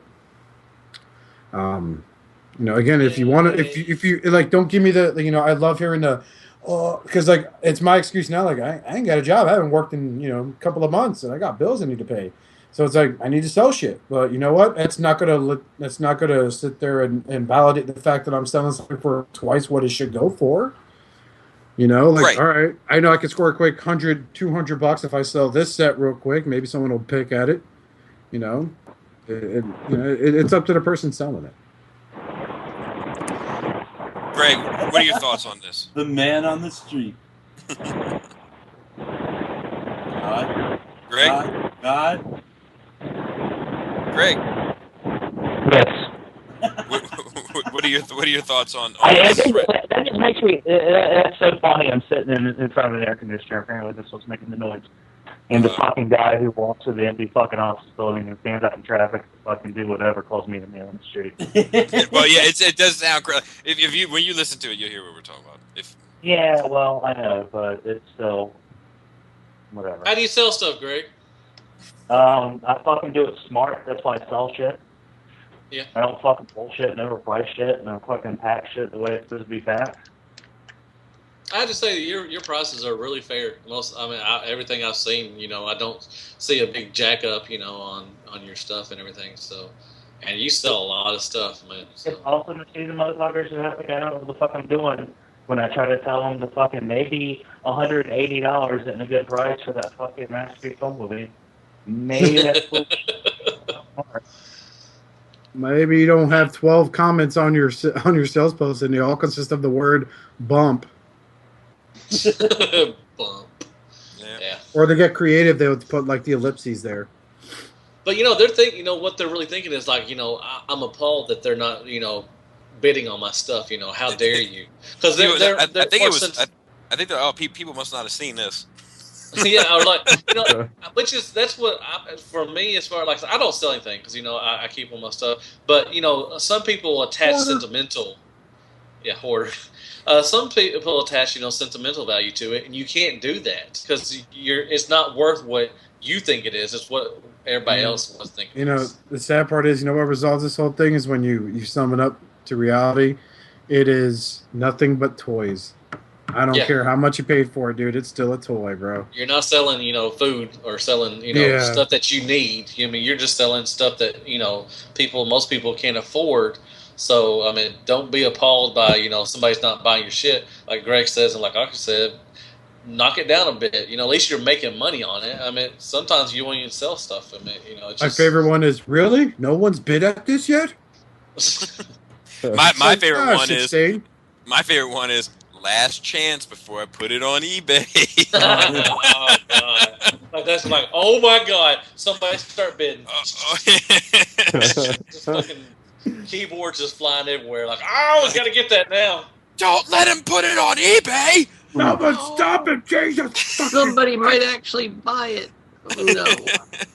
Speaker 4: you know, again, if you want to, if you like, don't give me the, you know, I love hearing the, because like it's my excuse now. Like I ain't got a job. I haven't worked in, you know, a couple of months, and I got bills I need to pay. So it's like I need to sell shit. But you know what? That's not gonna sit there and validate the fact that I'm selling something for twice what it should go for. You know, like, all right, I know I can score a quick $100, $200 if I sell this set real quick. Maybe someone will pick at it. You know, it's up to the person selling it.
Speaker 1: Greg, what are your thoughts on this?
Speaker 11: The man on the street.
Speaker 1: Greg?
Speaker 11: God?
Speaker 1: Greg?
Speaker 12: Yes.
Speaker 1: What are your thoughts on
Speaker 12: this?
Speaker 2: That just makes me. That's so funny. I'm sitting in front of an air conditioner. Apparently, this was making the noise. And the fucking guy who walks to the empty fucking office building and stands out in traffic to fucking do whatever calls me the man on the street.
Speaker 1: Well, yeah, it does sound crazy. When you listen to it, you'll hear what we're talking about.
Speaker 12: Yeah, well, I know, but it's still whatever.
Speaker 9: How do you sell stuff, Greg?
Speaker 12: I fucking do it smart. That's why I sell shit.
Speaker 9: Yeah.
Speaker 12: I don't fucking bullshit and overprice shit and I fucking pack shit the way it's supposed to be packed.
Speaker 9: I have to say that your prices are really fair. Everything I've seen, you know, I don't see a big jack up, you know, on your stuff and everything. So, and you sell a lot of stuff, man. So.
Speaker 12: It's awesome to see the motherfuckers who have to get out of the fuck I'm doing when I try to tell them to fucking maybe $180 isn't a good price for that fucking Masterpiece Bumblebee. Maybe that's bullshit.
Speaker 4: Maybe you don't have 12 comments on your sales post and they all consist of the word bump.
Speaker 9: Bump. Yeah.
Speaker 4: Or they get creative, they would put like the ellipses there.
Speaker 9: But you know, what they're really thinking is like, you know, I'm appalled that they're not, you know, bidding on my stuff. You know, how dare you? Because
Speaker 1: I think people must not have seen this.
Speaker 9: Yeah, or like, you know, that's what for me as far like I don't sell anything because you know I keep all my stuff. But you know, some people attach sentimental. Yeah, hoarder. Some people attach, you know, sentimental value to it, and you can't do that because it's not worth what you think it is. It's what everybody else was thinking.
Speaker 4: You know, the sad part is, you know, what resolves this whole thing is when you sum it up to reality. It is nothing but toys. I don't care how much you paid for it, dude. It's still a toy, bro.
Speaker 9: You're not selling, food or selling, stuff that you need. I mean, you're just selling stuff that, most people can't afford. So, I mean, don't be appalled by, somebody's not buying your shit. Like Greg says, and like Aka said, knock it down a bit. At least you're making money on it. I mean, sometimes you won't even sell stuff. I mean, it's
Speaker 4: My
Speaker 9: just...
Speaker 4: favorite one is, really? No one's bid at this yet?
Speaker 1: my favorite one is... My favorite one is last chance before I put it on eBay.
Speaker 9: Oh, God. Like, that's like, oh, my God. Somebody start bidding. Just fucking keyboards just flying everywhere. Like, oh, we got to get that now.
Speaker 1: Don't let him put it on eBay.
Speaker 4: No, but stop it, Jesus.
Speaker 2: Somebody might actually buy it. Oh, no.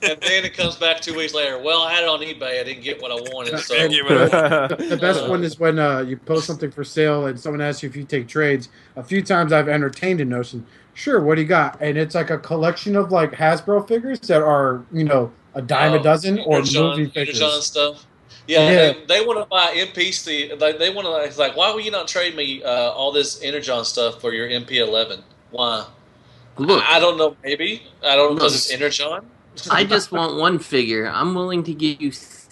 Speaker 9: And then it comes back 2 weeks later. Well, I had it on eBay. I didn't get what I wanted. So
Speaker 4: the best one is when you post something for sale and someone asks you if you take trades. A few times I've entertained a notion. Sure, what do you got? And it's like a collection of like Hasbro figures that are, a dime a dozen or movie figures.
Speaker 9: Stuff. Yeah. They want to buy MP. They want to. It's like, why will you not trade me all this Energon stuff for your MP11? Why?
Speaker 2: Look,
Speaker 9: I don't know. Maybe I don't know because it's Energon.
Speaker 2: I just want one figure. I'm willing to give you 6.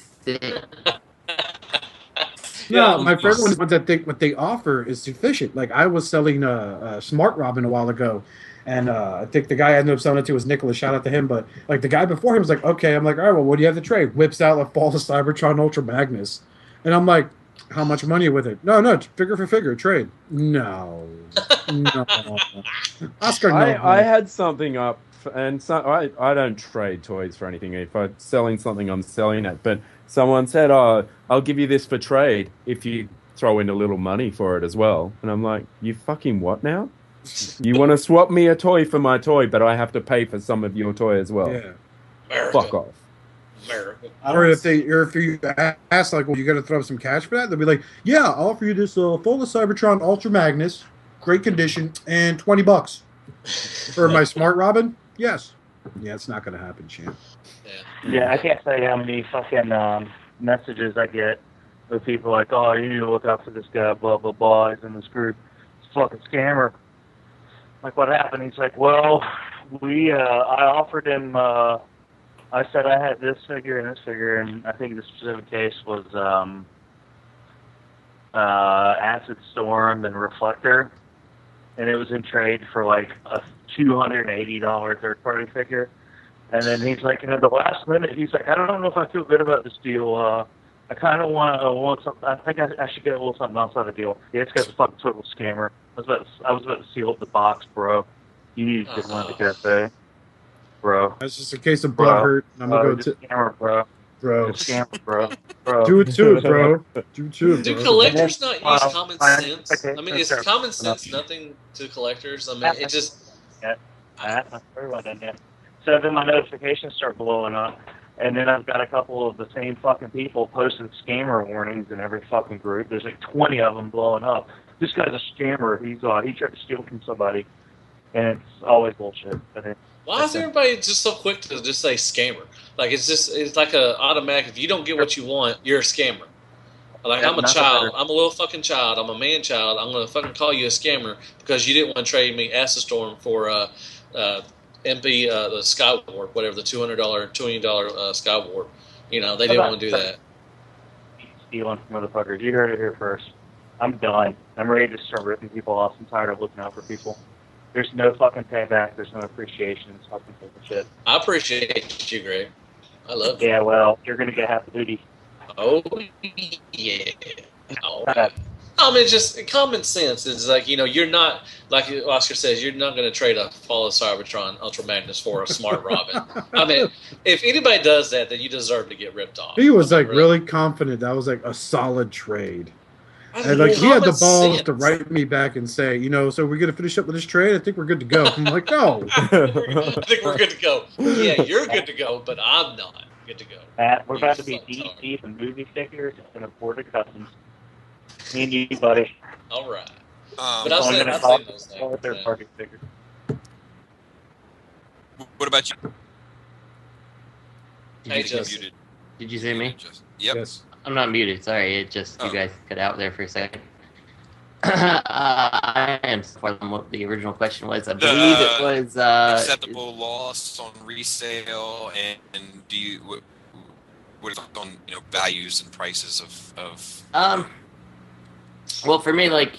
Speaker 4: No, my favorite one is what they offer is sufficient. Like I was selling a Smart Robin a while ago, and I think the guy I ended up selling it to was Nicholas. Shout out to him. But like the guy before him was like, okay. I'm like, all right, well, what do you have to trade? Whips out like Fall of Cybertron Ultra Magnus, and I'm like, how much money with it? No, figure for figure trade. No. Oscar, no.
Speaker 8: I had something up, and so I don't trade toys for anything. If I'm selling something, I'm selling it. But someone said, "Oh, I'll give you this for trade if you throw in a little money for it as well." And I'm like, "You fucking what now? You want to swap me a toy for my toy, but I have to pay for some of your toy as well?
Speaker 4: Yeah.
Speaker 8: Fuck off."
Speaker 4: Or if you ask like, well, you got to throw some cash for that, they'll be like, yeah, I'll offer you this Fall of Cybertron Ultra Magnus, great condition, and $20 for my Smart Robin. Yes, yeah, it's not going to happen, champ.
Speaker 12: Yeah, I can't say how many fucking messages I get with people like, oh, you need to look out for this guy, blah blah blah. He's in this group. It's a fucking scammer. Like, what happened? He's like, well, I offered him. I said I had this figure and this figure, and I think the specific case was Acid Storm and Reflector, and it was in trade for like a $280 third-party figure. And then he's like, at the last minute, he's like, I don't know if I feel good about this deal. I kind of want something. I think I should get a little something outside the deal. Yeah, this guy's a fucking total scammer. I was about to seal up the box, bro. You need to get one at the cafe. Bro.
Speaker 4: That's just a case of blood hurt. I'm gonna go to
Speaker 12: scammer, bro. Scammer, bro.
Speaker 4: Do it too, bro.
Speaker 9: Do collectors not use common sense? I mean, is common sense nothing to collectors? I mean, it just.
Speaker 12: So then my notifications start blowing up, and then I've got a couple of the same fucking people posting scammer warnings in every fucking group. There's like 20 of them blowing up. This guy's a scammer. He tried to steal from somebody, and it's always bullshit.
Speaker 9: Why is everybody just so quick to just say scammer? Like, it's like a automatic. If you don't get what you want, you're a scammer. Like, I'm a child. I'm a little fucking child. I'm a man child. I'm going to fucking call you a scammer because you didn't want to trade me Acid Storm for MP, the Skywarp, whatever, the $200, $20 Skywarp. They didn't want to do that.
Speaker 12: Stealing from motherfuckers. You heard it here first. I'm done. I'm ready to start ripping people off. I'm tired of looking out for people. There's no fucking payback. There's no appreciation. It's fucking shit.
Speaker 9: I appreciate you, Greg. I love you.
Speaker 12: Yeah, well, you're going to get half the duty.
Speaker 9: Oh, yeah. Oh, I mean, just common sense. It's like, you're not, like Oscar says, you're not going to trade a Fall of Cybertron Ultra Magnus for a Smart Robin. I mean, if anybody does that, then you deserve to get ripped off.
Speaker 4: He was like really confident that was like a solid trade. And like he had the balls to write me back and say, so we're gonna finish up with this trade. I think we're good to go. I'm like, no.
Speaker 9: I think we're good to go. Yeah, you're good to go, but I'm not good to go.
Speaker 12: We're about to be DC and movie stickers and imported customs. Me and you, buddy.
Speaker 9: All right. But I'll say those things.
Speaker 12: Third-party stickers.
Speaker 1: What about you?
Speaker 9: Hey, Justin.
Speaker 2: Did you say me?
Speaker 1: Yep.
Speaker 4: Yes.
Speaker 2: I'm not muted. Sorry, it just you guys cut out there for a second. I am for what the original question was. I believe it was
Speaker 1: acceptable loss on resale, and do you what is on values and prices of
Speaker 2: Well, for me, like,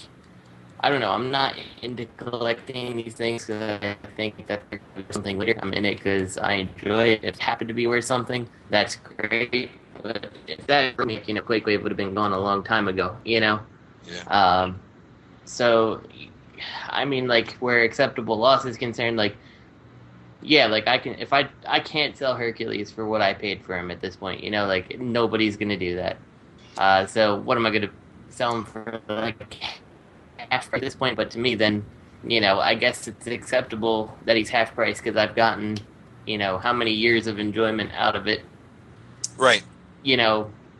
Speaker 2: I don't know. I'm not into collecting these things because I think that there's something later. I'm in it because I enjoy it. If it happened to be worth something, that's great. But if that were me, Quake Wave would have been gone a long time ago.
Speaker 1: Yeah.
Speaker 2: So, I mean, like, where acceptable loss is concerned, like, yeah, like I can if I can't sell Hercules for what I paid for him at this point. Like nobody's gonna do that. So what am I gonna sell him for? Like half at this point, but to me, then, I guess it's acceptable that he's half price because I've gotten, how many years of enjoyment out of it.
Speaker 1: Right.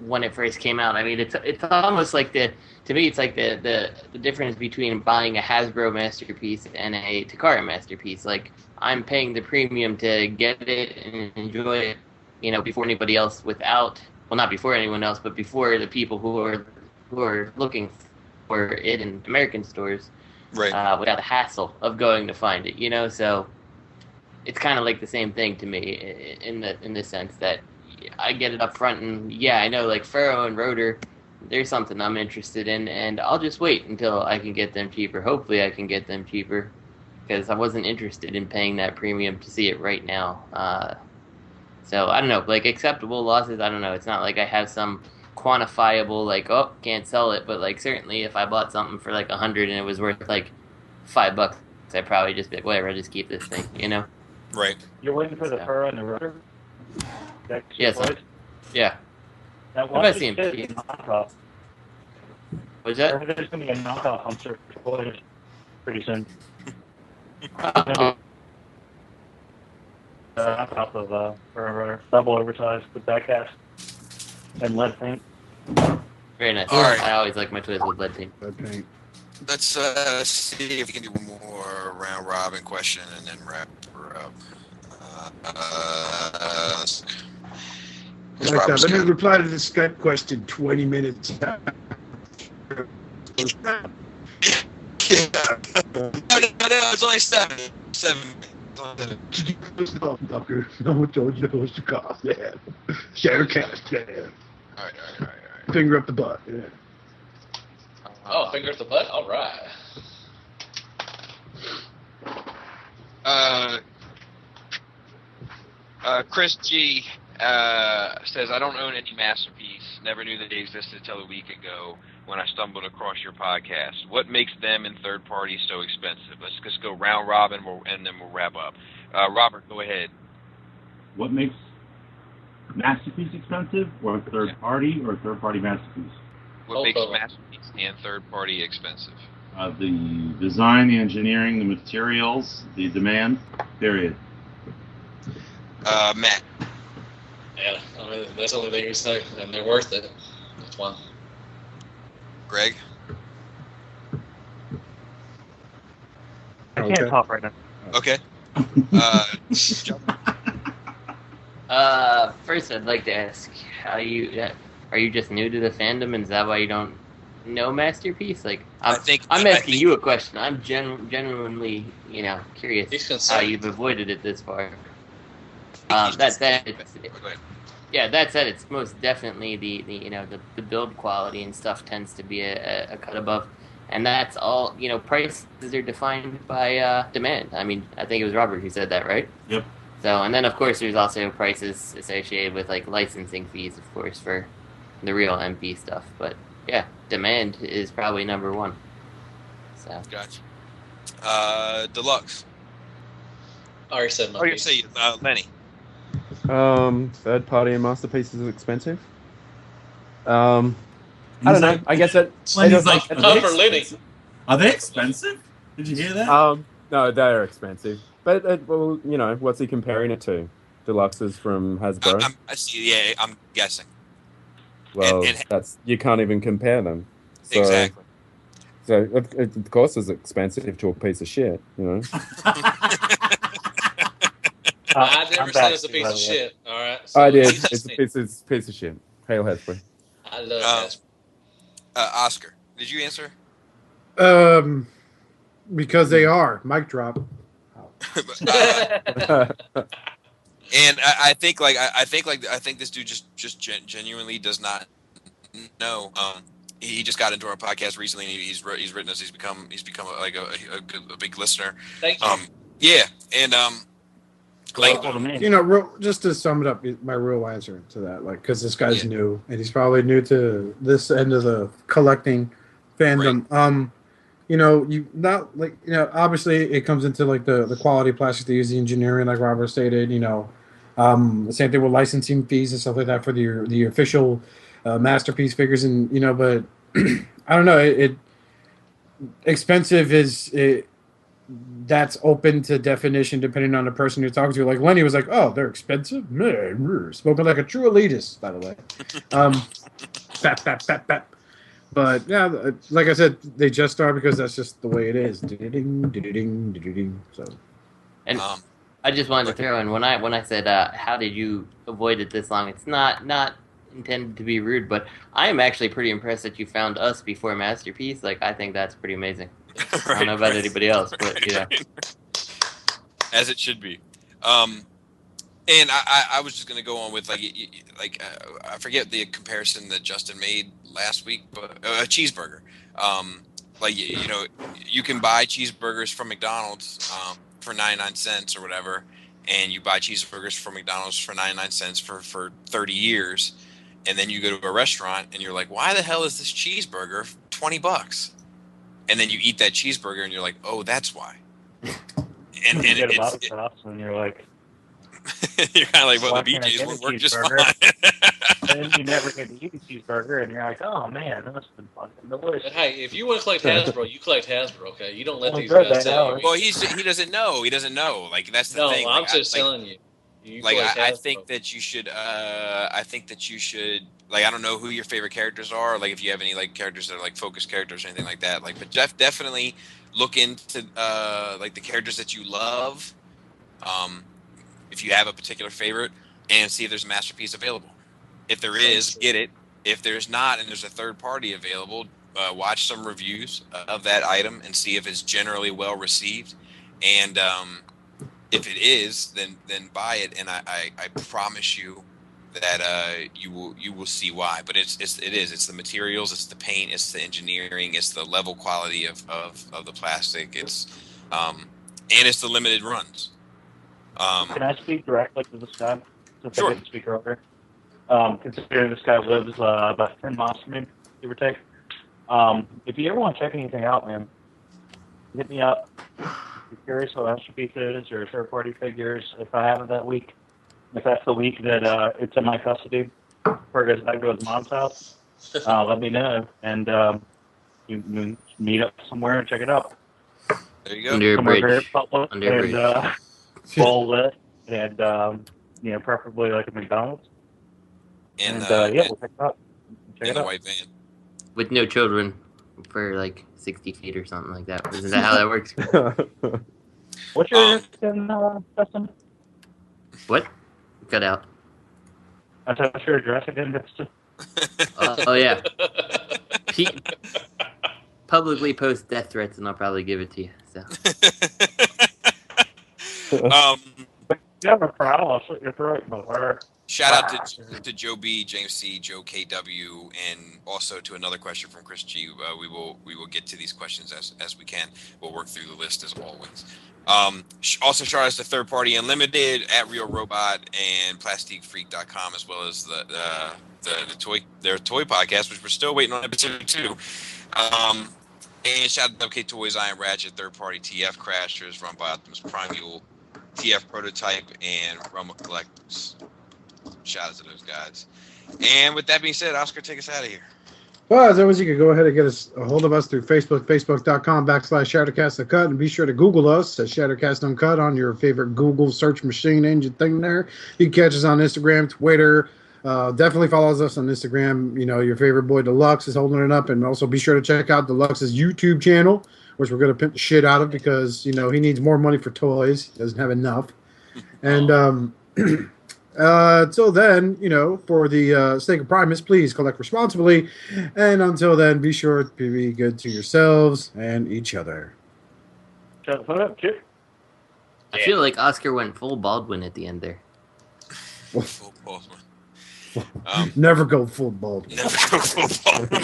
Speaker 2: When it first came out. I mean, it's almost like to me, it's like the difference between buying a Hasbro masterpiece and a Takara masterpiece. Like, I'm paying the premium to get it and enjoy it, before anybody else not before anyone else, but before the people who are looking for it in American stores,
Speaker 1: right?
Speaker 2: Without the hassle of going to find it, so it's kind of like the same thing to me in the sense that I get it up front, and I know like Pharaoh and Rotor, there's something I'm interested in, and I'll just wait until I can get them cheaper. Hopefully, I can get them cheaper because I wasn't interested in paying that premium to see it right now. So I don't know, like acceptable losses. I don't know. It's not like I have some quantifiable like, oh, can't sell it, but like certainly if I bought something for like $100 and it was worth like $5, I'd probably just be like, whatever, I'll just keep this thing,
Speaker 1: Right.
Speaker 12: You're waiting for the Pharaoh and the Rotor?
Speaker 2: Yes. Yeah.
Speaker 12: That
Speaker 2: I've seen
Speaker 12: knockoff.
Speaker 2: Was that?
Speaker 12: There's going to be a knockoff on certain toys pretty soon. Knockoff of Pharaoh and Rotor. Double oversized with that cast and lead paint.
Speaker 2: Very nice.
Speaker 1: All right.
Speaker 2: I always like my toys with lead paint.
Speaker 1: Let's see if we can do one more round robin question and then wrap her up.
Speaker 6: Like that. Let me reply to the Skype question 20 minutes.
Speaker 1: No, it's only 7. 7.
Speaker 6: No one told you it was the cost. Yeah. Share cast. Yeah.
Speaker 1: All right.
Speaker 6: Finger up the butt. Yeah.
Speaker 9: Oh, finger up the butt? All right.
Speaker 13: Chris G says, I don't own any masterpiece. Never knew that they existed until a week ago when I stumbled across your podcast. What makes them and third parties so expensive? Let's just go round robin and then we'll wrap up. Robert, go ahead.
Speaker 7: What makes masterpiece expensive, or third party masterpiece?
Speaker 13: What makes masterpiece and third party expensive?
Speaker 7: The design, the engineering, the materials, the demand, period.
Speaker 1: Matt.
Speaker 9: Yeah, I mean, that's the only thing you say, and they're worth it. That's one.
Speaker 1: Greg?
Speaker 12: I can't talk right now.
Speaker 1: Okay.
Speaker 2: First, I'd like to ask, are you just new to the fandom, and is that why you don't know Masterpiece? Like, I'm asking you a question. I'm genuinely, curious how you've avoided it this far. That said, it's most definitely the build quality and stuff tends to be a cut above, and that's all. Prices are defined by demand. I mean, I think it was Robert who said that, right?
Speaker 7: Yep.
Speaker 2: So, and then of course there's also prices associated with like licensing fees, of course, for the real MP stuff. But yeah, demand is probably number one. So.
Speaker 1: Gotcha. Deluxe.
Speaker 9: I already said my piece.
Speaker 1: Say Lenny.
Speaker 8: Third party and masterpiece is expensive. I don't know. I guess it.
Speaker 7: Lenny's like,
Speaker 9: for Lenny.
Speaker 7: Are they expensive? Did you hear that?
Speaker 8: No, they are expensive. But what's he comparing it to? Deluxes from Hasbro.
Speaker 1: I'm guessing.
Speaker 8: Well, that's you can't even compare them. So,
Speaker 1: exactly.
Speaker 8: So of course it's expensive to a piece of shit,
Speaker 9: I never said it's a piece of shit. All right.
Speaker 8: So I did. It's a piece of shit. Hail Hasbro.
Speaker 9: I love Hasbro.
Speaker 1: Oscar, did you answer?
Speaker 4: Because they are. Mic drop.
Speaker 1: And I think this dude just genuinely does not know. He just got into our podcast recently, and he's written us. He's become a big listener.
Speaker 9: Thank you.
Speaker 1: Yeah, and
Speaker 4: just to sum it up, my real answer to that, because this guy's new, and he's probably new to this end of the collecting fandom. Right. Obviously it comes into the quality of plastic they use, the engineering, like Robert stated. The same thing with licensing fees and stuff like that for the official masterpiece figures, and but I don't know. It expensive that's open to definition depending on the person you're talking to. Like Lenny was like, "Oh, they're expensive." Man, spoken like a true elitist, by the way. Bap. But yeah, like I said, they just are because that's just the way it is. So,
Speaker 2: and I just wanted to throw in when I said, "How did you avoid it this long?" It's not intended to be rude, but I am actually pretty impressed that you found us before Masterpiece. I think that's pretty amazing. I don't know about anybody else, but
Speaker 1: as it should be. And I was just gonna go on with I forget the comparison that Justin made last week, but a cheeseburger. You can buy cheeseburgers from McDonald's for 99 cents or whatever, and you buy cheeseburgers from McDonald's for 99 cents for 30 years, and then you go to a restaurant and you're like, why the hell is this cheeseburger $20? And then you eat that cheeseburger and you're like, oh, that's why. And
Speaker 5: you're like,
Speaker 1: you're kind of like, well, the BJ's will work just fine.
Speaker 5: And you never get to eat a cheeseburger, and you're like, oh man, that's been fucking delicious.
Speaker 9: Hey, if you want to collect Hasbro, you collect Hasbro, okay? You don't let these guys tell you.
Speaker 1: Well, he doesn't know. He doesn't know. That's the thing.
Speaker 9: No, I'm just telling you.
Speaker 1: I think that you should. I don't know who your favorite characters are. If you have any characters that are focus characters or anything like that. But definitely look into the characters that you love. If you have a particular favorite, and see if there's a masterpiece available. If there is, get it. If there's not, and there's a third party available, watch some reviews of that item and see if it's generally well received. And if it is, then buy it. And I promise you that you will see why. But it's the materials, it's the paint, it's the engineering, it's the level quality of the plastic. It's and it's the limited runs.
Speaker 5: Can I speak directly to this guy? Since
Speaker 1: Sure.
Speaker 5: I didn't speak earlier. Considering this guy lives about 10 miles from me, give or take. If you ever want to check anything out, man, hit me up. If you're curious what Masterpiece is or third-party figures, if I have it that week, if that's the week that it's in my custody, before it goes back to his mom's house, let me know, and you can meet up somewhere and check it out.
Speaker 1: There you go.
Speaker 2: Under a bridge.
Speaker 5: Under a bridge. Well lit, and preferably like a McDonald's.
Speaker 1: And
Speaker 5: we'll check it out.
Speaker 1: In the white van.
Speaker 2: With no children for 60 feet or something like that. Isn't that how that works?
Speaker 5: What's your address, Justin?
Speaker 2: What? Cut out.
Speaker 5: I said, what's your address again, Justin?
Speaker 2: Oh yeah. Publicly post death threats, and I'll probably give it to you. So.
Speaker 5: You have a problem, I'll slit your throat, but
Speaker 1: Shout out to Joe B, James C, Joe KW, and also to another question from Chris G. We will get to these questions as we can. We'll work through the list as always. Also, shout out to Third Party Unlimited at Real Robot and PlasticFreak.com, as well as their toy podcast, which we're still waiting on episode 2. And shout out to WK Toys, Iron Ratchet, Third Party TF Crashers, run by Optimus Primeval, TF Prototype, and Rumble Collectors. Shout out to those guys. And with that being said, Oscar, take us out of here.
Speaker 4: Well, as always, you can go ahead and get a hold of us through Facebook, facebook.com/ShattercastUncut, Uncut, and be sure to Google us at Shattercast Uncut on your favorite Google search machine engine thing there. You can catch us on Instagram, Twitter. Definitely follows us on Instagram. Your favorite boy Deluxe is holding it up, and also be sure to check out Deluxe's YouTube channel, which we're going to pimp the shit out of because, he needs more money for toys. He doesn't have enough. And Till then, for the sake of Primus, please collect responsibly. And until then, be sure to be good to yourselves and each other.
Speaker 12: Shut up, Chip.
Speaker 2: I feel like Oscar went full Baldwin at the end there.
Speaker 1: Full Baldwin.
Speaker 4: Never go full Baldwin.
Speaker 1: Never go full Baldwin.